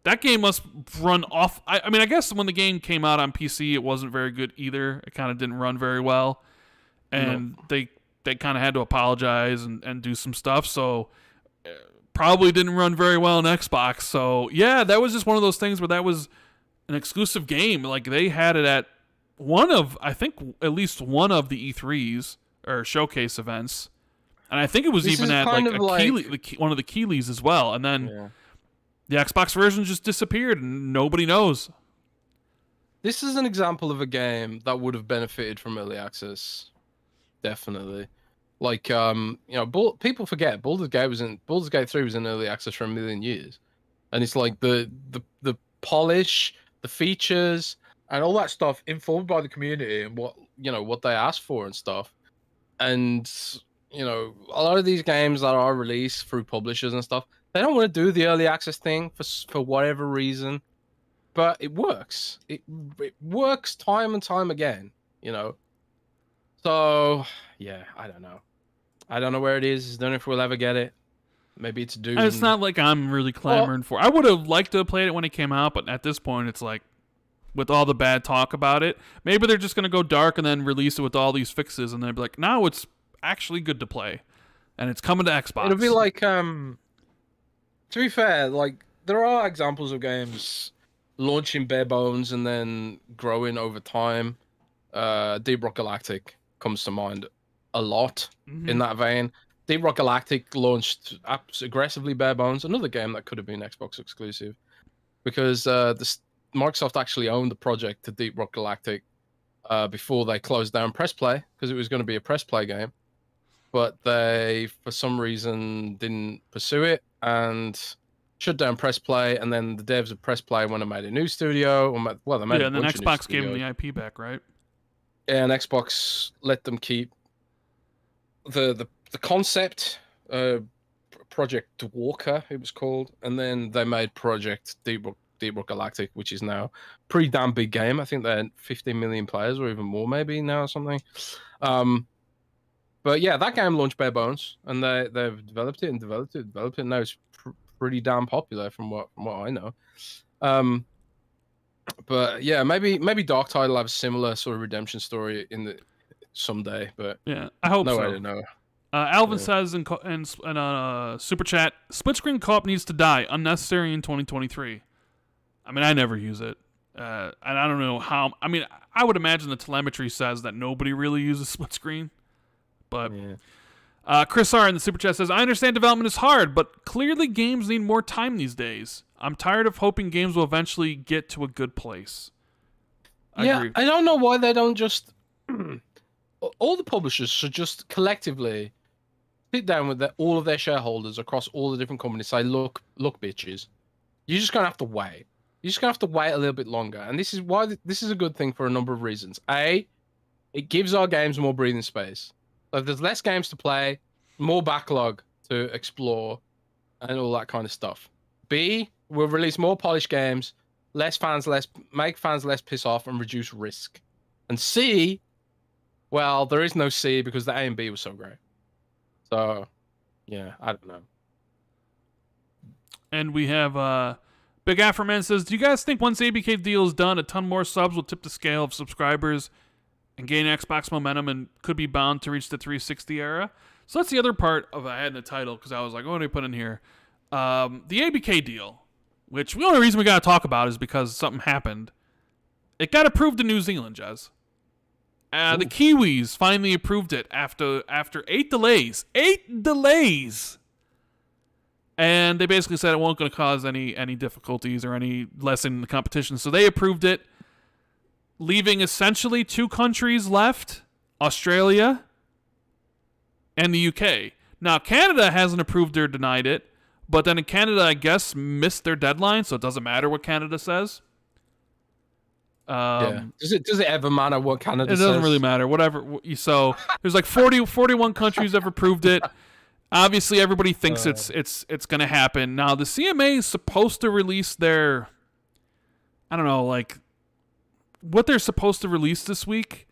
That game must run off. I mean, I guess when the game came out on PC, it wasn't very good either. It kind of didn't run very well. And they kind of had to apologize and do some stuff. So probably didn't run very well on Xbox. So yeah, that was just one of those things where that was an exclusive game. Like they had it at I think at least one of the E3s or showcase events. And I think it was even at like one of the Keeleys as well. And then the Xbox version just disappeared and nobody knows. This is an example of a game that would have benefited from early access. Definitely. Like, people forget Baldur's Gate 3 was in early access for a million years. And it's like the polish, the features, and all that stuff informed by the community and what they asked for and stuff. And, a lot of these games that are released through publishers and stuff, they don't want to do the early access thing for whatever reason, but it works. It works time and time again, So, yeah, I don't know. I don't know where it is. Don't know if we'll ever get it. Maybe it's due. It's not like I'm really clamoring for. I would have liked to have played it when it came out, but at this point, it's like, with all the bad talk about it, maybe they're just gonna go dark and then release it with all these fixes, and they'll be like, "No, it's actually good to play, and it's coming to Xbox." It'll be like, to be fair, like there are examples of games launching bare bones and then growing over time. Deep Rock Galactic comes to mind a lot in that vein. Deep Rock Galactic launched aggressively bare bones, another game that could have been Xbox exclusive, because Microsoft actually owned the project to Deep Rock Galactic before they closed down Press Play, because it was going to be a Press Play game. But they, for some reason, didn't pursue it and shut down Press Play. And then the devs of Press Play went and made a new studio. They made and then Xbox gave them the IP back, right? Yeah, and Xbox let them keep the concept, Project Walker, it was called, and then they made Project Deep Rock Galactic, which is now a pretty damn big game. I think they're 15 million players or even more maybe now or something. But yeah, that game launched bare bones, and they've developed it. Now it's pretty damn popular from what I know. But yeah, maybe Darktide will have a similar sort of redemption story someday. But yeah, I hope so. No way to know. Alvin says in super chat, split screen co-op needs to die. Unnecessary in 2023. I mean, I never use it. And I don't know how. I mean, I would imagine the telemetry says that nobody really uses split screen. But Chris R in the super chat says, I understand development is hard, but clearly games need more time these days. I'm tired of hoping games will eventually get to a good place. I agree. I don't know why they don't just all the publishers should just collectively sit down with all of their shareholders across all the different companies. Say, look, bitches, you're just gonna have to wait. You're just gonna have to wait a little bit longer. And this is why this is a good thing for a number of reasons. A, it gives our games more breathing space. So if there's less games to play, more backlog to explore, and all that kind of stuff. B, we'll release more polished games, make fans less piss off and reduce risk. And C, well, there is no C because the A and B was so great. So, yeah, I don't know. And we have Big Afroman says, do you guys think once the ABK deal is done, a ton more subs will tip the scale of subscribers and gain Xbox momentum and could be bound to reach the 360 era? So that's the other part of I had in the title because I was like, what do I put in here? The ABK deal, which the only reason we got to talk about is because something happened. It got approved in New Zealand, Jez. The Kiwis finally approved it after 8 delays. 8 delays! And they basically said it won't going to cause any difficulties or any lessen the competition. So they approved it, leaving essentially 2 countries left, Australia and the UK. Now, Canada hasn't approved or denied it, but then in Canada, I guess, missed their deadline, so it doesn't matter what Canada says. Yeah. Does it ever matter what Canada says? It doesn't really matter. Whatever. So there's like 41 countries that have approved it. Obviously, everybody thinks it's going to happen. Now, the CMA is supposed to release their, I don't know, like what they're supposed to release this week,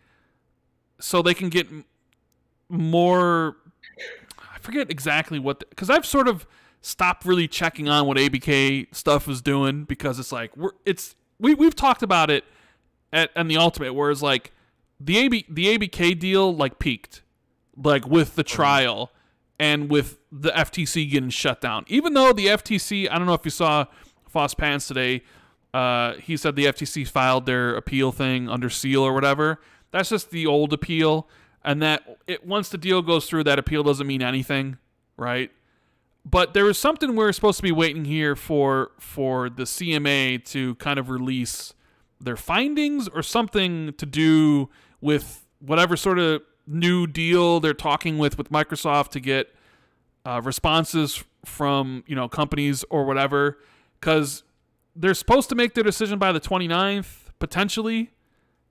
so they can get more. I forget exactly what, because I've sort of stopped really checking on what ABK stuff is doing because it's like we've talked about it and the Ultimate, where it's like the ABK deal like peaked, like with the trial. And with the FTC getting shut down. Even though the FTC, I don't know if you saw Foss Pants today, he said the FTC filed their appeal thing under seal or whatever. That's just the old appeal. And that once the deal goes through, that appeal doesn't mean anything, right? But there was something we're supposed to be waiting here for the CMA to kind of release their findings or something to do with whatever sort of new deal they're talking with Microsoft to get responses from companies or whatever, because they're supposed to make their decision by the 29th potentially,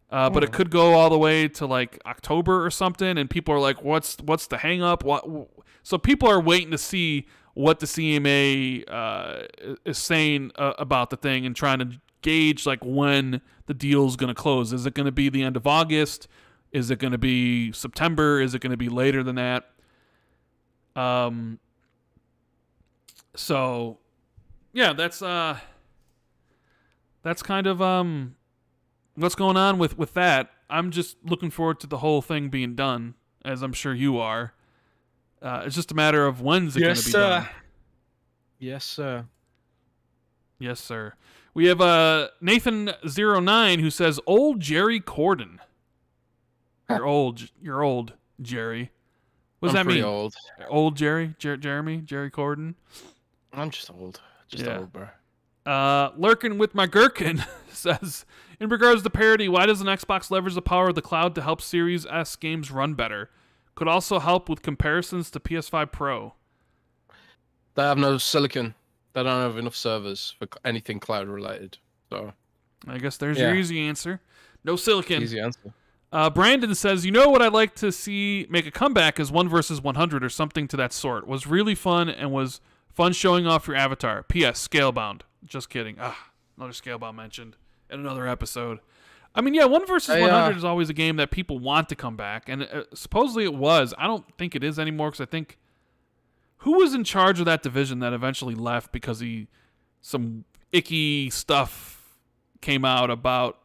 but it could go all the way to like October or something, and people are like, what's the hang up? So people are waiting to see what the CMA is saying about the thing and trying to gauge like when the deal is going to close. Is it going to be the end of August? Is it going to be September? Is it going to be later than that? So yeah, that's kind of what's going on with that. I'm just looking forward to the whole thing being done, as I'm sure you are. It's just a matter of when's it going to be done. Yes, sir. Yes, sir. We have Nathan09 who says, "Old Jerry Corden." You're old, Jerry. What does that mean? Old. Old Jerry? Jeremy? Jerry Corden? I'm just old. Old, bro. Lurking with my gherkin says, in regards to parity, why doesn't Xbox leverage the power of the cloud to help Series S games run better? Could also help with comparisons to PS5 Pro. They have no silicon. They don't have enough servers for anything cloud related. So I guess there's your easy answer. No silicon. Easy answer. Brandon says, what I'd like to see make a comeback is 1 versus 100 or something to that sort. Was really fun and was fun showing off your avatar. P.S. Scalebound. Just kidding. Another Scalebound mentioned in another episode. I mean, 1 versus 100 is always a game that people want to come back, and supposedly it was. I don't think it is anymore because I think who was in charge of that division that eventually left because some icky stuff came out about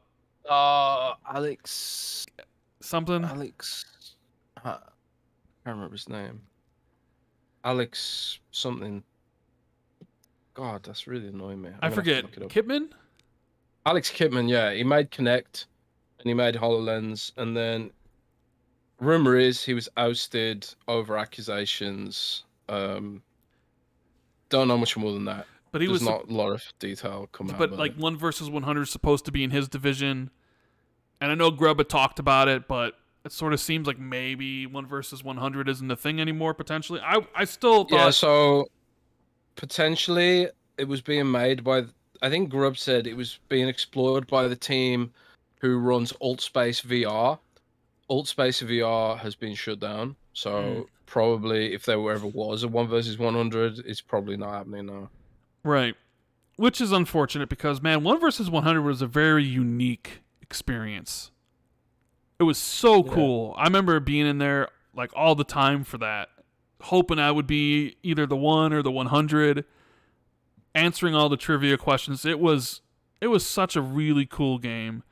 Alex something. I can't remember his name. Alex something. God, that's really annoying me. I forget. Kipman? Alex Kipman, yeah. He made Kinect and he made HoloLens, and then rumor is he was ousted over accusations. Don't know much more than that. But There's not a lot of detail come out. But like 1 versus 100 is supposed to be in his division. And I know Grub had talked about it, but it sort of seems like maybe 1 versus 100 isn't a thing anymore. Potentially, I still thought. Yeah, so potentially it was being made by. I think Grubb said it was being explored by the team who runs Altspace VR. Altspace VR has been shut down, so probably if there ever was a 1 versus 100, it's probably not happening now. Right. Which is unfortunate because, man, 1 versus 100 was a very unique experience. It was so cool. I remember being in there like all the time for that, hoping I would be either the 1 or the 100, answering all the trivia questions. It was such a really cool game.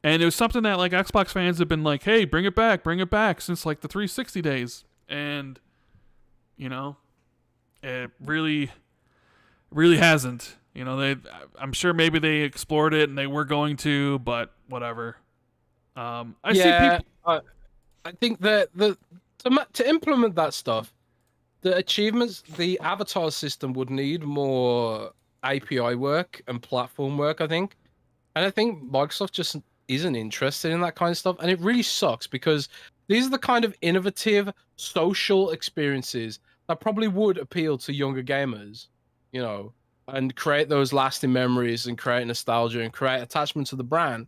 And it was something that like Xbox fans have been like, hey, bring it back since like the 360 days. And, you know, it really hasn't. You know, I'm sure maybe they explored it and they were going to, but whatever. I see people. I think that to implement that stuff, the achievements, the avatar system would need more API work and platform work, I think. And I think Microsoft just isn't interested in that kind of stuff. And it really sucks because these are the kind of innovative social experiences that probably would appeal to younger gamers, you know, and create those lasting memories and create nostalgia and create attachment to the brand.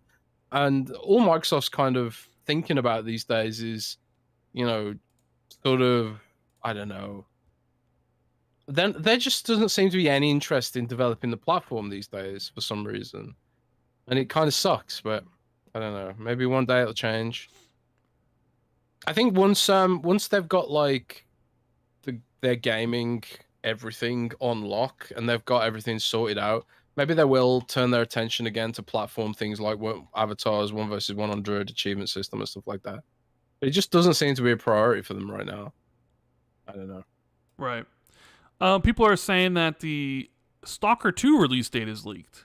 And all Microsoft's kind of thinking about these days is, you know, sort of, I don't know. Then there just doesn't seem to be any interest in developing the platform these days for some reason. And it kind of sucks, but I don't know. Maybe one day it'll change. I think once they've got like their gaming everything on lock and they've got everything sorted out, maybe they will turn their attention again to platform things like avatars, 1 versus 100 achievement system and stuff like that. It just doesn't seem to be a priority for them right now. I don't know. Right. People are saying that the Stalker 2 release date is leaked.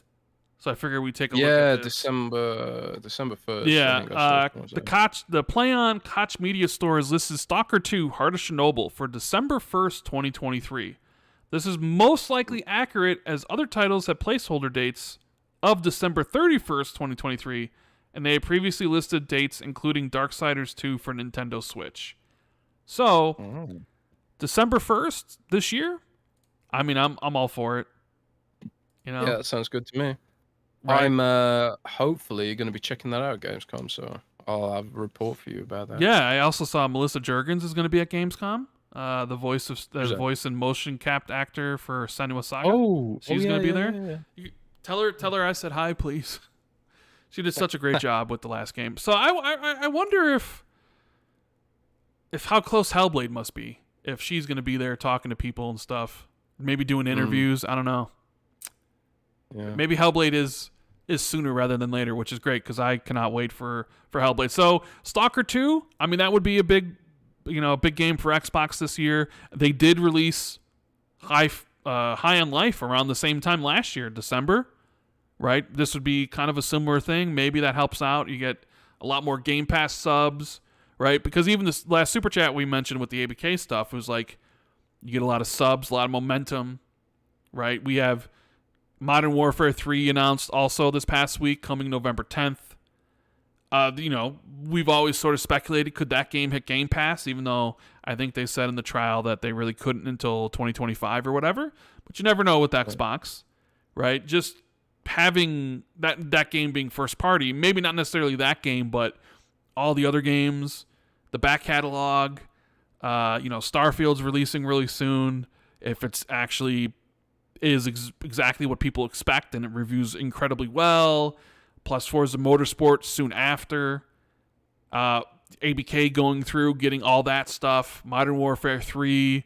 So I figure we take a look at this. December 1st. Yeah, the PlayOn Koch Media Store is listed Stalker 2 Heart of Chernobyl for December 1st, 2023. This is most likely accurate as other titles have placeholder dates of December 31st, 2023, and they had previously listed dates including Darksiders 2 for Nintendo Switch. So, December 1st this year? I mean, I'm all for it. You know? Yeah, that sounds good to me. Right. I'm hopefully going to be checking that out at Gamescom, so I'll have a report for you about that. Yeah, I also saw Melissa Juergens is going to be at Gamescom. The voice and motion capped actor for Senua Saga. She's going to be there. Yeah. Tell her I said hi, please. She did such a great job with the last game. So I wonder if how close Hellblade must be. If she's going to be there talking to people and stuff, maybe doing interviews. I don't know. Yeah. Maybe Hellblade is sooner rather than later, which is great because I cannot wait for Hellblade. So Stalker 2, I mean that would be a big game for Xbox this year. They did release High on Life around the same time last year, December, right? This would be kind of a similar thing. Maybe that helps out. You get a lot more Game Pass subs, right? Because even this last Super Chat we mentioned with the ABK stuff was like you get a lot of subs, a lot of momentum, right? We have Modern Warfare 3 announced also this past week, coming November 10th. We've always sort of speculated, could that game hit Game Pass, even though I think they said in the trial that they really couldn't until 2025 or whatever. But you never know with Xbox, right? Just having that game being first party, maybe not necessarily that game, but all the other games, the back catalog, Starfield's releasing really soon. If it's actually is exactly what people expect, and it reviews incredibly well. Plus Forza Motorsport soon after. ABK going through, getting all that stuff. Modern Warfare 3.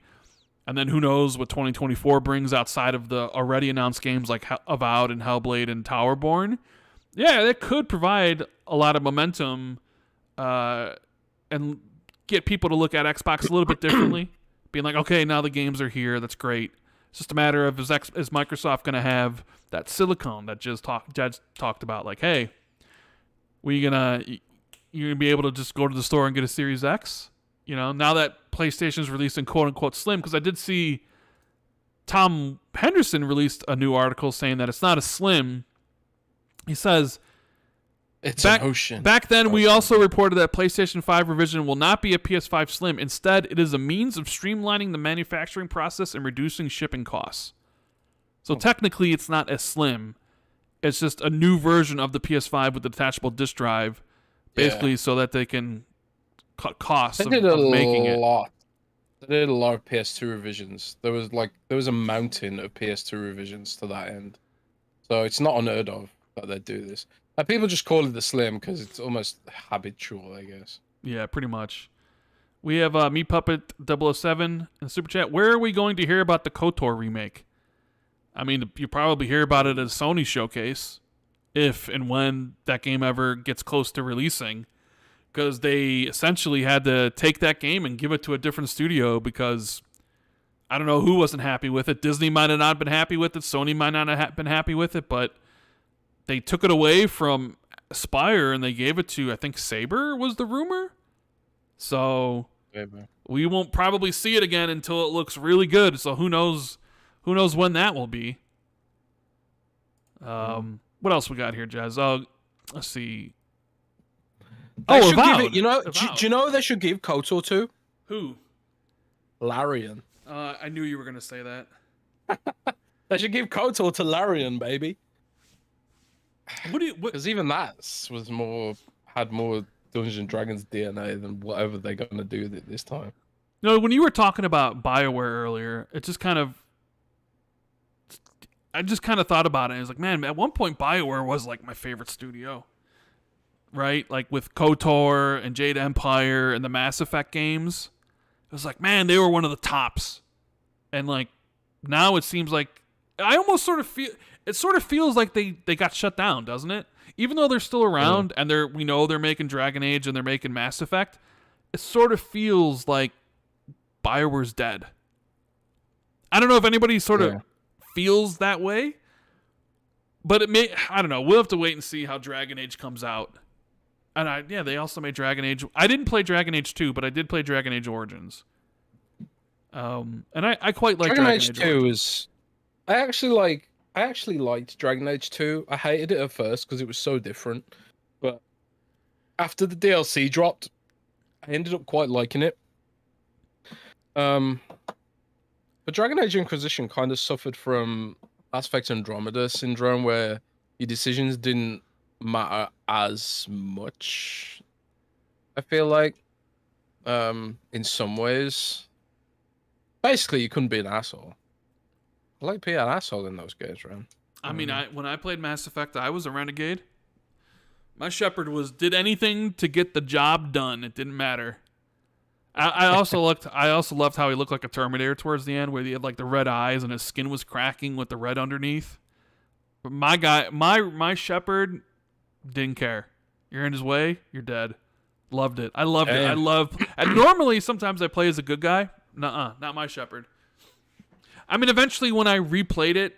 And then who knows what 2024 brings outside of the already announced games like Avowed and Hellblade and Towerborn. Yeah, that could provide a lot of momentum and get people to look at Xbox a little bit differently. Being like, okay, now the games are here. That's great. It's just a matter of is Microsoft going to have that silicone that Jez talked about? Like, hey, you're gonna be able to just go to the store and get a Series X? You know, now that PlayStation's releasing quote unquote Slim, because I did see Tom Henderson released a new article saying that it's not a Slim. He says It's an ocean. Back then, we also reported that PlayStation 5 revision will not be a PS5 Slim. Instead, it is a means of streamlining the manufacturing process and reducing shipping costs. So technically, it's not a Slim. It's just a new version of the PS5 with the detachable disk drive, basically so that they can cut costs of making it. They did a lot of PS2 revisions. There was a mountain of PS2 revisions to that end. So it's not unheard of that they do this. People just call it the Slim because it's almost habitual, I guess. Yeah, pretty much. We have Meat Puppet 007 in Super Chat. Where are we going to hear about the KOTOR remake? I mean, you probably hear about it at Sony Showcase, if and when that game ever gets close to releasing, because they essentially had to take that game and give it to a different studio because I don't know who wasn't happy with it. Disney might have not been happy with it. Sony might not have been happy with it, but they took it away from Aspyr and they gave it to, I think, Saber was the rumor. So we won't probably see it again until it looks really good. So who knows when that will be. What else we got here, Jez? Let's see. Avowed. Give it, do you know they should give KOTOR to? Who? Larian. I knew you were going to say that. They should give KOTOR to Larian, baby. Because even that had more Dungeons and Dragons DNA than whatever they're going to do this time. When you were talking about BioWare earlier, I just kind of thought about it. I was like, man, at one point BioWare was like my favorite studio, right? Like with KOTOR and Jade Empire and the Mass Effect games. It was like, man, they were one of the tops. And like now it seems like I almost sort of feel it sort of feels like they got shut down, doesn't it? Even though they're still around and we know they're making Dragon Age and they're making Mass Effect, it sort of feels like BioWare's dead. I don't know if anybody sort of feels that way, but I don't know. We'll have to wait and see how Dragon Age comes out. And they also made Dragon Age. I didn't play Dragon Age 2, but I did play Dragon Age Origins. And I quite like Dragon Age 2. I actually liked Dragon Age 2. I hated it at first because it was so different. But after the DLC dropped, I ended up quite liking it. But Dragon Age Inquisition kind of suffered from Mass Effect Andromeda syndrome, where your decisions didn't matter as much. I feel like, in some ways, basically you couldn't be an asshole. I like being an asshole in those games, Rand. I mean, when I played Mass Effect, I was a renegade. My Shepard did anything to get the job done. It didn't matter. I also loved how he looked like a Terminator towards the end, where he had like the red eyes and his skin was cracking with the red underneath. But my Shepard didn't care. You're in his way, you're dead. Loved it. I loved it. And normally sometimes I play as a good guy. Nuh-uh, not my Shepard. I mean, eventually when I replayed it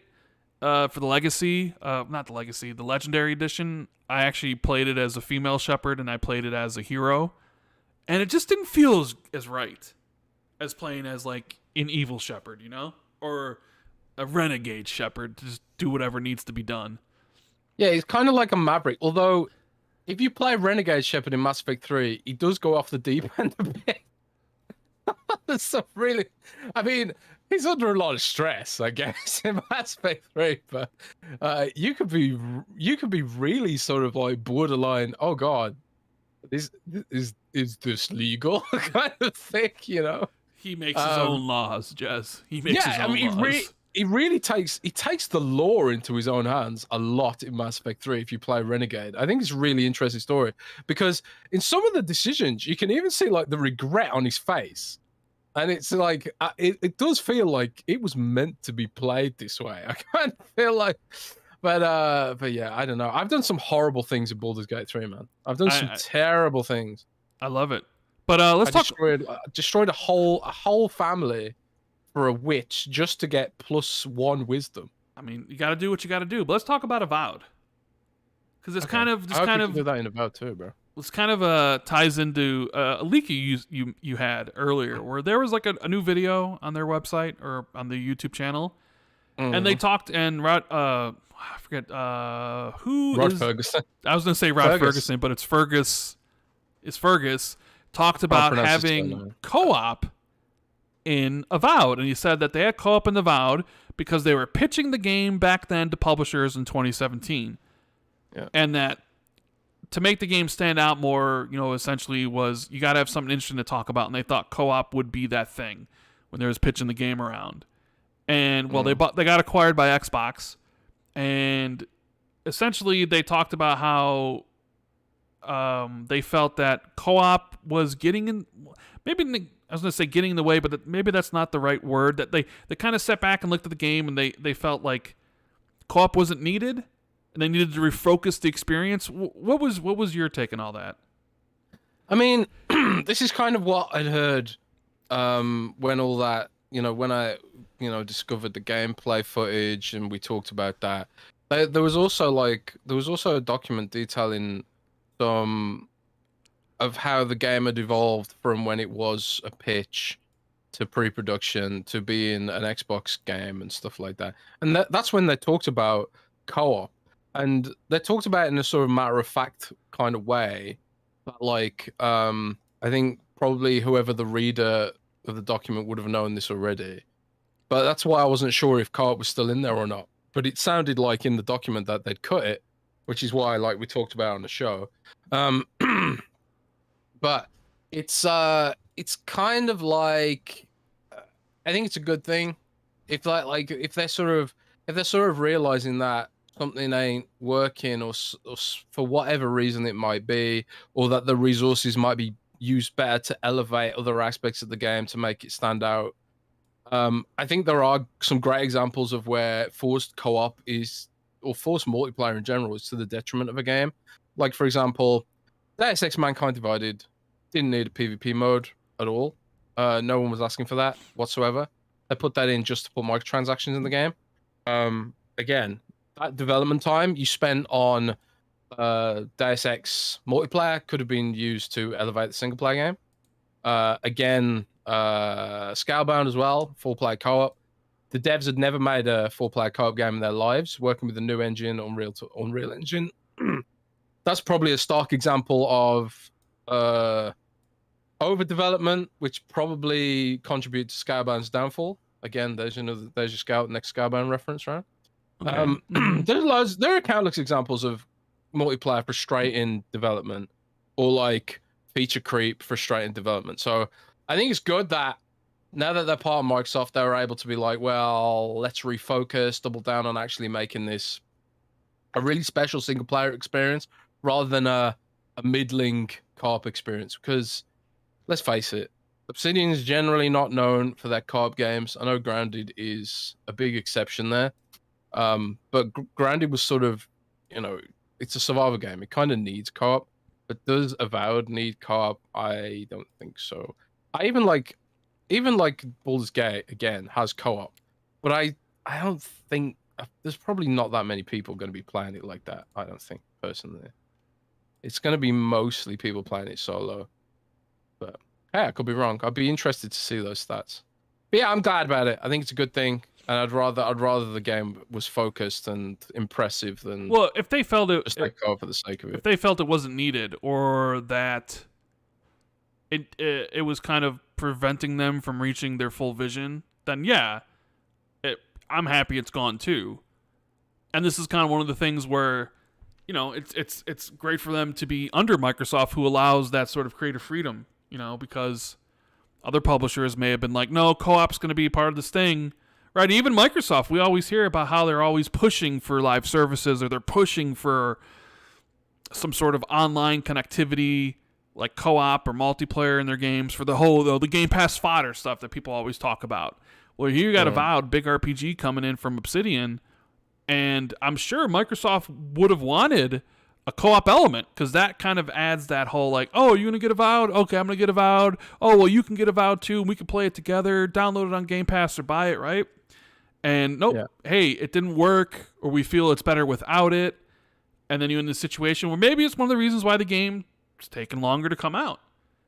for the Legacy, the Legendary Edition, I actually played it as a female Shepard and I played it as a hero. And it just didn't feel as right as playing as like an evil Shepard, or a renegade Shepard to just do whatever needs to be done. Yeah, he's kind of like a Maverick. Although, if you play Renegade Shepard in Mass Effect 3, he does go off the deep end a bit. That's so really. I mean, he's under a lot of stress, I guess, in Mass Effect 3. But you could be really sort of like borderline. Oh God, is this legal kind of thing? He makes his own laws, Jez. He makes his own laws. He really takes the law into his own hands a lot in Mass Effect 3 if you play Renegade. I think it's a really interesting story because in some of the decisions you can even see like the regret on his face, and it's like it does feel like it was meant to be played this way. I kind of feel like, but yeah, I don't know. I've done some horrible things in Baldur's Gate 3, man. I've done some terrible things. I love it, but let's talk. Destroyed a whole family for a witch just to get +1 wisdom. I mean, you got to do what you got to do. But let's talk about Avowed, because it's kind of do that in Avowed too, bro. It's kind of ties into a leak you had earlier, where there was like a new video on their website or on the YouTube channel, and they talked and I forget who Rod is. Ferguson. I was gonna say Rod Ferguson, but it's Fergus. It's Fergus talked about having co-op in Avowed, and he said that they had co-op in Avowed because they were pitching the game back then to publishers in 2017, and that to make the game stand out more, essentially was you got to have something interesting to talk about, and they thought co-op would be that thing when they was pitching the game around. And they got acquired by Xbox, and essentially they talked about how they felt that co-op was getting in. Maybe I was going to say getting in the way, but maybe that's not the right word. That they kind of sat back and looked at the game, and they felt like co-op wasn't needed, and they needed to refocus the experience. What was your take on all that? I mean, this is kind of what I'd heard when all that, when I, discovered the gameplay footage and we talked about that. There was also a document detailing some of how the game had evolved from when it was a pitch to pre-production to being an Xbox game and stuff like that. And that's when they talked about co-op, and they talked about it in a sort of matter-of-fact kind of way. But I think probably whoever the reader of the document would have known this already. But that's why I wasn't sure if co-op was still in there or not. But it sounded like in the document that they'd cut it, which is why, we talked about on the show. But it's kind of like, I think it's a good thing if if they're sort of realizing that something ain't working or for whatever reason it might be, or that the resources might be used better to elevate other aspects of the game to make it stand out. I think there are some great examples of where forced co-op or forced multiplayer in general is to the detriment of a game. Like, for example, Deus Ex Mankind Divided didn't need a PvP mode at all. No one was asking for that whatsoever. They put that in just to put microtransactions in the game. Again, that development time you spent on Deus Ex multiplayer could have been used to elevate the single player game. Again, Scalebound as well, 4-player co-op. The devs had never made a 4-player co-op game in their lives, working with the new engine, Unreal Engine. That's probably a stark example of overdevelopment, which probably contributed to Scalebound's downfall. Again, there's your next Scalebound reference, right? Okay. There are countless examples of multiplayer frustrating development, or feature creep frustrating development. So I think it's good that now that they're part of Microsoft, they were able to be like, well, let's refocus, double down on actually making this a really special single player experience rather than a middling co-op experience. Because let's face it, Obsidian is generally not known for their co-op games. I know Grounded is a big exception there. But Grounded was sort of, it's a survival game. It kind of needs co-op. But does Avowed need co-op? I don't think so. Even Baldur's Gate, again, has co-op. But I don't think, there's probably not that many people going to be playing it like that, I don't think, personally. It's going to be mostly people playing it solo. But, hey, I could be wrong. I'd be interested to see those stats. But yeah, I'm glad about it. I think it's a good thing. And I'd rather the game was focused and impressive than if they felt it just co-op for the sake of it. If they felt it wasn't needed, or that it was kind of preventing them from reaching their full vision, then yeah, I'm happy it's gone too. And this is kind of one of the things where, it's great for them to be under Microsoft, who allows that sort of creative freedom, because other publishers may have been like, no, co-op's going to be part of this thing. Right, even Microsoft, we always hear about how they're always pushing for live services, or they're pushing for some sort of online connectivity, like co-op or multiplayer in their games, for the Game Pass fodder stuff that people always talk about. Well, here you got Avowed, big RPG coming in from Obsidian, and I'm sure Microsoft would have wanted a co-op element, because that kind of adds that whole oh, you're going to get Avowed? Okay, I'm going to get Avowed. Oh, well, you can get Avowed too, and we can play it together, download it on Game Pass or buy it, right? And nope, hey, it didn't work, or we feel it's better without it. And then you're in this situation where maybe it's one of the reasons why the game is taking longer to come out,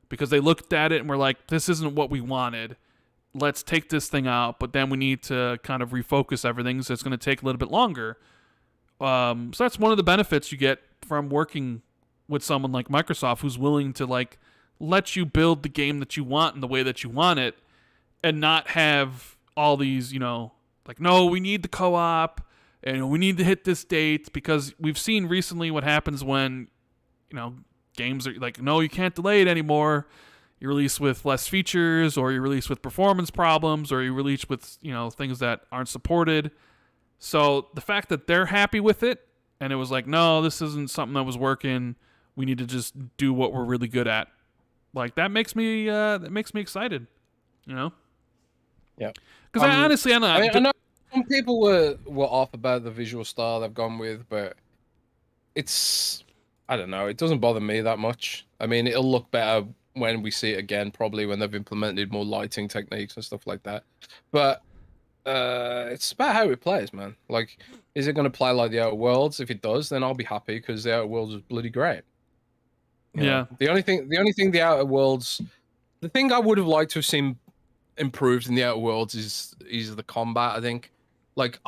because they looked at it and were like, this isn't what we wanted. Let's take this thing out, but then we need to kind of refocus everything, so it's going to take a little bit longer. So that's one of the benefits you get from working with someone like Microsoft, who's willing to like let you build the game that you want in the way that you want it, and not have all these, like, no, we need the co-op and we need to hit this date, because we've seen recently what happens when, games are like, no, you can't delay it anymore. You release with less features, or you release with performance problems, or you release with, things that aren't supported. So the fact that they're happy with it, and it was like, no, this isn't something that was working, we need to just do what we're really good at. Like, that makes me excited, Yeah. Because I honestly, I know some people were off about the visual style they've gone with, but I don't know, it doesn't bother me that much. I mean, it'll look better when we see it again, probably when they've implemented more lighting techniques and stuff like that. But it's about how it plays, man. Like, is it going to play like the Outer Worlds? If it does, then I'll be happy, because the Outer Worlds is bloody great. Yeah. The only thing the Outer Worlds, the thing I would have liked to have seen improved in the Outer Worlds is the combat. I think, like,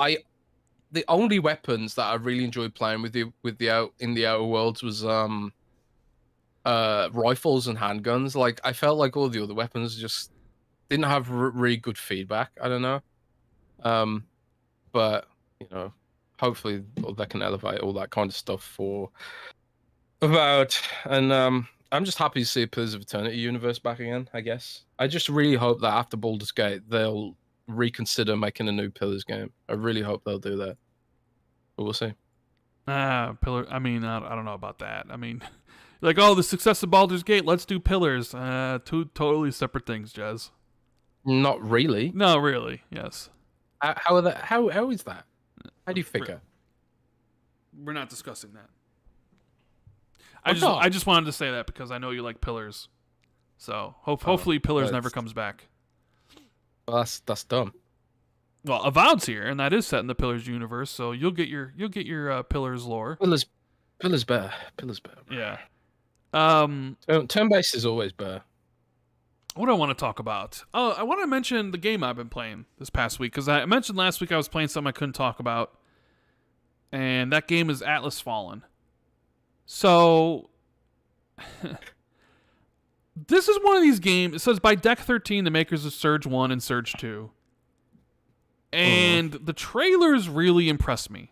the only weapons that I really enjoyed playing in the Outer Worlds was rifles and handguns. Like, I felt like all the other weapons just didn't have really good feedback. I don't know. But hopefully they can elevate all that kind of stuff for Avowed. And I'm just happy to see Pillars of Eternity universe back again, I guess. I just really hope that after Baldur's Gate they'll reconsider making a new Pillars game. I really hope they'll do that. But we'll see. Pillar. I mean, I don't know about that. I mean, like, oh, the success of Baldur's Gate, let's do Pillars. Two totally separate things, Jez. Not really. No, really. Yes. How is that? How is that? How do you figure? We're not discussing that. I just wanted to say that because I know you like Pillars. So hopefully Pillars never comes back. Well, that's dumb. Well, Avowed's here, and that is set in the Pillars universe, so you'll get your Pillars lore. Pillars better. Pillars better. Yeah. Turn-based is always better. What do I want to talk about? Oh, I want to mention the game I've been playing this past week, because I mentioned last week I was playing something I couldn't talk about, and that game is Atlas Fallen. So, this is one of these games. It says by Deck 13, the makers of Surge 1 and Surge 2. And the trailers really impressed me.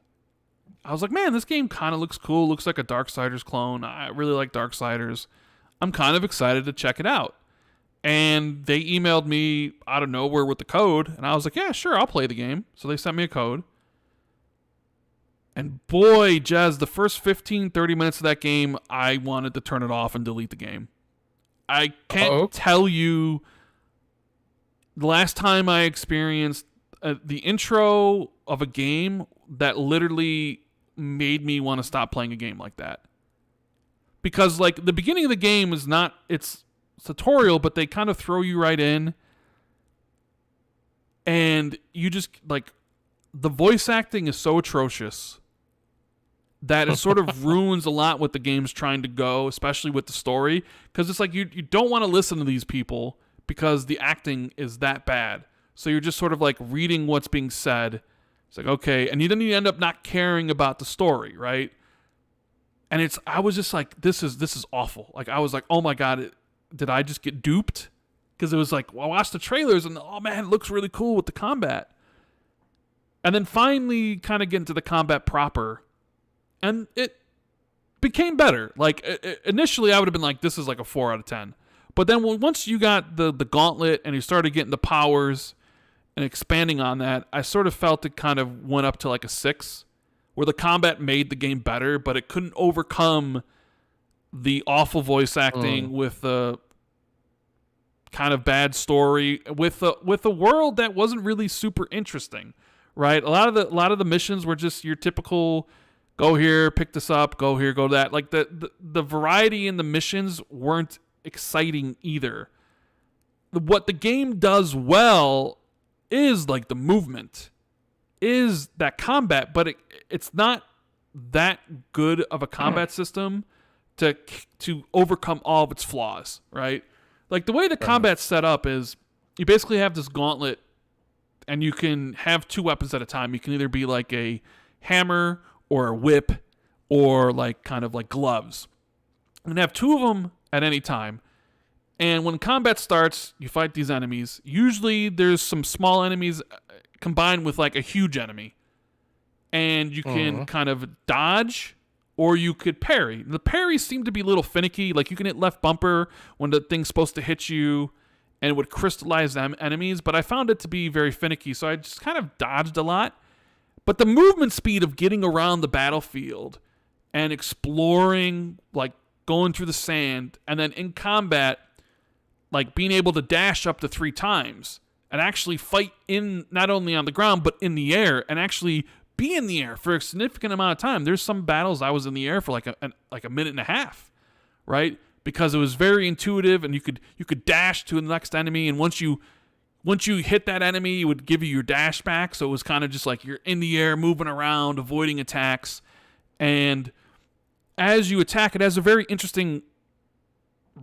I was like, man, this game kind of looks cool. Looks like a Darksiders clone. I really like Darksiders. I'm kind of excited to check it out. And they emailed me out of nowhere with the code. And I was like, yeah, sure, I'll play the game. So they sent me a code. And boy, Jez, the first 15, 30 minutes of that game, I wanted to turn it off and delete the game. I can't tell you the last time I experienced the intro of a game that literally made me want to stop playing a game like that. Because, like, the beginning of the game is not, it's tutorial, but they kind of throw you right in. And you just, like, the voice acting is so atrocious that it sort of ruins a lot what the game's trying to go, especially with the story. Because it's like you don't want to listen to these people because the acting is that bad. So you're just sort of like reading what's being said. It's like, okay. And then you end up not caring about the story, right? And I was just like, this is awful. Like, I was like, oh my God, did I just get duped? Because it was like, well, I watched the trailers and, oh man, it looks really cool with the combat. And then finally kind of get into the combat proper. And it became better. Like, initially I would have been like, this is like a 4 out of 10. But then once you got the gauntlet and you started getting the powers and expanding on that, I sort of felt it kind of went up to like a 6, where the combat made the game better, but it couldn't overcome the awful voice acting with the kind of bad story, with a world that wasn't really super interesting, right? A lot of the missions were just your typical go here, pick this up, go here, go that. Like the variety in the missions weren't exciting either. What the game does well is like the movement, is that combat, but it's not that good of a combat system to overcome all of its flaws, right? Like, the way the combat's set up is you basically have this gauntlet and you can have 2 weapons at a time. You can either be like a hammer or a whip or like kind of like gloves. You can have 2 of them at any time. And when combat starts, you fight these enemies. Usually there's some small enemies combined with like a huge enemy. And you can kind of dodge or you could parry. The parries seem to be a little finicky. Like you can hit left bumper when the thing's supposed to hit you and it would crystallize them enemies. But I found it to be very finicky. So I just kind of dodged a lot. But the movement speed of getting around the battlefield and exploring, like going through the sand, and then in combat, like being able to dash up to 3 times and actually fight in not only on the ground, but in the air and actually be in the air for a significant amount of time. There's some battles I was in the air for like a minute and a half, right? Because it was very intuitive and you could dash to the next enemy. And once you hit that enemy, it would give you your dash back. So it was kind of just like you're in the air, moving around, avoiding attacks. And as you attack, it has a very interesting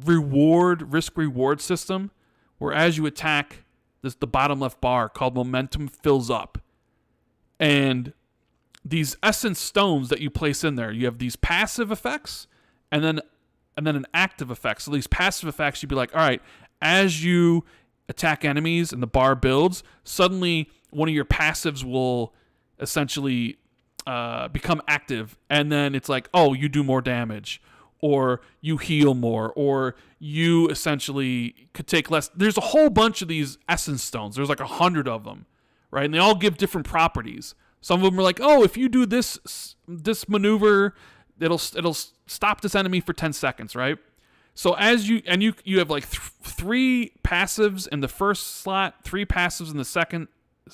risk-reward system, where as you attack, the bottom left bar called momentum fills up. And these essence stones that you place in there, you have these passive effects and then an active effect. So these passive effects, you'd be like, all right, as you attack enemies and the bar builds, suddenly one of your passives will essentially become active, and then it's like, oh, you do more damage, or you heal more, or you essentially could take less. There's a whole bunch of these essence stones. There's like 100 of them, right? And they all give different properties. Some of them are like, oh, if you do this maneuver, it'll stop this enemy for 10 seconds, right? So as you have like 3 passives in the first slot, 3 passives in the second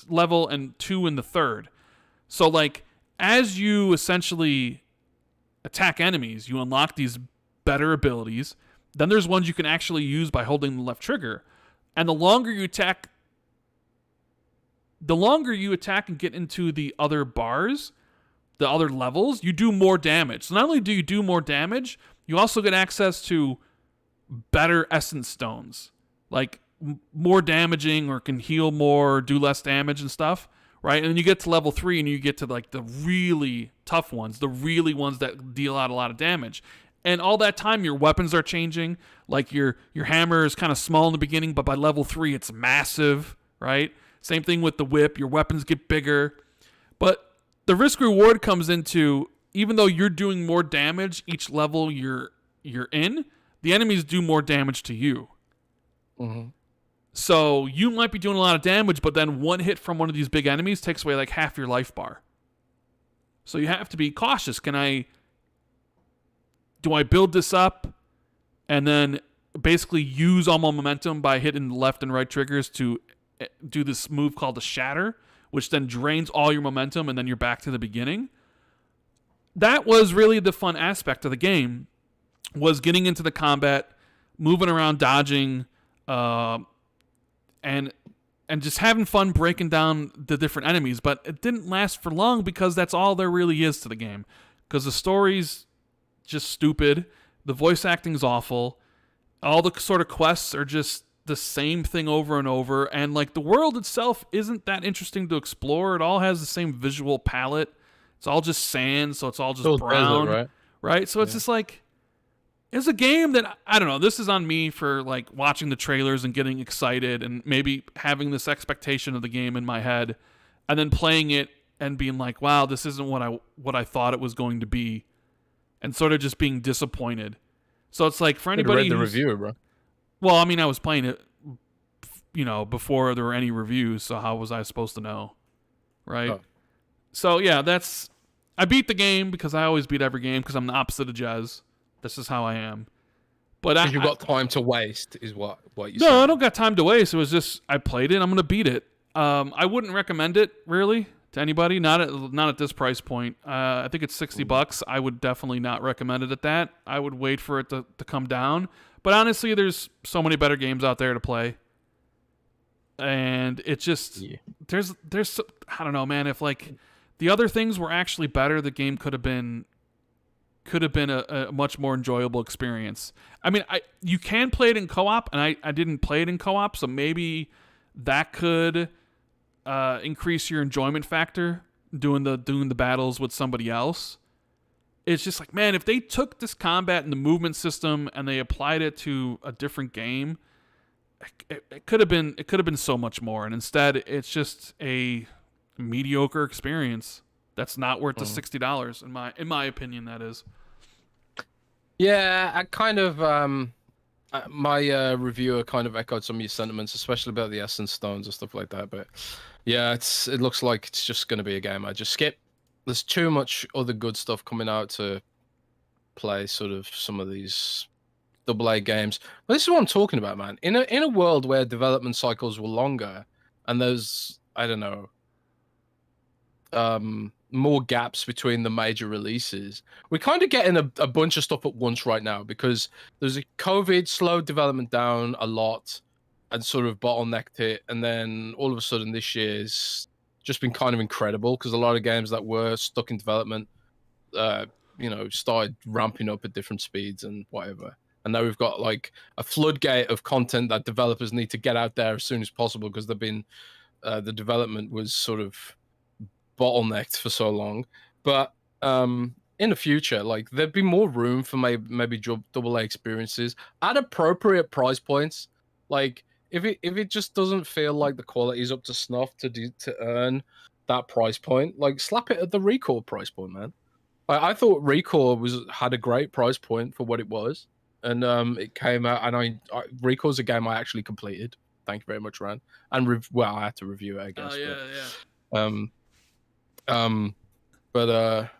level, and 2 in the third. So like as you essentially attack enemies, you unlock these better abilities. Then there's ones you can actually use by holding the left trigger. And the longer you attack and get into the other bars, the other levels, you do more damage. So not only do you do more damage, you also get access to better essence stones, like more damaging, or can heal more, or do less damage and stuff, right? And then you get to level 3 and you get to like the really tough ones, the really ones that deal out a lot of damage. And all that time, your weapons are changing. Like your hammer is kind of small in the beginning, but by level 3, it's massive, right? Same thing with the whip. Your weapons get bigger. But the risk reward comes into, even though you're doing more damage each level you're in, the enemies do more damage to you. Mm-hmm. So you might be doing a lot of damage, but then one hit from one of these big enemies takes away like half your life bar. So you have to be cautious. Do I build this up and then basically use all my momentum by hitting the left and right triggers to do this move called the shatter, which then drains all your momentum and then you're back to the beginning? That was really the fun aspect of the game, was getting into the combat, moving around, dodging, and just having fun breaking down the different enemies. But it didn't last for long because that's all there really is to the game. Because the story's just stupid. The voice acting's awful. All the sort of quests are just the same thing over and over. And like the world itself isn't that interesting to explore. It all has the same visual palette. It's all just sand, so it's all just brown. Desert, right? So it's just like, it's a game that, I don't know, this is on me for like watching the trailers and getting excited and maybe having this expectation of the game in my head and then playing it and being like, wow, this isn't what I thought it was going to be, and sort of just being disappointed. So it's like, for anybody read the reviewer, bro. Well, I mean, I was playing it, before there were any reviews, so how was I supposed to know, right? Oh. So yeah, I beat the game because I always beat every game because I'm the opposite of Jez. This is how I am. But you've got time to waste, is what you No, said. I don't got time to waste. It was just, I played it. I'm going to beat it. I wouldn't recommend it, really, to anybody. Not at this price point. I think it's $60. I would definitely not recommend it at that. I would wait for it to come down. But honestly, there's so many better games out there to play. And it just, there's I don't know, man. If like the other things were actually better, the game could have been a much more enjoyable experience. I mean, you can play it in co-op, and I didn't play it in co-op, so maybe that could increase your enjoyment factor. doing the battles with somebody else. It's just like, man, if they took this combat and the movement system and they applied it to a different game, it could have been so much more. And instead, it's just a mediocre experience that's not worth the $60 in my opinion. That is. Yeah, I kind of my reviewer kind of echoed some of your sentiments, especially about the essence stones and stuff like that. But yeah, it looks like it's just going to be a game I just skip. There's too much other good stuff coming out to play sort of some of these AA games. But this is what I'm talking about, man. In a world where development cycles were longer and there's, I don't know, more gaps between the major releases, we're kind of getting a bunch of stuff at once right now because there's a COVID slowed development down a lot and sort of bottlenecked it, and then all of a sudden this year's just been kind of incredible because a lot of games that were stuck in development started ramping up at different speeds and whatever, and now we've got like a floodgate of content that developers need to get out there as soon as possible because they've been the development was sort of bottlenecked for so long. But in the future, like there'd be more room for maybe AA experiences at appropriate price points. Like if it just doesn't feel like the quality is up to snuff to earn that price point, like slap it at the Recore price point, man. I thought Recore had a great price point for what it was, and it came out, and Recore's a game I actually completed. Thank you very much, Rand. And I had to review it, I guess. But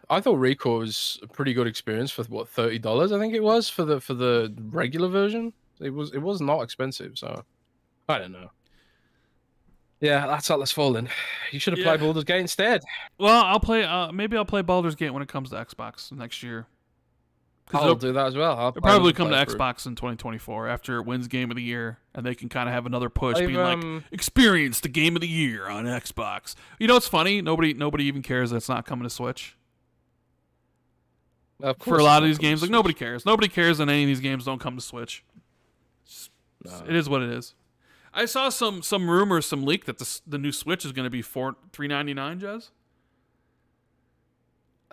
I thought Recore was a pretty good experience for what, $30 I think it was for the regular version. It was not expensive, so I don't know. Yeah, that's Atlas Fallen. You should have played Baldur's Gate instead. Well, I'll play. Maybe I'll play Baldur's Gate when it comes to Xbox next year. I'll do that as well. It'll probably come to Xbox in 2024 after it wins Game of the Year, and they can kind of have another push, being like, experience the Game of the Year on Xbox. You know, it's funny. Nobody even cares that it's not coming to Switch. For a lot of these games, like nobody cares. Nobody cares that any of these games don't come to Switch. It is what it is. I saw some rumors, some leak that the new Switch is going to be $399, Jez.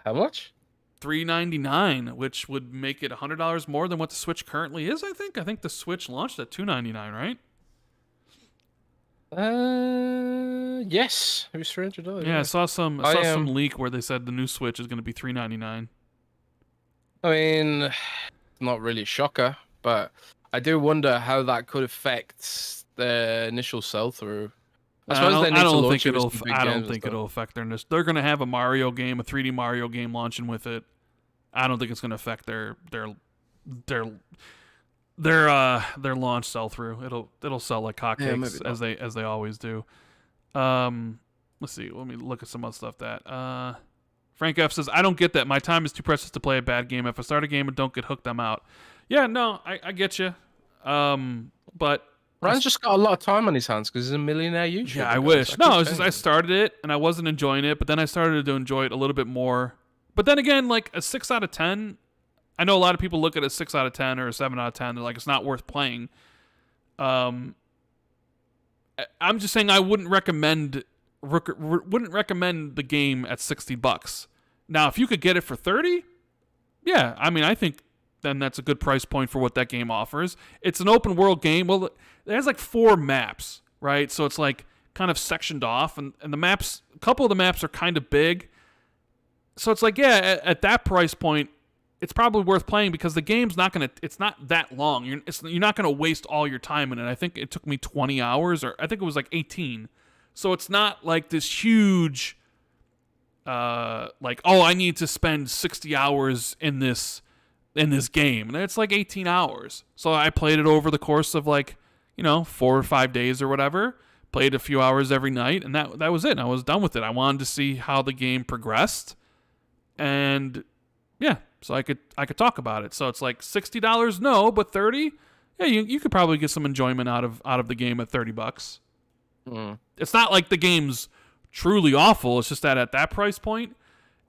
How much? $399, which would make it $100 more than what the Switch currently is. I think the Switch launched at $299, right? Yes, it was $300. Yeah, I saw some leak where they said the new Switch is going to be $399. I mean, not really a shocker, but I do wonder how that could affect the initial sell-through. I don't think it'll affect their. They're going to have a Mario game, a 3D Mario game launching with it. I don't think it's going to affect their launch sell-through. It'll sell like hotcakes as they always do. Let's see. Let me look at some other stuff that. Frank F says, I don't get that. My time is too precious to play a bad game. If I start a game and don't get hooked, I'm out. Yeah, no, I get you. But Rand's just got a lot of time on his hands because he's a millionaire YouTuber. Yeah, I wish. No, it's just I started it and I wasn't enjoying it, but then I started to enjoy it a little bit more. But then again, like a 6 out of 10, I know a lot of people look at a 6 out of 10 or a 7 out of 10. They're like, it's not worth playing. I'm just saying I wouldn't recommend the game at $60. Now, if you could get it for $30, yeah, I mean, I think then that's a good price point for what that game offers. It's an open world game. Well, it has like 4 maps, right? So it's like kind of sectioned off, and the maps, a couple of the maps are kind of big. So it's like, yeah, at that price point, it's probably worth playing because the game's it's not that long. You're not going to waste all your time in it. I think it took me 20 hours, or I think it was like 18. So it's not like this huge, I need to spend 60 hours in this game. And it's like 18 hours. So I played it over the course of 4 or 5 days or whatever. Played a few hours every night, and that was it. And I was done with it. I wanted to see how the game progressed. And yeah, so I could talk about it. So it's like $60, no, but $30, yeah, you could probably get some enjoyment out of the game at $30. It's not like the game's truly awful. It's just that at that price point,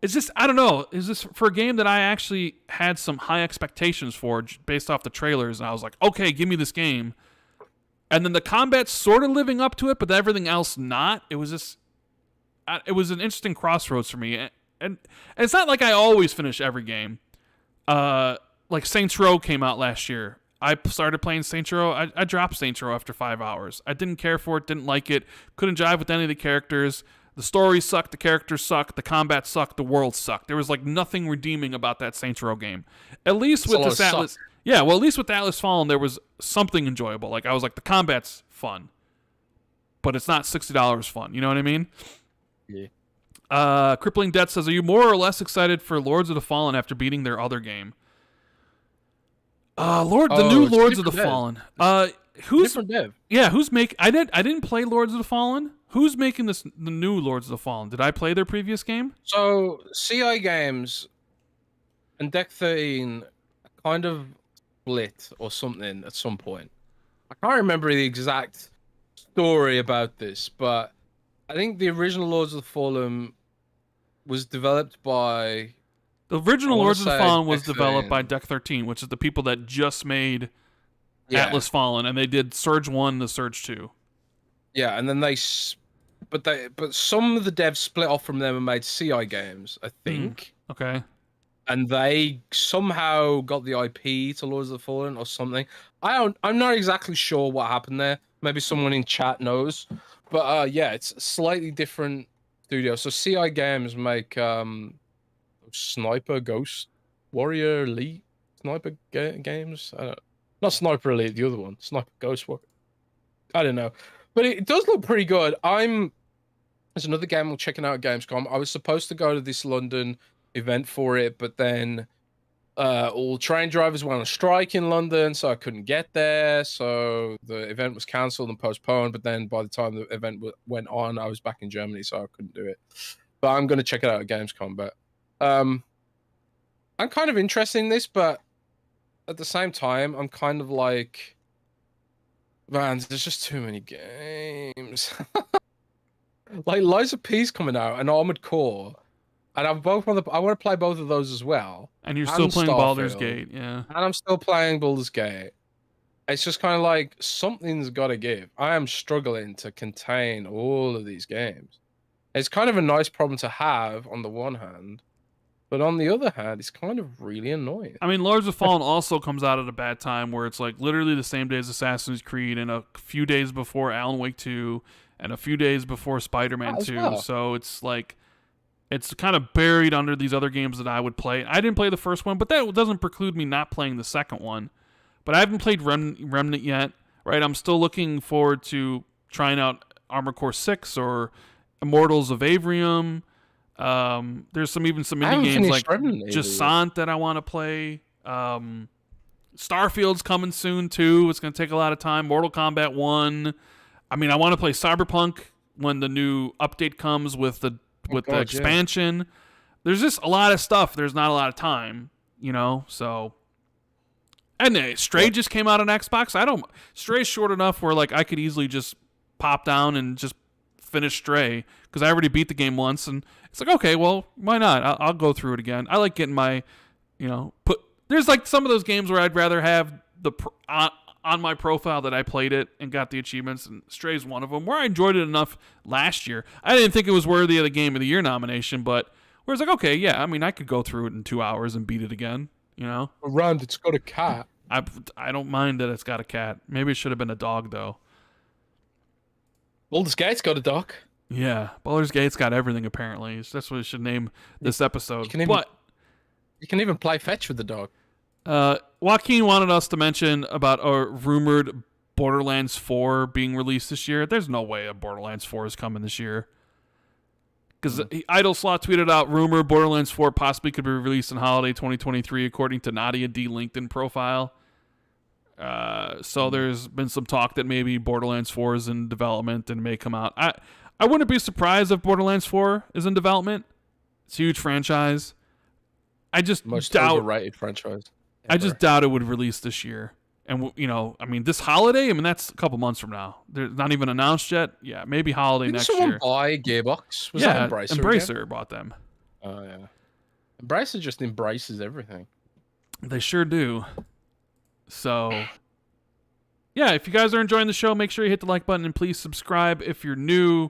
it's just, I don't know. Is this for a game that I actually had some high expectations for based off the trailers, and I was like, okay, give me this game. And then the combat's sort of living up to it, but everything else not. It was just, it was an interesting crossroads for me, and it's not like I always finish every game. Like Saints Row came out last year. I started playing Saints Row. I dropped Saints Row after 5 hours. I didn't care for it, didn't like it, couldn't jive with any of the characters. The story sucked, the characters sucked, the combat sucked, the world sucked. There was like nothing redeeming about that Saints Row game. At least with this Atlas, at least with Atlas Fallen, there was something enjoyable. Like I was like, the combat's fun, but it's not $60 fun. You know what I mean? Yeah. Crippling Debt says, are you more or less excited for Lords of the Fallen after beating their other game? The new Lords of the Fallen. Who's different dev? Yeah, who's making? I didn't play Lords of the Fallen. Who's making the new Lords of the Fallen? Did I play their previous game? So CI Games and Deck 13 kind of split or something at some point. I can't remember the exact story about this, but I think the original Lords of the Fallen was developed by. The original Lords of the Fallen was developed by Deck 13, which is the people that just made Atlas Fallen, and they did Surge 1 to Surge 2. Yeah, and then but some of the devs split off from them and made CI Games, I think. Okay. And they somehow got the IP to Lords of the Fallen or something. I'm not exactly sure what happened there. Maybe someone in chat knows. But yeah, it's a slightly different studio. So CI Games make Sniper Ghost Warrior Elite Sniper games. Not Sniper Elite, the other one. Sniper Ghost Warrior. I don't know. But it does look pretty good. There's another game I'm checking out at Gamescom. I was supposed to go to this London event for it, but then all train drivers went on strike in London, so I couldn't get there. So the event was cancelled and postponed. But then by the time the event went on, I was back in Germany, so I couldn't do it. But I'm going to check it out at Gamescom. But I'm kind of interested in this, but at the same time, I'm kind of like, man, there's just too many games. Like Lies of P's coming out and Armored Core, and I want to play both of those as well. And you're still playing Baldur's Gate, yeah. And I'm still playing Baldur's Gate. It's just kind of like something's got to give. I am struggling to contain all of these games. It's kind of a nice problem to have on the one hand, but on the other hand, it's kind of really annoying. I mean, Lords of Fallen also comes out at a bad time where it's like literally the same day as Assassin's Creed and a few days before Alan Wake 2 and a few days before Spider-Man 2. Well. So it's like, it's kind of buried under these other games that I would play. I didn't play the first one, but that doesn't preclude me not playing the second one. But I haven't played Remnant yet, right? I'm still looking forward to trying out Armored Core 6 or Immortals of Avrium. There's some indie games like Jasant that I want to play. Starfield's coming soon too. It's going to take a lot of time. Mortal Kombat 1. I mean, I want to play Cyberpunk when the new update comes with the expansion. Yeah. There's just a lot of stuff. There's not a lot of time, you know. So, and Stray just came out on Xbox. Stray's short enough where like I could easily just pop down and just finish Stray because I already beat the game once, and it's like, okay, well, why not? I'll go through it again. I like getting my, there's like some of those games where I'd rather have on my profile that I played it and got the achievements, and Stray's one of them, where I enjoyed it enough last year. I didn't think it was worthy of the Game of the Year nomination, but where it's like, okay, yeah, I mean, I could go through it in 2 hours and beat it again, you know? Rand, it's got a cat. I don't mind that it's got a cat. Maybe it should have been a dog, though. Baldur's Gate's got a dog. Yeah, Baldur's Gate's got everything, apparently. That's what we should name this episode. You can even play fetch with the dog. Joaquin wanted us to mention about a rumored Borderlands 4 being released this year. There's no way a Borderlands 4 is coming this year. Because Idle Slot tweeted out, rumor Borderlands 4 possibly could be released in holiday 2023, according to Nadia D. LinkedIn profile. So there's been some talk that maybe Borderlands 4 is in development and may come out. I wouldn't be surprised if Borderlands 4 is in development. It's a huge franchise. I just most doubt overrated franchise. I just doubt it would release this year. And, I mean, this holiday, I mean, that's a couple months from now. They're not even announced yet. Yeah, maybe holiday next year. Didn't someone buy Gearbox? Was that Embracer? Embracer bought them. Oh, yeah. Embracer just embraces everything. They sure do. So, yeah, if you guys are enjoying the show, make sure you hit the like button and please subscribe if you're new.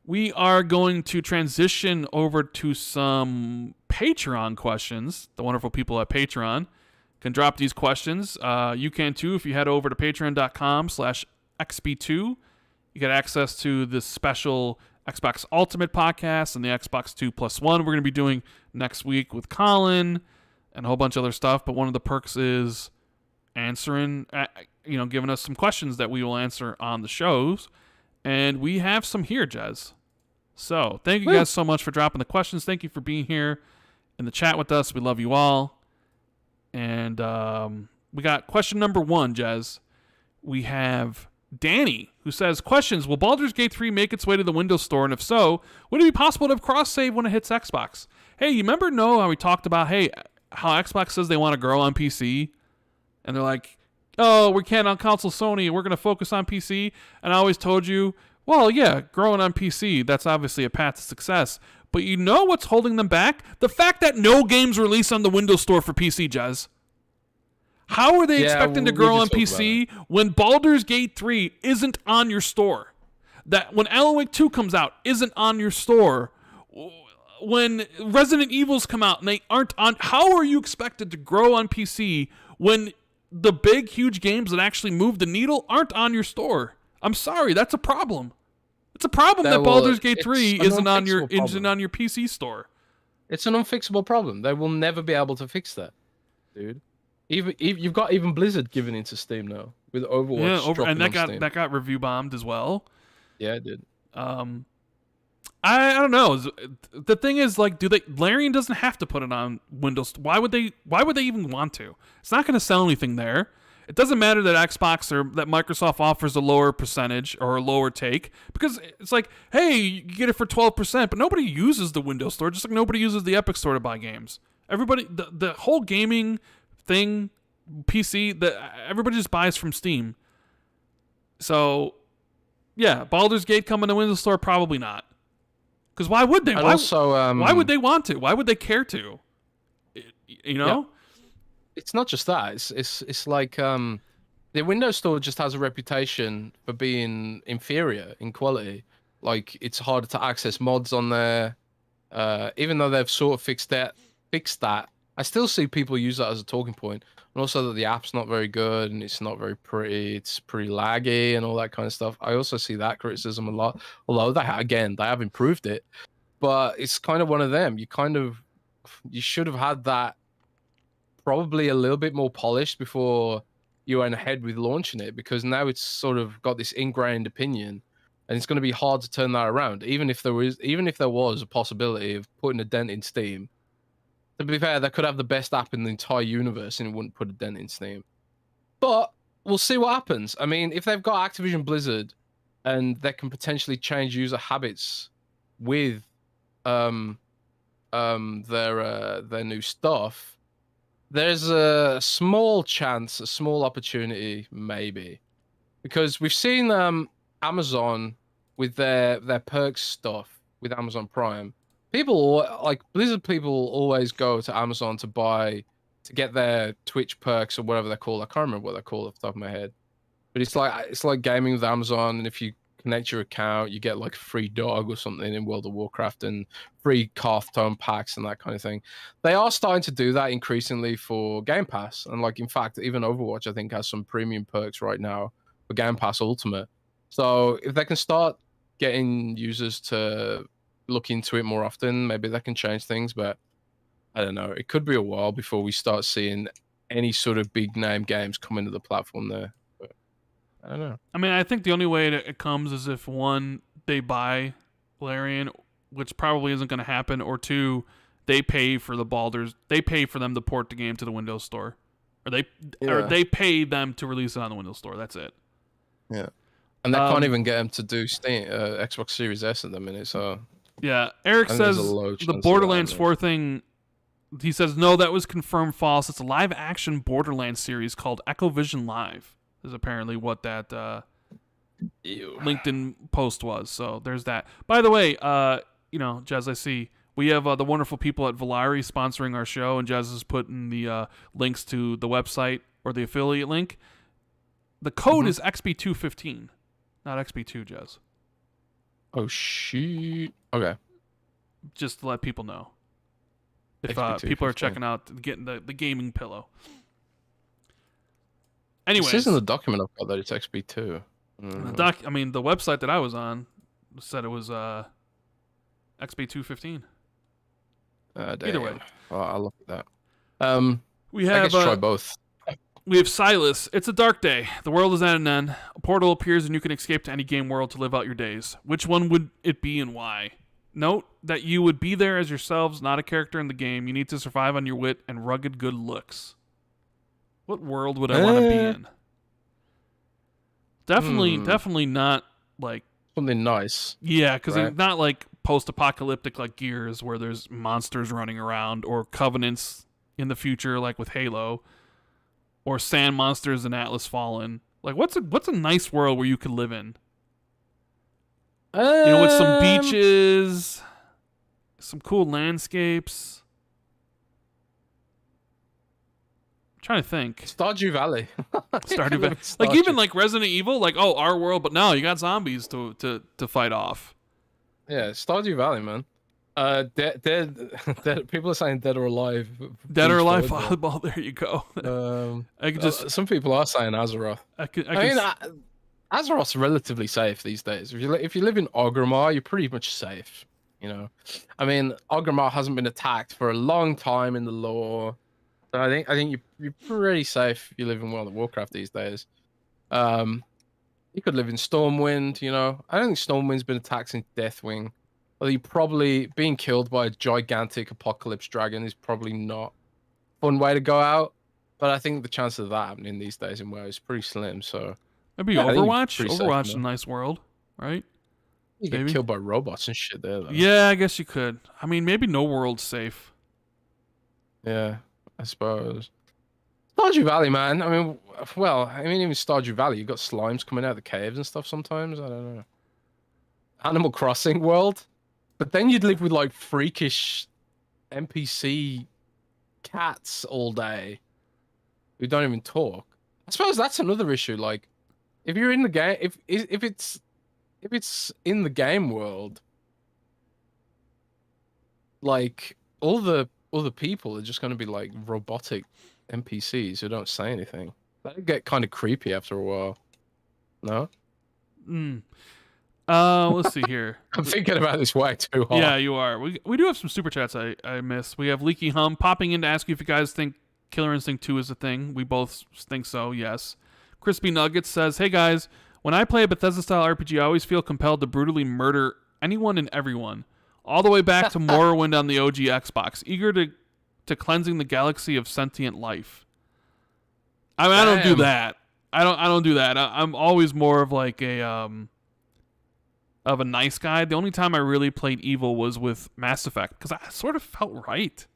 we are going to transition over to some Patreon questions. The wonderful people at Patreon can drop these questions. You can too if you head over to patreon.com/XB2. You get access to this special Xbox Ultimate podcast and the Xbox 2+1 we're going to be doing next week with Colin and a whole bunch of other stuff. But one of the perks is answering, giving us some questions that we will answer on the shows. And we have some here, Jez. So thank you guys so much for dropping the questions. Thank you for being here in the chat with us. We love you all. And we got question number 1, Jez. We have Danny, who says, questions, will Baldur's Gate 3 make its way to the Windows Store? And if so, would it be possible to have cross-save when it hits Xbox? Hey, you remember, how we talked about, how Xbox says they want to grow on PC? And they're like, oh, we can't on console Sony, we're going to focus on PC. And I always told you, well, yeah, growing on PC, that's obviously a path to success. But you know what's holding them back? The fact that no games release on the Windows Store for PC, Jez. How are they expecting to grow on PC when Baldur's Gate 3 isn't on your store? That when Alan Wake 2 comes out, isn't on your store? When Resident Evils come out and they aren't on, how are you expected to grow on PC when the big, huge games that actually move the needle aren't on your store? I'm sorry, that's a problem. It's a problem that Baldur's Gate 3 isn't on your PC store. It's an unfixable problem. They will never be able to fix that, dude. Even you've got even Blizzard giving into Steam now with Overwatch. Yeah, and that got review bombed as well. Yeah, it did. I don't know. The thing is, Larian doesn't have to put it on Windows. Why would they even want to? It's not going to sell anything there. It doesn't matter that Xbox or that Microsoft offers a lower percentage or a lower take, because it's like, hey, you get it for 12%, but nobody uses the Windows Store, just like nobody uses the Epic Store to buy games. Everybody, the whole gaming thing, PC, everybody just buys from Steam. So, yeah, Baldur's Gate coming to Windows Store? Probably not. Because why would they? Why would they want to? Why would they care to? Yeah. It's not just that. It's like the Windows Store just has a reputation for being inferior in quality. Like, it's harder to access mods on there. Even though they've sort of fixed that, I still see people use that as a talking point. And also that the app's not very good and it's not very pretty. It's pretty laggy and all that kind of stuff. I also see that criticism a lot. Although they have improved it, but it's kind of one of them. You should have had that probably a little bit more polished before you went ahead with launching it, because now it's sort of got this ingrained opinion, and it's going to be hard to turn that around. Even if there was a possibility of putting a dent in Steam. To be fair, they could have the best app in the entire universe and it wouldn't put a dent in Steam. But we'll see what happens. I mean, if they've got Activision Blizzard and they can potentially change user habits with their new stuff, there's a small chance, a small opportunity, maybe. Because we've seen Amazon with their perks stuff with Amazon Prime. Blizzard people always go to Amazon to get their Twitch perks or whatever they're called. I can't remember what they're called off the top of my head. But it's like gaming with Amazon, and if you connect your account, you get like a free dog or something in World of Warcraft and free Carth Tome packs and that kind of thing. They are starting to do that increasingly for Game Pass. And in fact, even Overwatch, I think, has some premium perks right now for Game Pass Ultimate. So if they can start getting users to look into it more often, maybe that can change things. But I don't know, it could be a while before we start seeing any sort of big name games come into the platform there. But I don't know. I mean, I think the only way it comes is if, one, they buy Larian, which probably isn't going to happen, or two, they pay for the Baldur's, they pay for them to port the game to the Windows Store, or they pay them to release it on the Windows Store. That's it. Yeah, and they can't even get them to do Xbox Series S at the minute. So yeah, Eric says the Borderlands 4 thing. He says no, that was confirmed false. It's a live-action Borderlands series called Echo Vision Live. Is apparently what that LinkedIn post was. So there's that. By the way, Jez, I see we have the wonderful people at Valari sponsoring our show, and Jez is putting the links to the website or the affiliate link. The code is XB215, not XB2, Jez. Oh shoot. Okay. Just to let people know. If XB2 people are 15. checking out, getting the gaming pillow. Anyways, This isn't the document I've got that it's XB2. the the website that I was on said it was XB215. Either way, I'll look at that. we I have guess try both. we have Silas. It's a dark day. The world is at an end. A portal appears and you can escape to any game world to live out your days. Which one would it be and why? Note that you would be there as yourselves, not a character in the game. You need to survive on your wit and rugged good looks. What world would I want to be in? Definitely not like Something nice. yeah, because Right. it's not like post-apocalyptic like Gears where there's monsters running around, or Covenants in the future like with Halo, or sand monsters in Atlas Fallen. Like what's a nice world where you could live in? With some beaches, some cool landscapes. I'm trying to think. Stardew Valley. Stardew Valley. Like even like Resident Evil, like our world, but no, you got zombies to fight off. Yeah, Stardew Valley, man. Dead. People are saying Dead or Alive. Dead or Alive volleyball. There you go. I could just. Some people are saying Azeroth. Azeroth's relatively safe these days. If you live in Orgrimmar, you're pretty much safe. Orgrimmar hasn't been attacked for a long time in the lore, so I think you're pretty safe if you live in World of Warcraft these days. You could live in Stormwind. I don't think Stormwind's been attacked since Deathwing. Although you probably being killed by a gigantic apocalypse dragon is probably not a fun way to go out. But I think the chance of that happening these days in WoW is pretty slim. So. Maybe Overwatch. Overwatch is a nice world, right? You get killed by robots and shit there, though. Yeah, I guess you could. Maybe no world's safe. Yeah, I suppose. Stardew Valley, man. Even Stardew Valley, you got slimes coming out of the caves and stuff sometimes. I don't know. Animal Crossing world, but then you'd live with like freakish NPC cats all day who don't even talk. I suppose that's another issue. Like, if you're in the game, if it's in the game world, like all the people are just going to be like robotic NPCs who don't say anything. That'd get kind of creepy after a while. No. Let's see here. I'm thinking about this way too hard. Yeah, you are. We do have some super chats I missed. We have Leaky Hum popping in to ask you if you guys think Killer Instinct 2 is a thing. We both think so, yes. Crispy Nuggets says, hey guys, when I play a Bethesda-style RPG, I always feel compelled to brutally murder anyone and everyone. All the way back to Morrowind on the OG Xbox. Eager to cleansing the galaxy of sentient life. I don't do that. I don't do that. I'm always more of like of a nice guy. The only time I really played evil was with Mass Effect, because I sort of felt right.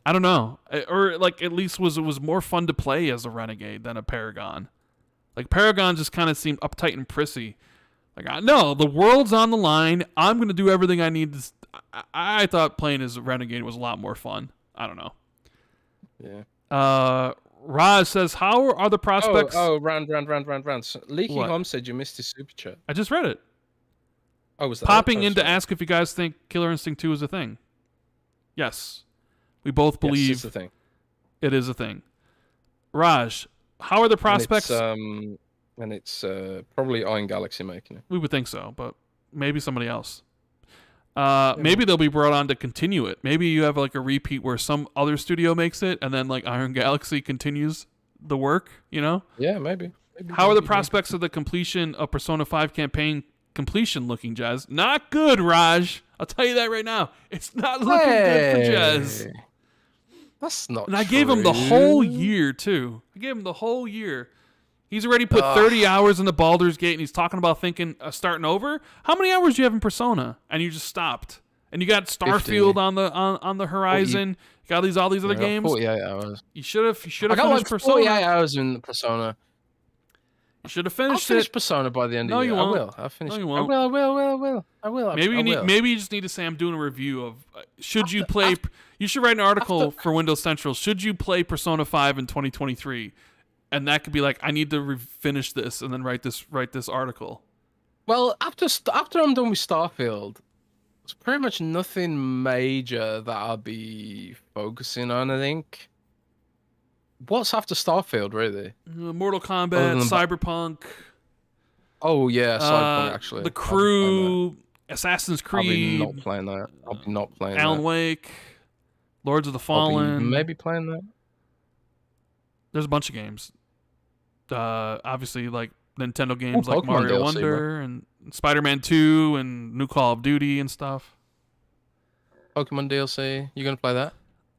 I don't know, or like at least it was more fun to play as a renegade than a Paragon. Like Paragon just kind of seemed uptight and prissy. Like no, the world's on the line. I'm gonna do everything I need to. I thought playing as a renegade was a lot more fun. I don't know. Yeah. Raj says, how are the prospects? Rand. Leaky Hum said you missed his super chat. I just read it. Oh, was that popping in to ask if you guys think Killer Instinct 2 is a thing? Yes. We both believe it's a thing. It is a thing. Raj, how are the prospects? And it's probably Iron Galaxy making it. We would think so, but maybe somebody else. Maybe they'll be brought on to continue it. Maybe you have like a repeat where some other studio makes it, and then like Iron Galaxy continues the work. Yeah, maybe. How are the prospects of the completion of Persona 5 campaign completion looking, Jez? Not good, Raj. I'll tell you that right now. It's not looking good for Jez. That's not And I gave him the whole year, too. I gave him the whole year. He's already put 30 hours in the Baldur's Gate, and he's talking about thinking starting over. How many hours do you have in Persona? And you just stopped. And you got Starfield 50. on the horizon. 40. You got all these other games. 48 hours. You should have finished like Persona. 48 hours in Persona. You should have finished I'll finish Persona by the end of the year. No, you won't. I will. I'll finish. No, you won't. I will. Maybe you just need to say I'm doing a review of should you play. You should write an article for Windows Central. Should you play Persona 5 in 2023? And that could be like, I need to finish this and then write this article. Well, after I'm done with Starfield, there's pretty much nothing major that I'll be focusing on. I think. What's after Starfield, really? Mortal Other Kombat, than Cyberpunk, oh yeah, Cyberpunk actually. The I'll be playing that. Crew, Assassin's I'll be not Creed, playing that. I'll be not playing Alan that. Wake, Lords of the I'll be Fallen. maybe playing that. There's a bunch of games. Obviously, like Nintendo games like Pokemon Mario DLC, Wonder and Spider-Man 2 and new Call of Duty and stuff. Pokemon DLC. You gonna play that?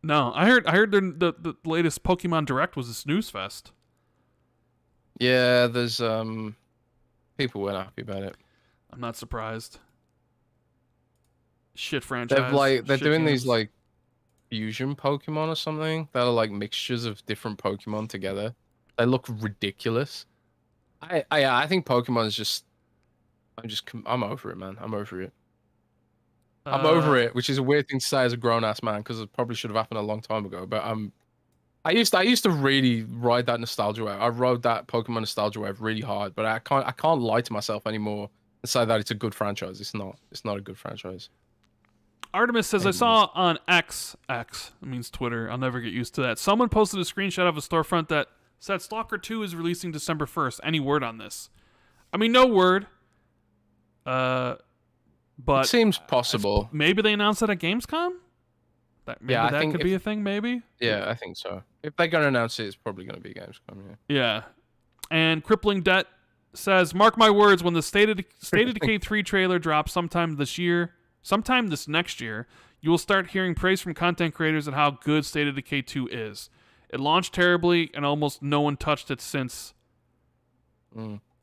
No, I heard the latest Pokemon Direct was a snooze fest. Yeah, there's people weren't happy about it. I'm not surprised. Shit franchise. They're shit doing games. these like fusion Pokemon or something that are like mixtures of different Pokemon together. They look ridiculous. I think Pokemon is just I'm over it, man. I'm over it. I'm over it, which is a weird thing to say as a grown ass man because it probably should have happened a long time ago. But I used to really ride that nostalgia wave. I rode that Pokemon nostalgia wave really hard, but I can't lie to myself anymore and say that it's a good franchise. It's not. It's not a good franchise. Artemis says, I saw on X, it means Twitter, I'll never get used to that. Someone posted a screenshot of a storefront that said Stalker 2 is releasing December 1st. Any word on this? I mean, no word. But It seems possible. Maybe they announced it at Gamescom? Yeah, I that think could be a thing, maybe? Yeah, I think so. If they're gonna announce it, it's probably gonna be Gamescom. Yeah. Yeah. And Crippling Debt says, mark my words, when the State of Decay 3 trailer drops sometime this next year, you will start hearing praise from content creators on how good State of Decay 2 is. It launched terribly, and almost no one touched it since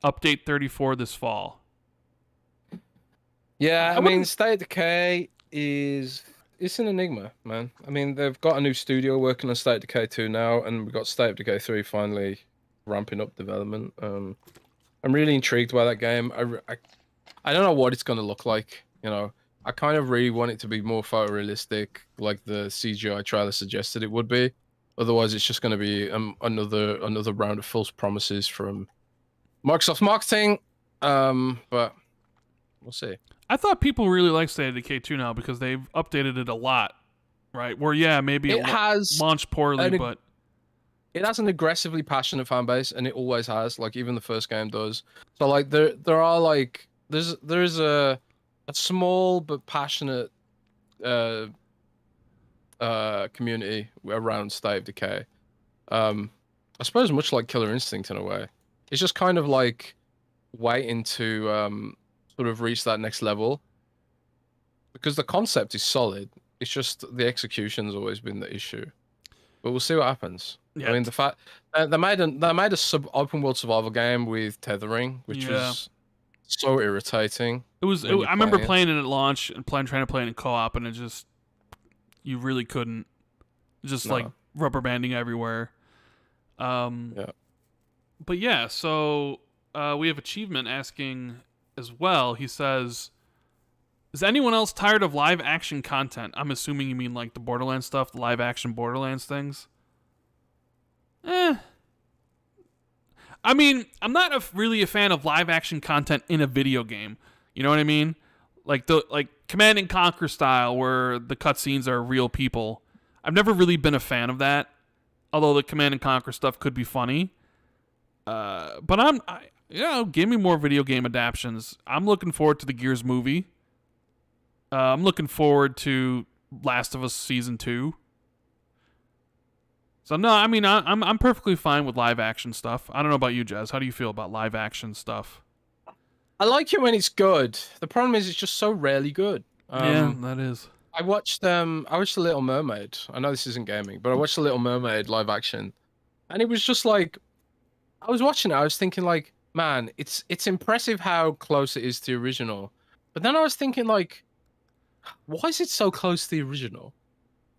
Update 34 this fall. Yeah, I mean, State of Decay it's an enigma, man. I mean, they've got a new studio working on State of Decay 2 now, and we've got State of Decay 3 finally ramping up development. I'm really intrigued by that game. I don't know what it's gonna look like. You know, I kind of really want it to be more photorealistic, like the CGI trailer suggested it would be. Otherwise, it's just going to be another round of false promises from Microsoft marketing. But we'll see. I thought people really like State of Decay 2 now because they've updated it a lot, right? Where, yeah, maybe it has launched poorly, but it has an aggressively passionate fan base, and it always has. Like even the first game does. So like there are like there's a small but passionate community around State of Decay. I suppose much like Killer Instinct in a way. It's just kind of like waiting to sort of reach that next level, because the concept is solid. It's just the execution's always been the issue. But we'll see what happens. Yeah. I mean, the fact they made a open world survival game with tethering, which was so irritating. I remember playing it at launch and trying to play it in co-op, and it just you really couldn't. Just like rubber banding everywhere. Yeah. But yeah, so we have Achievement asking as well. He says, is anyone else tired of live action content? I'm assuming you mean like the Borderlands stuff, the live action Borderlands things. I mean, I'm not really a fan of live action content in a video game. You know what I mean? Like Command and Conquer style, where the cutscenes are real people. I've never really been a fan of that. Although the Command and Conquer stuff could be funny. But give me more video game adaptions. I'm looking forward to the Gears movie. I'm looking forward to Last of Us Season 2. So no, I mean, I'm perfectly fine with live action stuff. I don't know about you, Jez. How do you feel about live action stuff? I like it when it's good. The problem is it's just so rarely good. Yeah, that is. I watched The Little Mermaid. I know this isn't gaming, but I watched The Little Mermaid live action, and it was just like, I was watching it. I was thinking like, man, it's impressive how close it is to the original. But then I was thinking like, why is it so close to the original?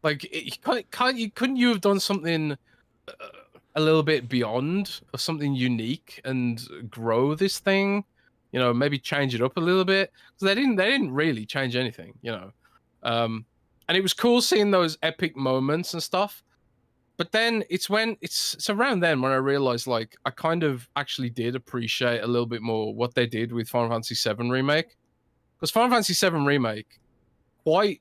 Like, couldn't you have done something a little bit beyond, or something unique, and grow this thing? You know, maybe change it up a little bit, because they didn't really change anything. You know, and it was cool seeing those epic moments and stuff. but then it's around then when I realized like I kind of actually did appreciate a little bit more what they did with Final Fantasy VII Remake, because Final Fantasy VII Remake quite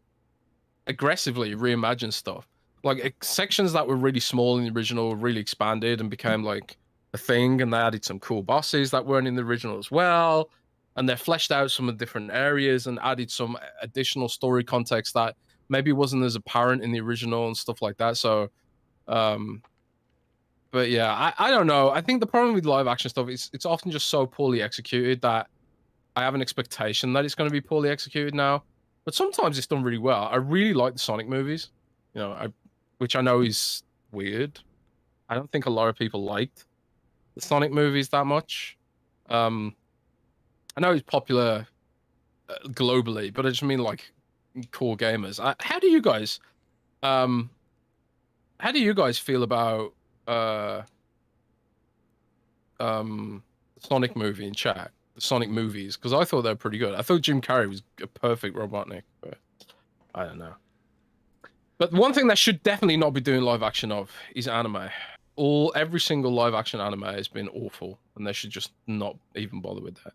aggressively reimagined stuff. Like sections that were really small in the original really expanded and became like a thing, and they added some cool bosses that weren't in the original as well. And they fleshed out some of the different areas and added some additional story context that maybe wasn't as apparent in the original and stuff like that. So, but yeah, I don't know. I think the problem with live action stuff is it's often just so poorly executed that I have an expectation that it's going to be poorly executed now. But sometimes it's done really well. I really like the Sonic movies, which I know is weird. I don't think a lot of people liked the Sonic movies that much. I know it's popular globally, but I just mean like core gamers. How do you guys feel about the Sonic movie in chat? The Sonic movies, because I thought they were pretty good. I thought Jim Carrey was a perfect Robotnik, but I don't know. But one thing that should definitely not be doing live action of is anime. Every single live action anime has been awful, and they should just not even bother with that.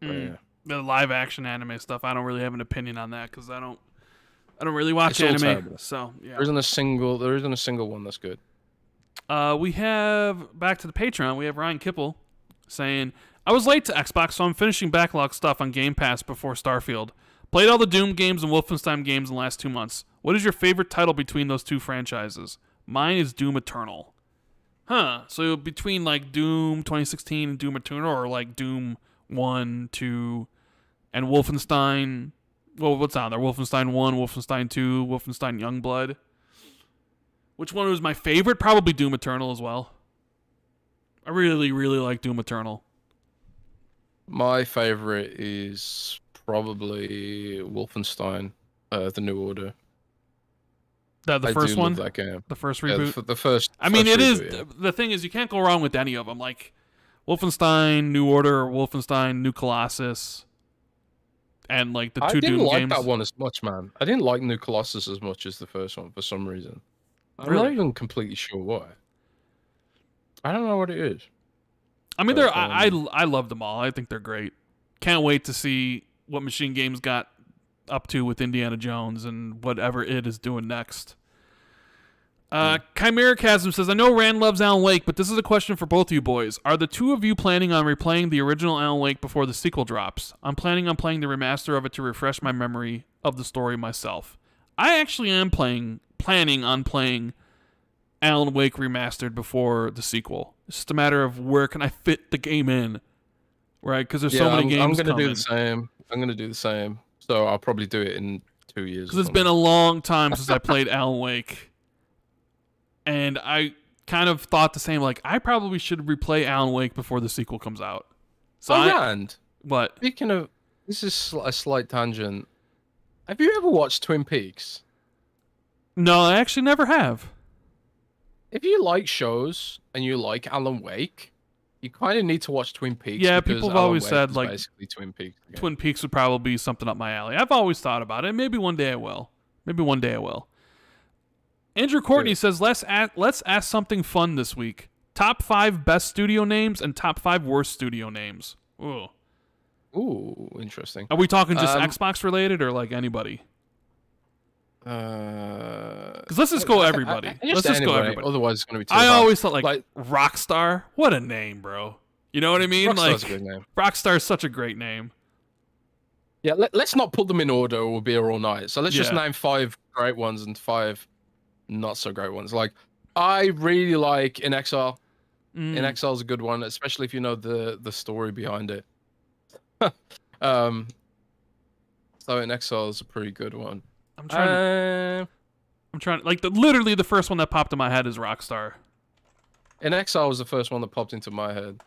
Yeah. The live action anime stuff, I don't really have an opinion on that because I don't really watch anime. So yeah, there isn't a single one that's good. We have back to the Patreon. We have Ryan Kipple saying, "I was late to Xbox, so I'm finishing backlog stuff on Game Pass before Starfield. Played all the Doom games and Wolfenstein games in the last 2 months. What is your favorite title between those two franchises? Mine is Doom Eternal." Huh? So between like Doom 2016 and Doom Eternal, or like Doom 1, 2, and Wolfenstein. Well, what's out there? Wolfenstein 1, Wolfenstein 2, Wolfenstein Youngblood. Which one was my favorite? Probably Doom Eternal as well. I really, really like Doom Eternal. My favorite is probably Wolfenstein, The New Order. The first one? Love that game. The first reboot? Yeah, the first. I mean, it is. Yeah. The thing is, you can't go wrong with any of them. Like Wolfenstein New Order or Wolfenstein New Colossus, and like the two Doom games. I didn't like that one as much, man. I didn't like New Colossus as much as the first one for some reason. I'm not even completely sure why. I don't know what it is. I mean, I love them all. I think they're great. Can't wait to see what Machine Games got up to with Indiana Jones and whatever it is doing next. Chimera Chasm says, "I know Rand loves Alan Wake, but this is a question for both of you boys. Are the two of you planning on replaying the original Alan Wake before the sequel drops? I'm planning on playing the remaster of it to refresh my memory of the story myself. I actually am planning on playing Alan Wake remastered before the sequel. It's just a matter of where can I fit the game in, right? Because there's so many games I'm gonna coming. do the same. I'm gonna do the same. So I'll probably do it in 2 years. Because it's been a long time since I played Alan Wake. And I kind of thought the same, like, I probably should replay Alan Wake before the sequel comes out. So Rand, what? Speaking of, this is a slight tangent. Have you ever watched Twin Peaks? No, I actually never have. If you like shows and you like Alan Wake, you kind of need to watch Twin Peaks. Yeah, people have always said, like, basically Twin Peaks. Again. Twin Peaks would probably be something up my alley. I've always thought about it. Maybe one day I will. Andrew Courtney says, let's ask something fun this week. Top 5 best studio names and top 5 worst studio names. Ooh, interesting. Are we talking just Xbox related or like anybody? Because let's just go everybody. Let's just go everybody. Otherwise, it's going to be too I hard. always thought like Rockstar. What a name, bro. You know what I mean? Rockstar's a good name. Rockstar is such a great name. Yeah, let's not put them in order or we'll be here all night. So let's just name 5 great ones and 5 not so great ones. Like, I really like In Exile. In Exile is a good one, especially if you know the story behind it. So In Exile is a pretty good one. I'm trying like literally the first one that popped in my head is Rockstar. In Exile was the first one that popped into my head.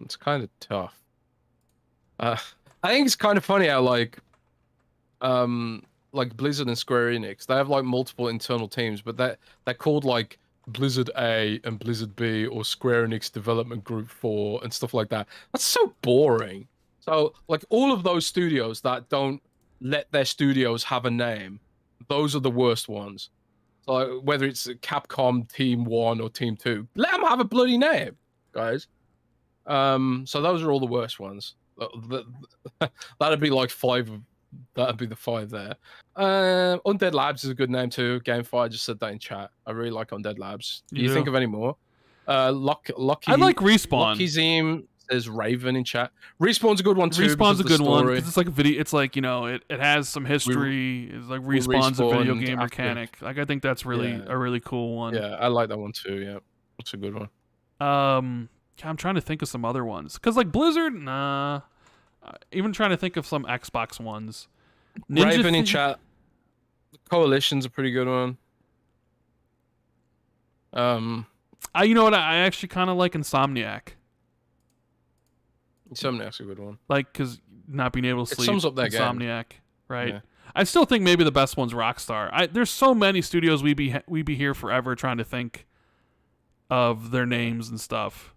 It's kind of tough. I think it's kind of funny how like Blizzard and Square Enix, they have like multiple internal teams, but they're called like Blizzard A and Blizzard B or Square Enix Development Group 4 and stuff like that. That's so boring. So like all of those studios that don't let their studios have a name those are the worst ones. So whether it's Capcom Team 1 or Team 2, let them have a bloody name, guys. So those are all the worst ones. That'd be like 5. That'd be the 5 there. Undead Labs is a good name too. Gamefire just said that in chat. I really like Undead Labs. Do you think of any more? Lucky. I like Respawn. Lucky Zim says Raven in chat. Respawn's a good one too. Respawn's a good one because it's like a video. It's like, you know, it has some history. It's like Respawn's a video game mechanic. Like, I think that's really a really cool one. Yeah, I like that one too. Yeah, it's a good one. I'm trying to think of some other ones because like Blizzard, nah. Even trying to think of some Xbox ones. Raven in chat. Coalition's a pretty good one. You know what? I actually kind of like Insomniac. Insomniac's a good one. Like, because not being able to sleep. It sums up that Insomniac, game. Right? Yeah. I still think maybe the best one's Rockstar. There's so many studios we be here forever trying to think of their names and stuff.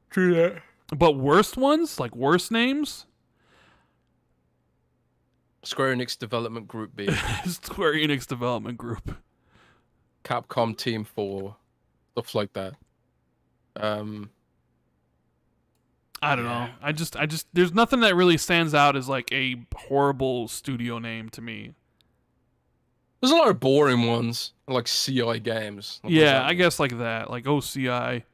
True that. But worst ones, like worst names. Square Enix Development Group B. Square Enix Development Group. Capcom Team 4, stuff like that. I don't know. I just there's nothing that really stands out as like a horrible studio name to me. There's a lot of boring ones, like CI games. Yeah, I guess like that, like OCI.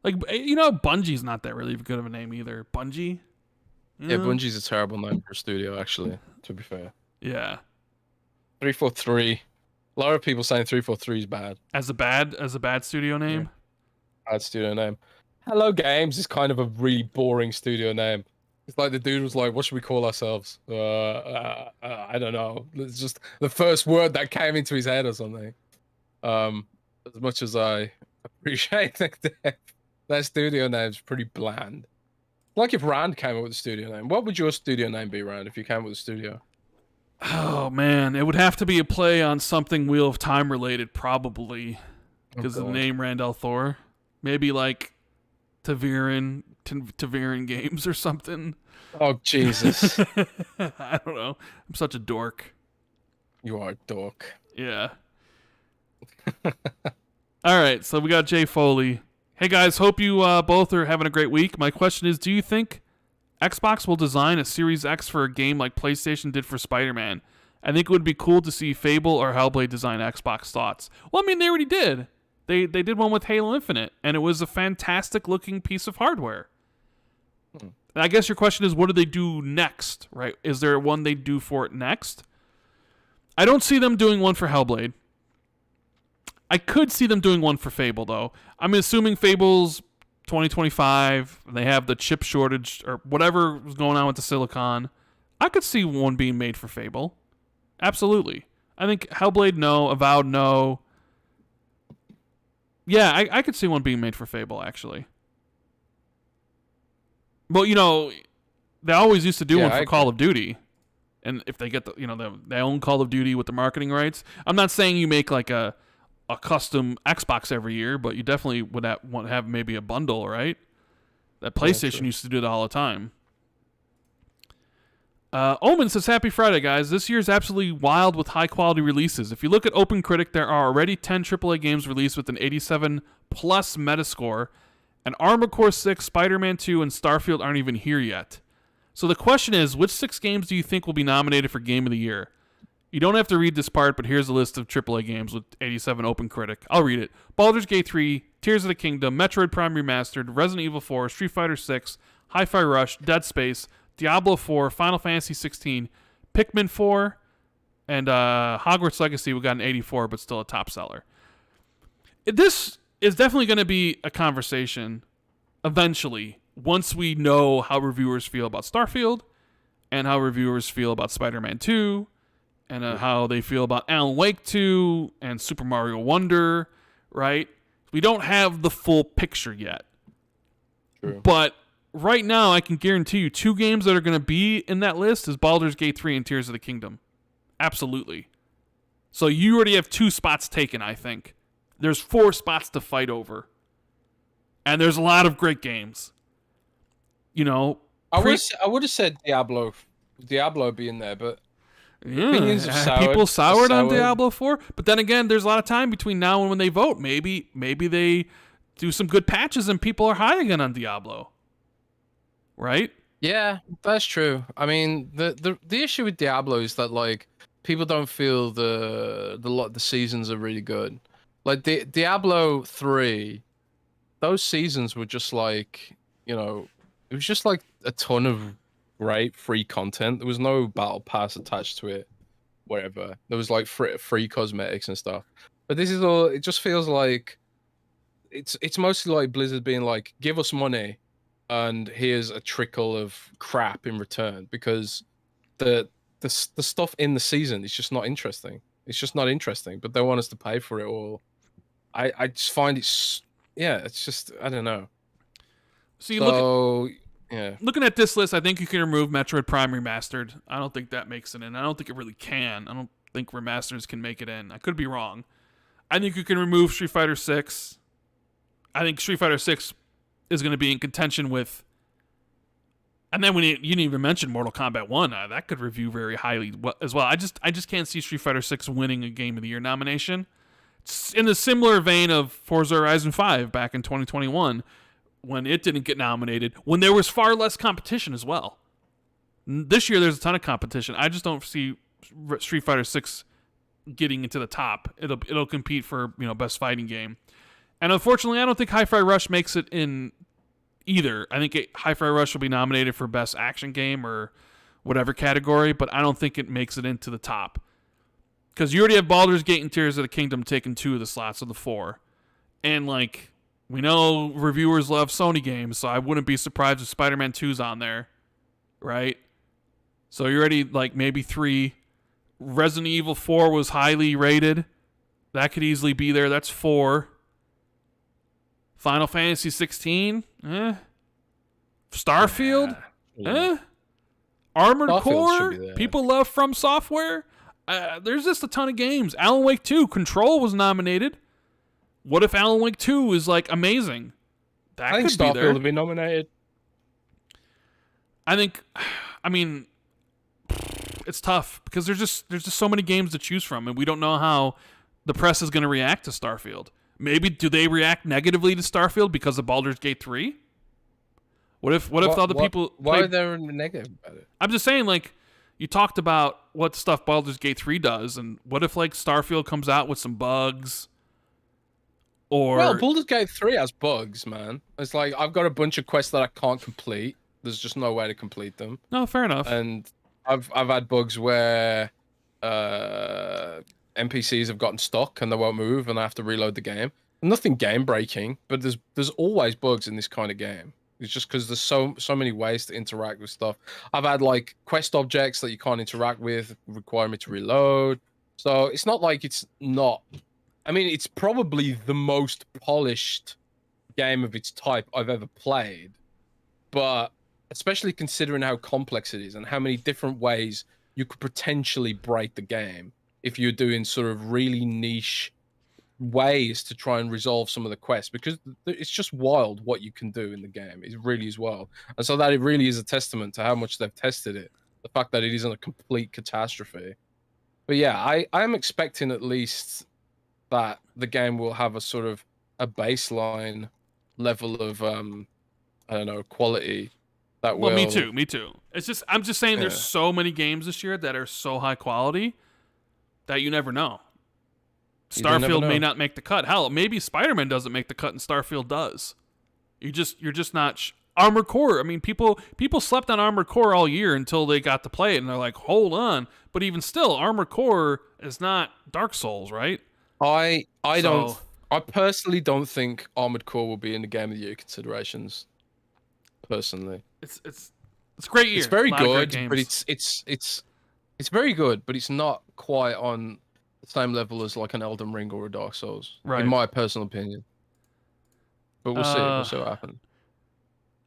Like, you know, Bungie's not that really good of a name either. Bungie? Yeah, Bungie's a terrible name for a studio, actually, to be fair. Yeah. 343. A lot of people saying 343 is bad. As a bad studio name? Yeah. Bad studio name. Hello Games is kind of a really boring studio name. It's like the dude was like, what should we call ourselves? I don't know. It's just the first word that came into his head or something. As much as I appreciate that studio name's pretty bland. Like if Rand came up with a studio name. What would your studio name be, Rand, if you came up with a studio? Oh, man. It would have to be a play on something Wheel of Time related, probably. Because of the name Rand-al-Thor. Maybe like Taviran Games or something. Oh, Jesus. I don't know. I'm such a dork. You are a dork. Yeah. All right, so we got Jay Foley. Hey guys, hope you both are having a great week. My question is, do you think Xbox will design a Series X for a game like PlayStation did for Spider-Man? I think it would be cool to see Fable or Hellblade design Xbox thoughts. Well, I mean, they already did. They did one with Halo Infinite, and it was a fantastic looking piece of hardware. And I guess your question is, what do they do next, right? Is there one they do for it next? I don't see them doing one for Hellblade. I could see them doing one for Fable, though. I'm assuming Fable's 2025, and they have the chip shortage, or whatever was going on with the silicon. I could see one being made for Fable. Absolutely. I think Hellblade, no. Avowed, no. Yeah, I could see one being made for Fable, actually. Well, you know, they always used to do one for Call of Duty. And if they get they own Call of Duty with the marketing rights. I'm not saying you make like a custom Xbox every year, but you definitely would want to have maybe a bundle, right? That PlayStation used to do that all the time. Omen says, happy Friday, guys. This year is absolutely wild with high-quality releases. If you look at OpenCritic, there are already 10 AAA games released with an 87-plus Metascore, and Armored Core 6, Spider-Man 2, and Starfield aren't even here yet. So the question is, which 6 games do you think will be nominated for Game of the Year? You don't have to read this part, but here's a list of AAA games with 87 OpenCritic. I'll read it. Baldur's Gate 3, Tears of the Kingdom, Metroid Prime Remastered, Resident Evil 4, Street Fighter 6, Hi-Fi Rush, Dead Space, Diablo 4, Final Fantasy 16, Pikmin 4, and Hogwarts Legacy. We got an 84, but still a top seller. This is definitely going to be a conversation eventually, once we know how reviewers feel about Starfield, and how reviewers feel about Spider-Man 2, and how they feel about Alan Wake 2, and Super Mario Wonder, right? We don't have the full picture yet. True. But right now, I can guarantee you 2 games that are going to be in that list is Baldur's Gate 3 and Tears of the Kingdom. Absolutely. So you already have 2 spots taken, I think. There's 4 spots to fight over. And there's a lot of great games. You know, I would have said Diablo being there, but Opinions have soured. People soured on Diablo 4, but then again, there's a lot of time between now and when they vote. Maybe they do some good patches and people are high again on Diablo. Right? Yeah, that's true. I mean, the issue with Diablo is that like people don't feel the seasons are really good. Like Diablo 3, those seasons were just like, you know, it was just like a ton of great free content. There was no battle pass attached to it, whatever. There was like free cosmetics and stuff. But this is all. It just feels like it's mostly like Blizzard being like, give us money, and here's a trickle of crap in return, because the stuff in the season is just not interesting. It's just not interesting. But they want us to pay for it all. I just find it's just, I don't know. So looking at this list, I think you can remove Metroid Prime Remastered. I don't think that makes it in. I don't think it really can. I don't think remasters can make it in. I could be wrong. I think you can remove Street Fighter 6. I think Street Fighter 6 is going to be in contention with. And then when you didn't even mention Mortal Kombat 1, that could review very highly as well. I just can't see Street Fighter 6 winning a Game of the Year nomination. It's in the similar vein of Forza Horizon 5 back in 2021, when it didn't get nominated, when there was far less competition as well. This year there's a ton of competition. I just don't see Street Fighter 6 getting into the top. It'll compete for, you know, best fighting game. And unfortunately, I don't think Hi-Fi Rush makes it in either. I think Hi-Fi Rush will be nominated for best action game or whatever category, but I don't think it makes it into the top. Because you already have Baldur's Gate and Tears of the Kingdom taking 2 of the slots of the 4. And, like, we know reviewers love Sony games, so I wouldn't be surprised if Spider-Man 2's on there, right? So you're already, like, maybe 3. Resident Evil 4 was highly rated. That could easily be there. That's 4. Final Fantasy 16? Starfield? Armored Core? People love From Software? There's just a ton of games. Alan Wake 2, Control was nominated. What if Alan Wake 2 is, like, amazing? I think Starfield would be nominated. I mean, it's tough because there's just so many games to choose from, and we don't know how the press is going to react to Starfield. Maybe do they react negatively to Starfield because of Baldur's Gate 3? What if other people? Why are they negative about it? I'm just saying, like, you talked about what stuff Baldur's Gate 3 does, and what if, like, Starfield comes out with some bugs? Well, Baldur's Gate 3 has bugs, man. It's like, I've got a bunch of quests that I can't complete. There's just no way to complete them. No, fair enough. And I've had bugs where NPCs have gotten stuck and they won't move, and I have to reload the game. Nothing game breaking, but there's always bugs in this kind of game. It's just because there's so many ways to interact with stuff. I've had, like, quest objects that you can't interact with, require me to reload. So it's not like it's not. I mean, it's probably the most polished game of its type I've ever played. But especially considering how complex it is and how many different ways you could potentially break the game if you're doing sort of really niche ways to try and resolve some of the quests, because it's just wild what you can do in the game. It really is wild. And so that it really is a testament to how much they've tested it. The fact that it isn't a complete catastrophe. But yeah, I am expecting at least that the game will have a sort of a baseline level of I don't know, quality that will. Well, me too. It's just, I'm just saying, there's so many games this year that are so high quality that you never know. Starfield may not make the cut. Hell, maybe Spider-Man doesn't make the cut and Starfield does. You're just not. Armored Core. I mean, people slept on Armored Core all year until they got to play it, and they're like, hold on. But even still, Armored Core is not Dark Souls, right? I personally don't think Armored Core will be in the Game of the Year considerations. Personally, it's a great year. It's very good, but it's very good, but it's not quite on the same level as like an Elden Ring or a Dark Souls, right? In my personal opinion. But we'll see. We'll see what happens.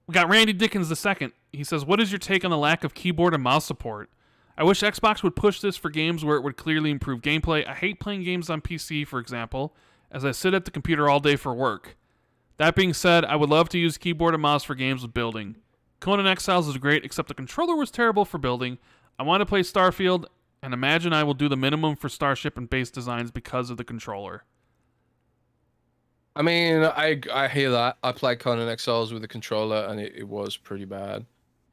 We got Randy Dickens II. He says, what is your take on the lack of keyboard and mouse support? I wish Xbox would push this for games where it would clearly improve gameplay. I hate playing games on PC, for example, as I sit at the computer all day for work. That being said, I would love to use keyboard and mouse for games with building. Conan Exiles is great, except the controller was terrible for building. I want to play Starfield, and imagine I will do the minimum for Starship and base designs because of the controller. I mean, I hear that. I played Conan Exiles with the controller, and it was pretty bad.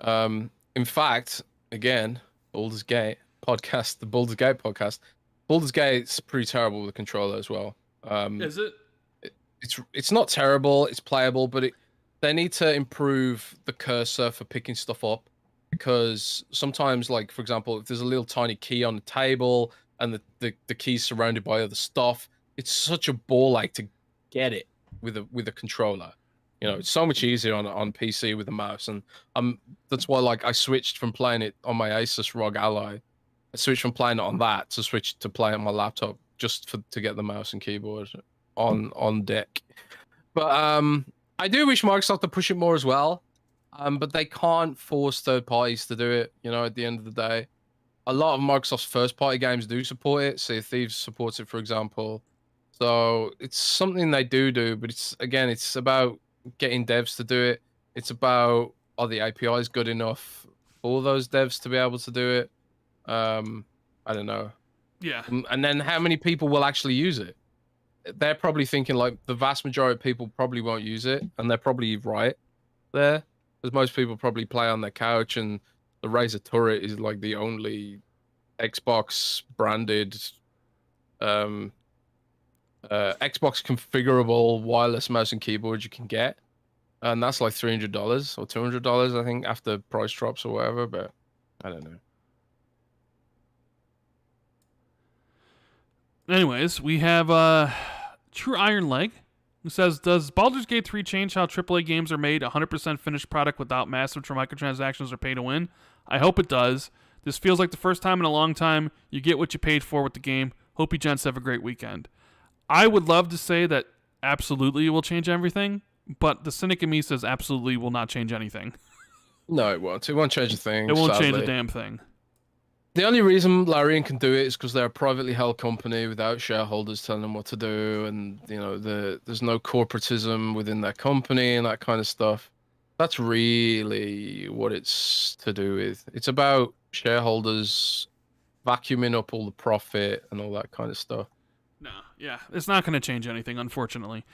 In fact, again, Baldur's Gate podcast, the Baldur's Gate podcast, Baldur's Gate's pretty terrible with the controller as well. Is it? It's not terrible. It's playable, but they need to improve the cursor for picking stuff up, because sometimes, like for example, if there's a little tiny key on the table and the key's surrounded by other stuff, it's such a ball ache to get it with a controller. You know, it's so much easier on PC with a mouse, and that's why like I switched from playing it on my Asus ROG Ally. I switched from playing it on that to switch to play on my laptop just to get the mouse and keyboard on deck. But I do wish Microsoft to push it more as well. But they can't force third parties to do it. You know, at the end of the day, a lot of Microsoft's first party games do support it. Sea of Thieves supports it, for example. So it's something they do, but it's about getting devs to do it. It's about, are the APIs good enough for those devs to be able to do it? I don't know. Yeah. And then how many people will actually use it? They're probably thinking like the vast majority of people probably won't use it, and they're probably right there, because most people probably play on their couch, and the Razer Turret is like the only Xbox branded Xbox configurable wireless mouse and keyboard you can get, and that's like $300 or $200, I think, after price drops or whatever. But I don't know. Anyways, we have True Iron Leg, who says, does Baldur's Gate 3 change how AAA games are made 100% finished product without massive microtransactions or pay to win? I hope it does. This feels like the first time in a long time you get what you paid for with the game. Hope you gents have a great weekend. I would love to say that absolutely it will change everything, but the cynic in me says absolutely will not change anything. No, it won't. It won't change a thing. It won't change sadly. a damn thing. The only reason Larian can do it is because they're a privately held company without shareholders telling them what to do, and you know there's no corporatism within that company and that kind of stuff. That's really what it's to do with. It's about shareholders vacuuming up all the profit and all that kind of stuff. No, yeah, it's not going to change anything, unfortunately.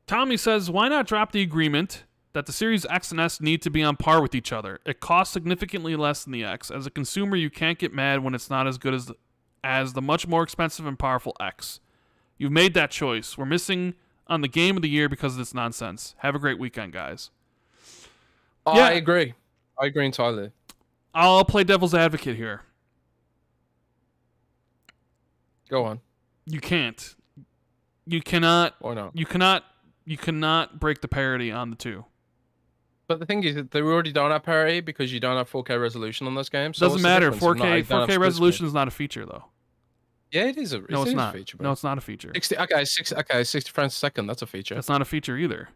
Tommy says, why not drop the agreement that the Series X and S need to be on par with each other? It costs significantly less than the X. As a consumer, you can't get mad when it's not as good as the much more expensive and powerful X. You've made that choice. We're missing on the game of the year because of this nonsense. Have a great weekend, guys. Oh, Yeah. I agree entirely. I'll play devil's advocate here. Go on. You can't. You cannot. Why not? You cannot break the parity on the two. But the thing is, they already don't have parity because you don't have 4K resolution on those games. So Doesn't what's the matter. difference? 4K resolution is not a feature, though. Yeah, it is. No, it's not. A feature, No, it's not a feature. 60 frames a second. That's a feature. That's not a feature either.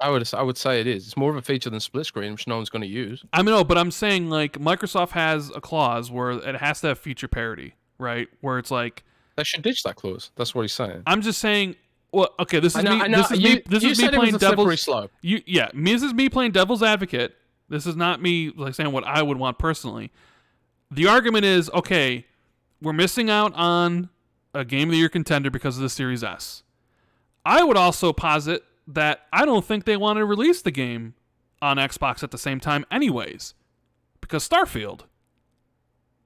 I would say it is. It's more of a feature than split screen, which no one's going to use. I mean, no, but I'm saying like Microsoft has a clause where it has to have feature parity, right? Where it's like They should ditch that clause. That's what he's saying. I'm just saying. Well, okay, this is me. I know. This is me playing devil's slope. This is me playing devil's advocate. This is not me like saying what I would want personally. The argument is, okay, we're missing out on a Game of the Year contender because of the Series S. I would also posit that I don't think they want to release the game on Xbox at the same time anyways, because Starfield.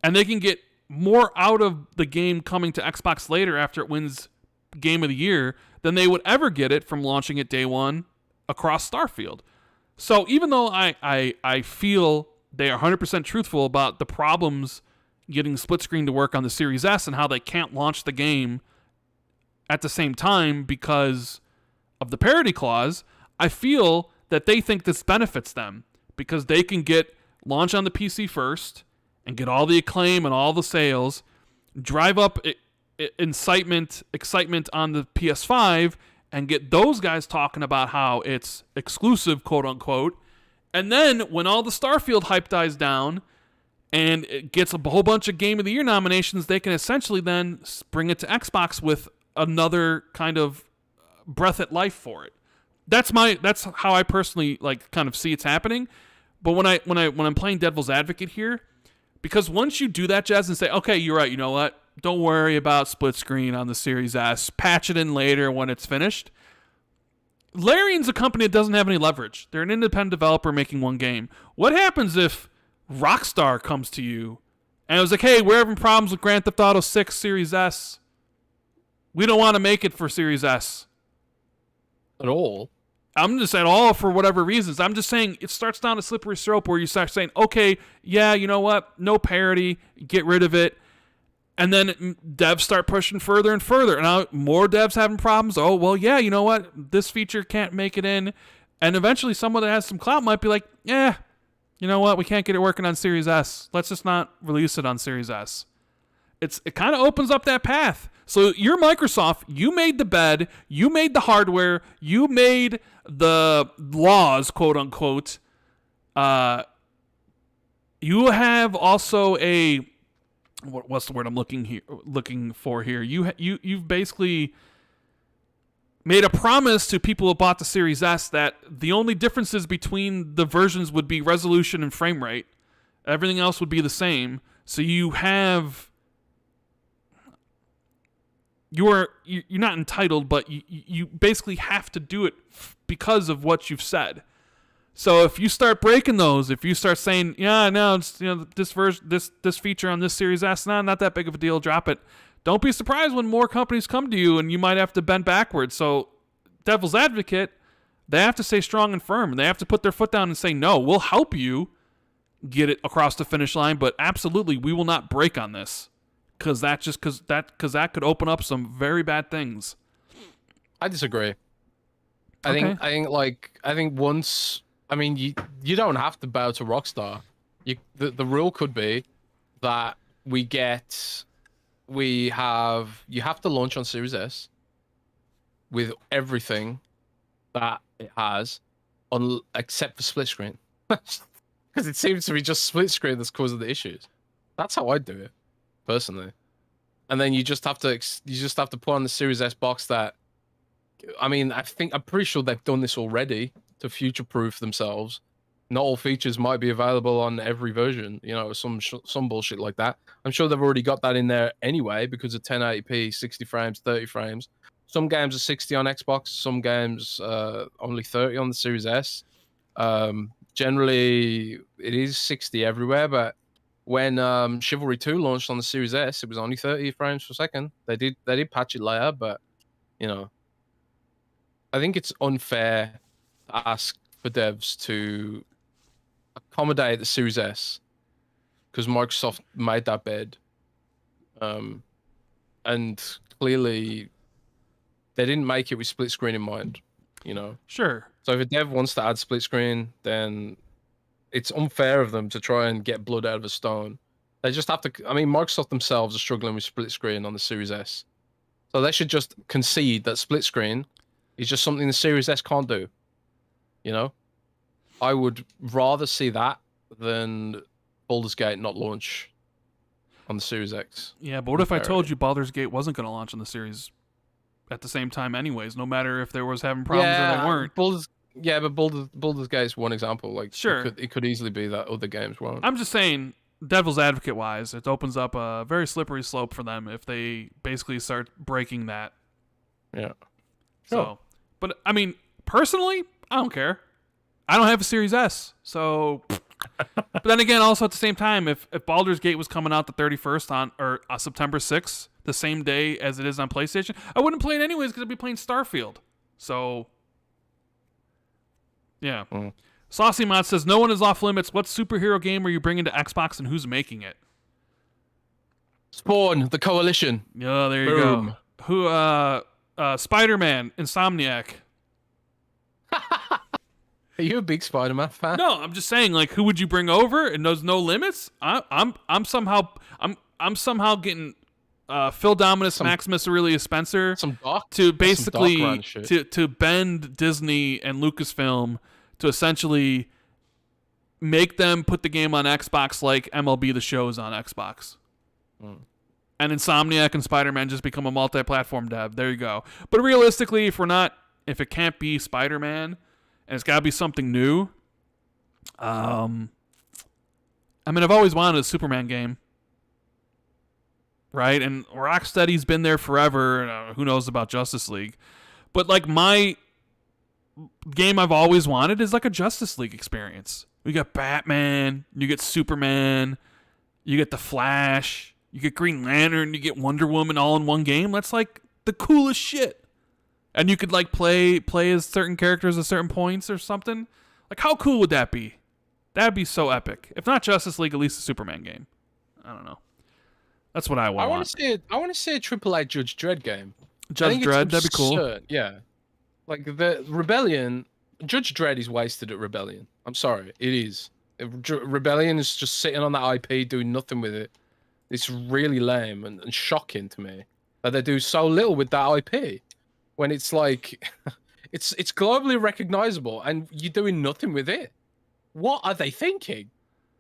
And they can get more out of the game coming to Xbox later after it wins Game of the Year than they would ever get it from launching it day one across Starfield. So even though I feel they are 100% truthful about the problems getting split screen to work on the Series S and how they can't launch the game at the same time because of the parity clause, I feel that they think this benefits them because they can get launch on the PC first and get all the acclaim and all the sales, drive up excitement on the PS5 and get those guys talking about how it's exclusive, quote unquote. And then when all the Starfield hype dies down and it gets a whole bunch of Game of the Year nominations, they can essentially then bring it to Xbox with another kind of breath at life for it. That's how I personally like kind of see it's happening. But when I'm playing devil's advocate here, Because once you do that, Jez, and say, okay, you're right, you know what? Don't worry about split screen on the Series S. Patch it in later when it's finished. Larian's a company that doesn't have any leverage. They're an independent developer making one game. What happens if Rockstar comes to you and it was like, hey, we're having problems with Grand Theft Auto 6 Series S. We don't want to make it for Series S. At all? I'm just saying all for whatever reasons. I'm just saying it starts down a slippery slope where you start saying, okay, yeah, you know what? No parity. Get rid of it. And then devs start pushing further and further. And now more devs having problems. Oh, well, yeah, you know what? This feature can't make it in. And eventually someone that has some clout might be like, yeah, you know what? We can't get it working on Series S. Let's just not release it on Series S. It kind of opens up that path. So you're Microsoft. You made the bed. You made the hardware. You made the laws, quote unquote. You have also a what's the word I'm looking for here? You've basically made a promise to people who bought the Series S that the only differences between the versions would be resolution and frame rate. Everything else would be the same. So you're not entitled, but you basically have to do it because of what you've said. So if you start breaking those, if you start saying, yeah, no, it's, this version, this feature on this Series S, not that big of a deal, drop it. Don't be surprised when more companies come to you and you might have to bend backwards. So devil's advocate, they have to stay strong and firm. And they have to put their foot down and say, no, we'll help you get it across the finish line, but absolutely we will not break on this. Because that could open up some very bad things. I disagree. I think once, I mean, you don't have to bow to Rockstar. The rule could be that you have to launch on Series S with everything that it has, except for split screen, because it seems to be just split screen that's causing the issues. That's how I do it, personally. And then you just have to put on the Series S box that, I mean, I'm pretty sure they've done this already to future-proof themselves. Not all features might be available on every version, some bullshit like that. I'm sure they've already got that in there anyway because of 1080p, 60 frames, 30 frames. Some games are 60 on Xbox, some games only 30 on the Series S. Generally, it is 60 everywhere, but when Chivalry 2 launched on the Series S, it was only 30 frames per second. They did patch it later, but I think it's unfair to ask for devs to accommodate the Series S because Microsoft made that bed, and clearly they didn't make it with split screen in mind. Sure. So if a dev wants to add split screen, then it's unfair of them to try and get blood out of a stone. They just have to. I mean, Microsoft themselves are struggling with split screen on the Series S, so they should just concede that split screen is just something the Series S can't do. I would rather see that than Baldur's Gate not launch on the Series X. Yeah, but what if I told you Baldur's Gate wasn't going to launch on the Series at the same time anyways, no matter if there was having problems or they weren't? But Baldur's Gate is one example. Like, sure, it could easily be that other games won't. I'm just saying, devil's advocate wise, it opens up a very slippery slope for them if they basically start breaking that. Yeah. So, but I mean, personally, I don't care. I don't have a Series S, so. But then again, also at the same time, if Baldur's Gate was coming out the 31st or September 6th, the same day as it is on PlayStation, I wouldn't play it anyways because I'd be playing Starfield. So, yeah. Saucy Mod says, no one is off limits. What superhero game are you bringing to Xbox and who's making it? Spawn, the Coalition. Yeah, there you Boom. go. Who, Spider-Man, Insomniac. Are you a big Spider-Man fan? No, I'm just saying, like, who would you bring over? And there's no limits. I'm somehow getting Phil Dominus, Maximus Aurelius Spencer to basically to bend Disney and Lucasfilm to essentially make them put the game on Xbox like MLB The Show is on Xbox. And Insomniac and Spider-Man just become a multi-platform dev. There you go. But realistically, if it can't be Spider-Man and it's got to be something new, I mean, I've always wanted a Superman game, right? And Rocksteady's been there forever. Who knows about Justice League? But like my game I've always wanted is like a Justice League experience. You get Batman, you get Superman, you get the Flash, you get Green Lantern, you get Wonder Woman all in one game. That's like the coolest shit. And you could like play as certain characters at certain points or something. Like how cool would that be? That'd be so epic. If not Justice League, at least a Superman game. I don't know. That's what I want. I want to see a AAA Judge Dredd game. Judge Dredd, that'd be cool. Yeah. Like the Rebellion, Judge Dredd is wasted at Rebellion. I'm sorry, it is. Rebellion is just sitting on that IP doing nothing with it. It's really lame and shocking to me that they do so little with that IP when it's like it's globally recognizable and you're doing nothing with it. What are they thinking?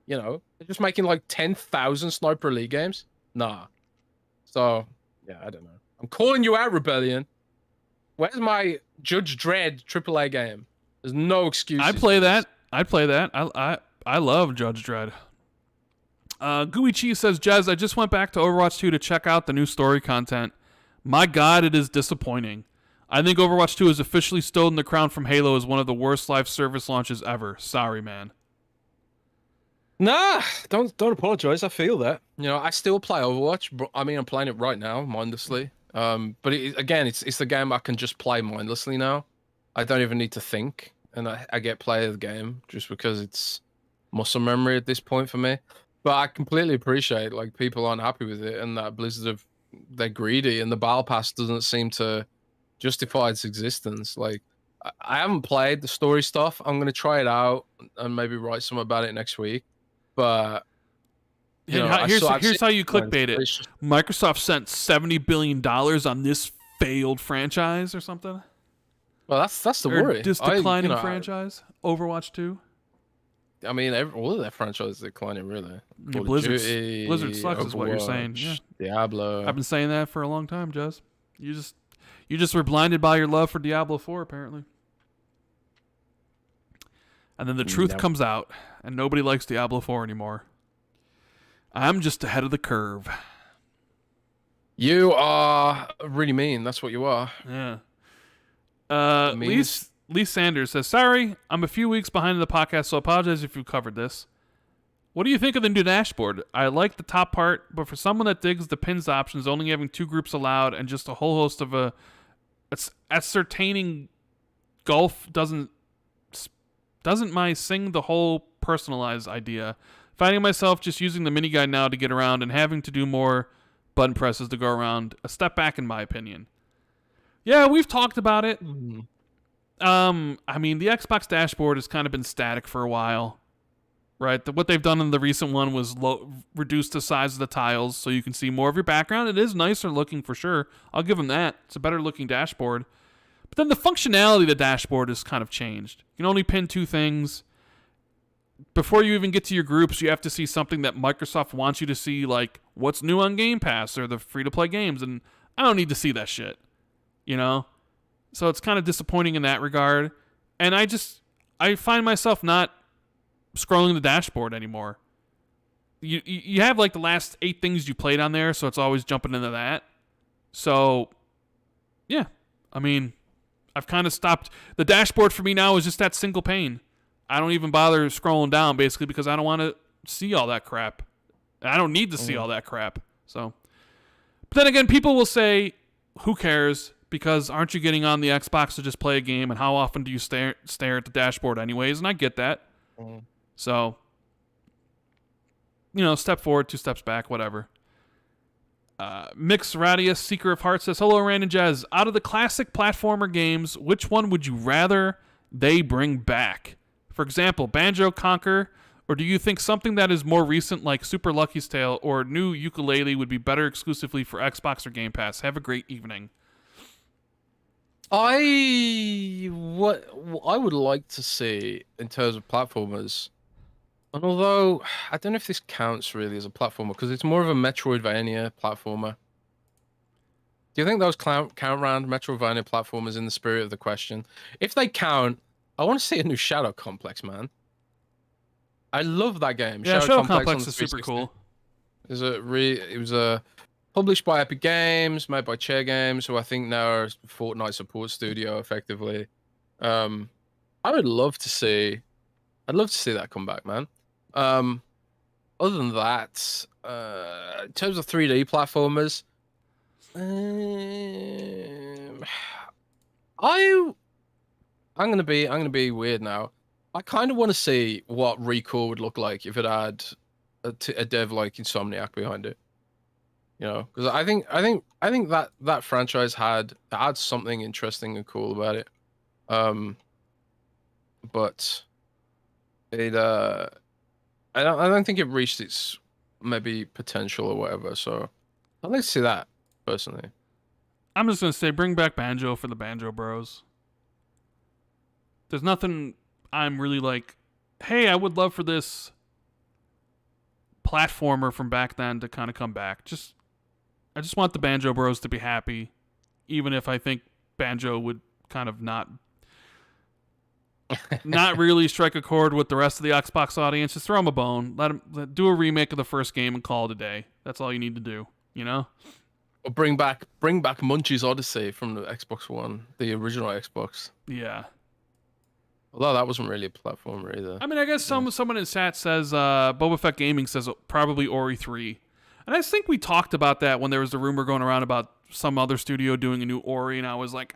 You know, they're just making like 10,000 Sniper Elite games. Nah. So yeah, I don't know. I'm calling you out, Rebellion. Where's my Judge Dredd AAA game? There's no excuse. I'd play that. I love Judge Dredd. Gooey Cheese says, Jez, I just went back to Overwatch 2 to check out the new story content. My God, it is disappointing. I think Overwatch 2 has officially stolen the crown from Halo as one of the worst live service launches ever. Sorry, man. Nah, don't apologize. I feel that. You know, I still play Overwatch. But, I mean, I'm playing it right now, mindlessly. But again, it's the game I can just play mindlessly now. I don't even need to think, and I get play of the game just because it's muscle memory at this point for me. But I completely appreciate like people aren't happy with it, and that Blizzard they're greedy, and the Battle Pass doesn't seem to justify its existence. Like I haven't played the story stuff. I'm gonna try it out and maybe write some about it next week. But here's how you clickbait it. Microsoft spent $70 billion on this failed franchise or something. Well, that's the worry. This declining franchise, Overwatch 2. I mean, all of their franchises are declining, really. Yeah, Blizzard sucks, is what you're saying. Yeah. Diablo. I've been saying that for a long time, Jez. You just were blinded by your love for Diablo 4, apparently. And then the truth comes out, and nobody likes Diablo 4 anymore. I'm just ahead of the curve. You are really mean. That's what you are. Yeah. Lee Sanders says, sorry, I'm a few weeks behind in the podcast, so I apologize if you've covered this. What do you think of the new dashboard? I like the top part, but for someone that digs the pins options, only having 2 groups allowed and just a whole host of ascertaining golf doesn't my sing the whole personalized idea. Finding myself just using the mini guide now to get around and having to do more button presses to go around. A step back in my opinion. Yeah, we've talked about it. Mm-hmm. I mean, the Xbox dashboard has kind of been static for a while, right? What they've done in the recent one was reduce the size of the tiles so you can see more of your background. It is nicer looking for sure. I'll give them that. It's a better looking dashboard. But then the functionality of the dashboard has kind of changed. You can only pin 2 things. Before you even get to your groups, you have to see something that Microsoft wants you to see, like what's new on Game Pass or the free-to-play games, and I don't need to see that shit, you know? So it's kind of disappointing in that regard. And I find myself not scrolling the dashboard anymore. You have like the last 8 things you played on there, so it's always jumping into that. So, yeah. I mean, I've kind of stopped. The dashboard for me now is just that single pane. I don't even bother scrolling down, basically, because I don't want to see all that crap. I don't need to see all that crap. So, but then again, people will say, who cares? Because aren't you getting on the Xbox to just play a game, and how often do you stare at the dashboard anyways? And I get that. So, step forward, 2 steps back, whatever. Mix Radius, Seeker of Hearts says, hello, Rand and Jez. Out of the classic platformer games, which one would you rather they bring back? For example, Banjo Conquer, or do you think something that is more recent like Super Lucky's Tale or new Ukulele would be better exclusively for Xbox or Game Pass? Have a great evening. What I would like to see in terms of platformers, and although I don't know if this counts really as a platformer because it's more of a Metroidvania platformer. Do you think those count round Metroidvania platformers in the spirit of the question? If they count, I want to see a new Shadow Complex, man. I love that game. Yeah, Shadow on Complex the is super 360. cool. It was published by Epic Games, made by Chair Games, who I think now are Fortnite support studio, effectively. I would love to see. I'd love to see that come back, man. Other than that, in terms of 3D platformers, I'm gonna be weird now. I kind of want to see what Recore would look like if it had a dev like Insomniac behind it. You know, because I think that franchise had something interesting and cool about it. But it I don't think it reached its maybe potential or whatever. So I'd like to see that personally. I'm just gonna say, bring back Banjo for the Banjo Bros. There's nothing I'm really like, hey, I would love for this platformer from back then to kind of come back. I just want the Banjo Bros to be happy, even if I think Banjo would kind of not really strike a chord with the rest of the Xbox audience. Just throw them a bone. Let them do a remake of the first game and call it a day. That's all you need to do, you know? Or bring back Munchie's Odyssey from the Xbox One, the original Xbox. Yeah. Although that wasn't really a platformer either. I mean, I guess someone in chat says, Boba Fett Gaming says probably Ori 3. And I think we talked about that when there was a rumor going around about some other studio doing a new Ori, and I was like,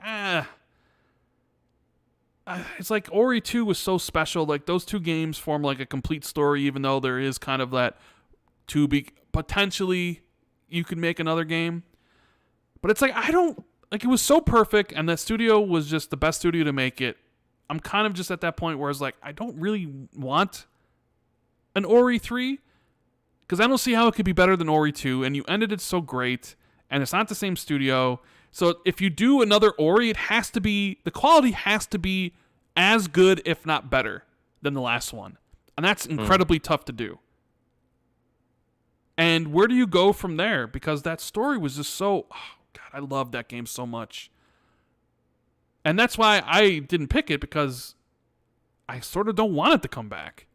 it's like Ori 2 was so special. Like, those two games form like a complete story, even though there is kind of that to be potentially you could make another game. But it's like, it was so perfect, and that studio was just the best studio to make it. I'm kind of just at that point where it's like, I don't really want an Ori 3 because I don't see how it could be better than Ori 2, and you ended it so great, and it's not the same studio. So if you do another Ori, the quality has to be as good, if not better, than the last one. And that's incredibly tough to do. And where do you go from there? Because that story was just so, God, I love that game so much. And that's why I didn't pick it, because I sort of don't want it to come back.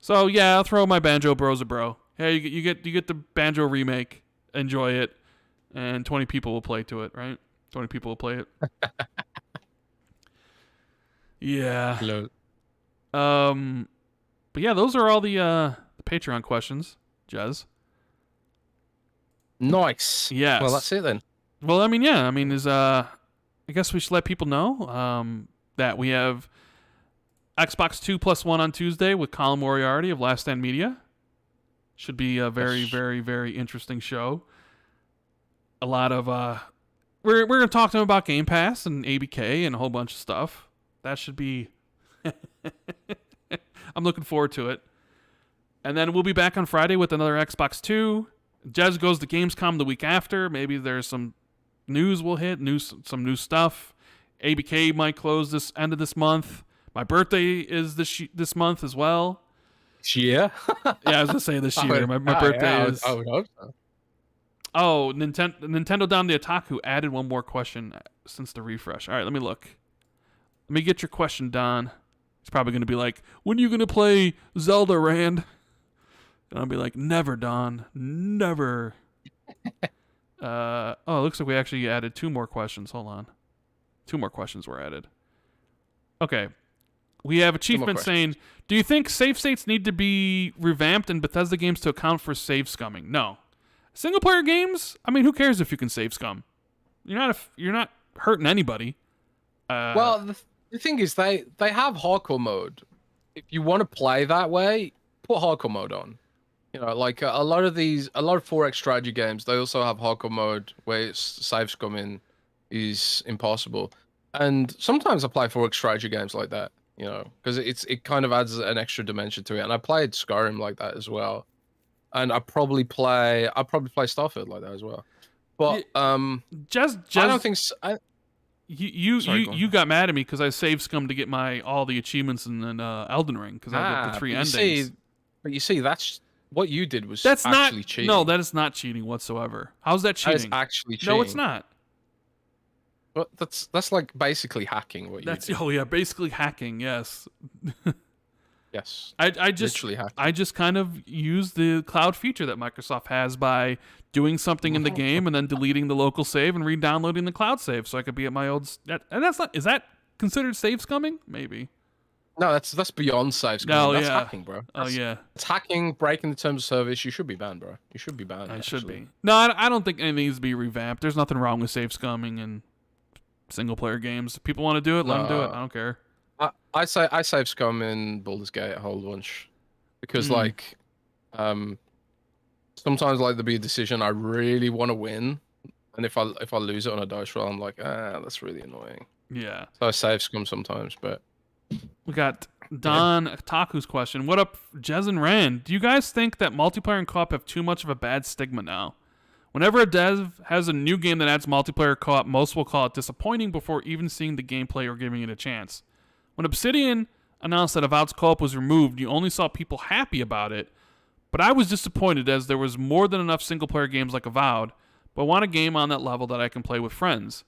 So yeah, I'll throw my Banjo Bros a bro. Hey, you get the Banjo remake, enjoy it, and 20 people will play to it, right? 20 people will play it. Yeah. Hello. But yeah, those are all the Patreon questions, Jez. Nice. Yes. Well, that's it then. Well, I mean, I guess we should let people know that we have Xbox 2+1 on Tuesday with Colin Moriarty of Last Stand Media. Should be a very, very, very interesting show. A lot of we're going to talk to him about Game Pass and ABK and a whole bunch of stuff. That should be I'm looking forward to it. And then we'll be back on Friday with another Xbox 2. Jez goes to Gamescom the week after. Maybe there's some news we'll hit, some new stuff. ABK might close this end of this month. My birthday is this month as well. Yeah. Yeah, I was gonna say this year. My birthday is. I would hope so. Oh, Nintendo Down the Otaku added one more question since the refresh. All right, let me look. Let me get your question, Don. It's probably gonna be like, when are you gonna play Zelda, Rand? And I'll be like, never, Don, never. It looks like we actually added 2 more questions. Hold on. 2 more questions were added. Okay. We have Achievement saying, do you think save states need to be revamped in Bethesda games to account for save scumming? No. Single player games, I mean, who cares if you can save scum? You're not hurting anybody. Well, the thing is, they have hardcore mode. If you want to play that way, put hardcore mode on. You know, like a lot of 4X strategy games, they also have hardcore mode where save scumming is impossible. And sometimes I play 4X strategy games like that, you know, because it kind of adds an extra dimension to it. And I played Skyrim like that as well. And I'll probably play Starfield like that as well. But just I don't think so. You got mad at me because I saved scum to get all the achievements in Elden Ring because I got the 3 endings. But you see, that's what you did was that's actually not cheating. No, that is not cheating whatsoever. How's that cheating? That is actually cheating. No, it's not. But that's like basically hacking what you did. Oh yeah, basically hacking. Yes. Yes. I just Literally hacking. I just kind of use the cloud feature that Microsoft has by doing something in the game and then deleting the local save and re-downloading the cloud save so I could be at my old. And that's not. Is that considered save scumming? Maybe. No, that's beyond save scumming. No, That's yeah. hacking, bro. Oh yeah. It's hacking, breaking the terms of service. You should be banned, bro. You should be banned. I should actually. be. No, I don't think anything needs to be revamped. There's nothing wrong with save scumming and single player games. If people want to do it, let them do it. I don't care. I save scum in Baldur's Gate a whole bunch because like sometimes like there'll be a decision I really want to win, and if I lose it on a dice roll, I'm like, that's really annoying. Yeah. So I save scum sometimes, but we got Don Taku's question. What up, Jez and Rand? Do you guys think that multiplayer and co-op have too much of a bad stigma now? Whenever a dev has a new game that adds multiplayer co-op, most will call it disappointing before even seeing the gameplay or giving it a chance. When Obsidian announced that Avowed's co-op was removed, you only saw people happy about it, but I was disappointed as there was more than enough single-player games like Avowed, but I want a game on that level that I can play with friends.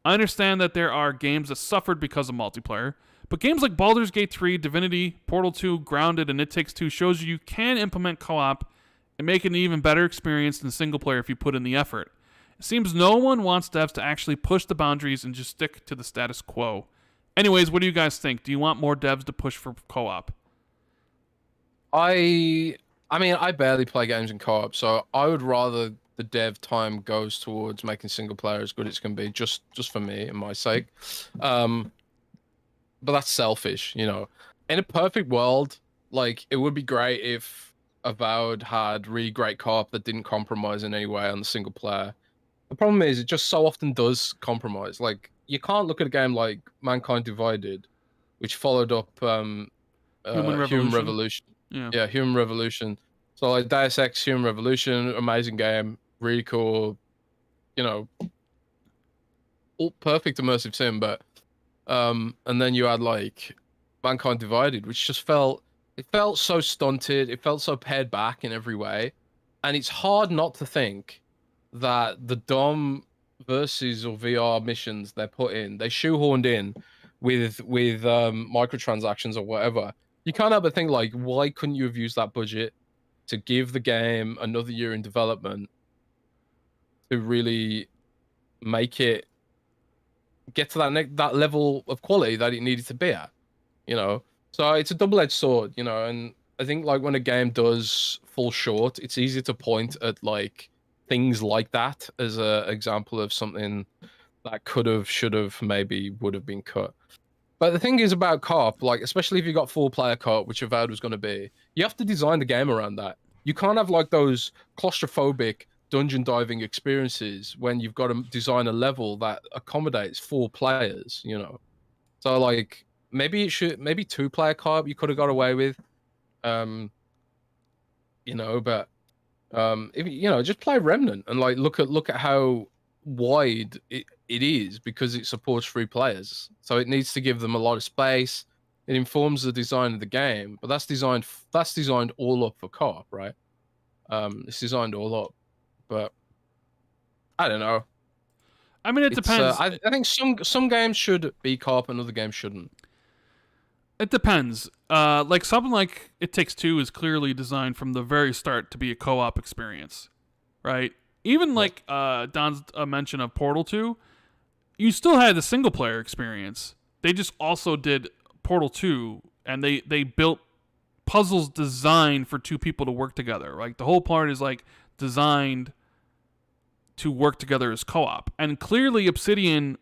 I understand that there are games that suffered because of multiplayer, but games like Baldur's Gate 3, Divinity, Portal 2, Grounded, and It Takes Two shows you can implement co-op and make it an even better experience than single player if you put in the effort. It seems no one wants devs to actually push the boundaries and just stick to the status quo. Anyways, what do you guys think? Do you want more devs to push for co-op? I mean, I barely play games in co-op, so I would rather the dev time goes towards making single player as good as it can be, just for me and my sake. But that's selfish, you know. In a perfect world, like, it would be great if Avowed had really great co-op that didn't compromise in any way on the single player. The problem is it just so often does compromise. Like, you can't look at a game like Mankind Divided, which followed up Human Revolution. Yeah, Human Revolution. So like Deus Ex Human Revolution, amazing game, really cool, you know, all perfect immersive sim, but and then you had like Mankind Divided, which just felt so stunted, it felt so pared back in every way. And it's hard not to think that the DOM versus or VR missions they shoehorned in with microtransactions or whatever. You can't help but think, like, why couldn't you have used that budget to give the game another year in development to really make it get to that level of quality that it needed to be at, you know? So it's a double-edged sword, you know, and I think like when a game does fall short, it's easy to point at like things like that as an example of something that could have, should have, maybe would have been cut. But the thing is about co-op, like especially if you got 4-player co-op, which Avowed was going to be, you have to design the game around that. You can't have like those claustrophobic dungeon diving experiences when you've got to design a level that accommodates 4 players, you know. So like maybe 2-player co-op you could have got away with, you know, but if you know, just play Remnant and like look at how wide it is because it supports 3 players, so it needs to give them a lot of space. It informs the design of the game, but that's designed all up for co-op, right? It's designed all up, but I don't know. I mean, it depends. I think some games should be co-op and other games shouldn't. It depends. Like something like It Takes Two is clearly designed from the very start to be a co-op experience, right? Even like Don's mention of Portal 2, you still had the single player experience. They just also did Portal 2, and they built puzzles designed for 2 people to work together. Like the whole part is like designed to work together as co-op. And clearly Obsidian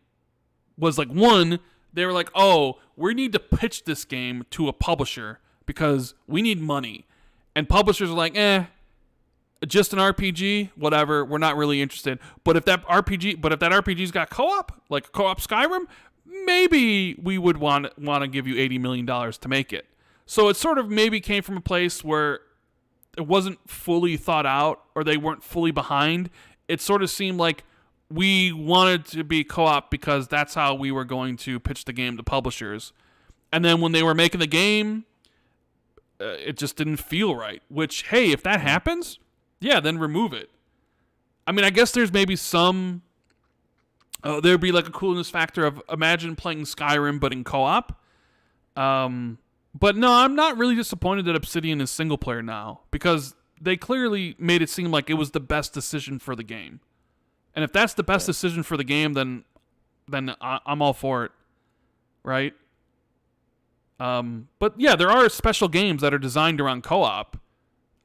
was like, one, they were like, oh, we need to pitch this game to a publisher because we need money. And publishers are like, just an RPG, whatever, we're not really interested. But if that RPG's got co-op, like co-op Skyrim, maybe we would want to give you $80 million to make it. So it sort of maybe came from a place where it wasn't fully thought out or they weren't fully behind. It sort of seemed like we wanted to be co-op because that's how we were going to pitch the game to publishers. And then when they were making the game, it just didn't feel right. Which, hey, if that happens, yeah, then remove it. I mean, I guess there's maybe some... there'd be like a coolness factor of imagine playing Skyrim but in co-op. But no, I'm not really disappointed that Obsidian is single player now, because they clearly made it seem like it was the best decision for the game. And if that's the best decision for the game, then I'm all for it, right? But yeah, there are special games that are designed around co-op.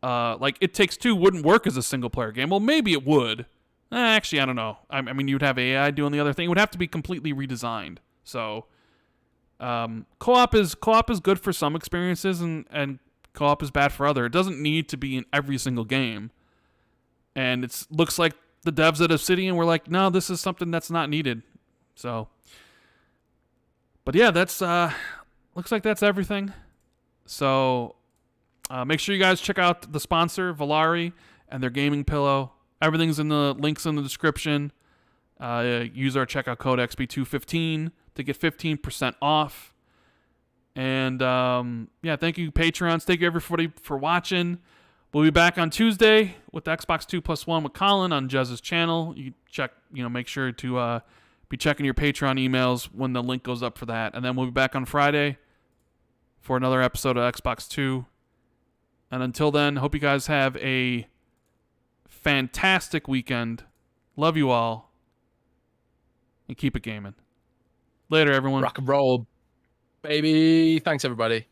Like It Takes Two wouldn't work as a single player game. Well, maybe it would. Actually, I don't know. I mean, you'd have AI doing the other thing. It would have to be completely redesigned. So, co-op is good for some experiences, and co-op is bad for other. It doesn't need to be in every single game. And it looks like the devs at Obsidian were like, no, this is something that's not needed. So, but yeah, that's looks like that's everything. So, make sure you guys check out the sponsor, Valari, and their gaming pillow. Everything's in the links in the description. Use our checkout code XB215 to get 15% off. And yeah, thank you, Patreons. Thank you, everybody, for watching. We'll be back on Tuesday with the Xbox 2+1 with Colin on Jez's channel. You check, make sure to be checking your Patreon emails when the link goes up for that. And then we'll be back on Friday for another episode of Xbox 2. And until then, hope you guys have a fantastic weekend. Love you all. And keep it gaming. Later, everyone. Rock and roll, baby. Thanks, everybody.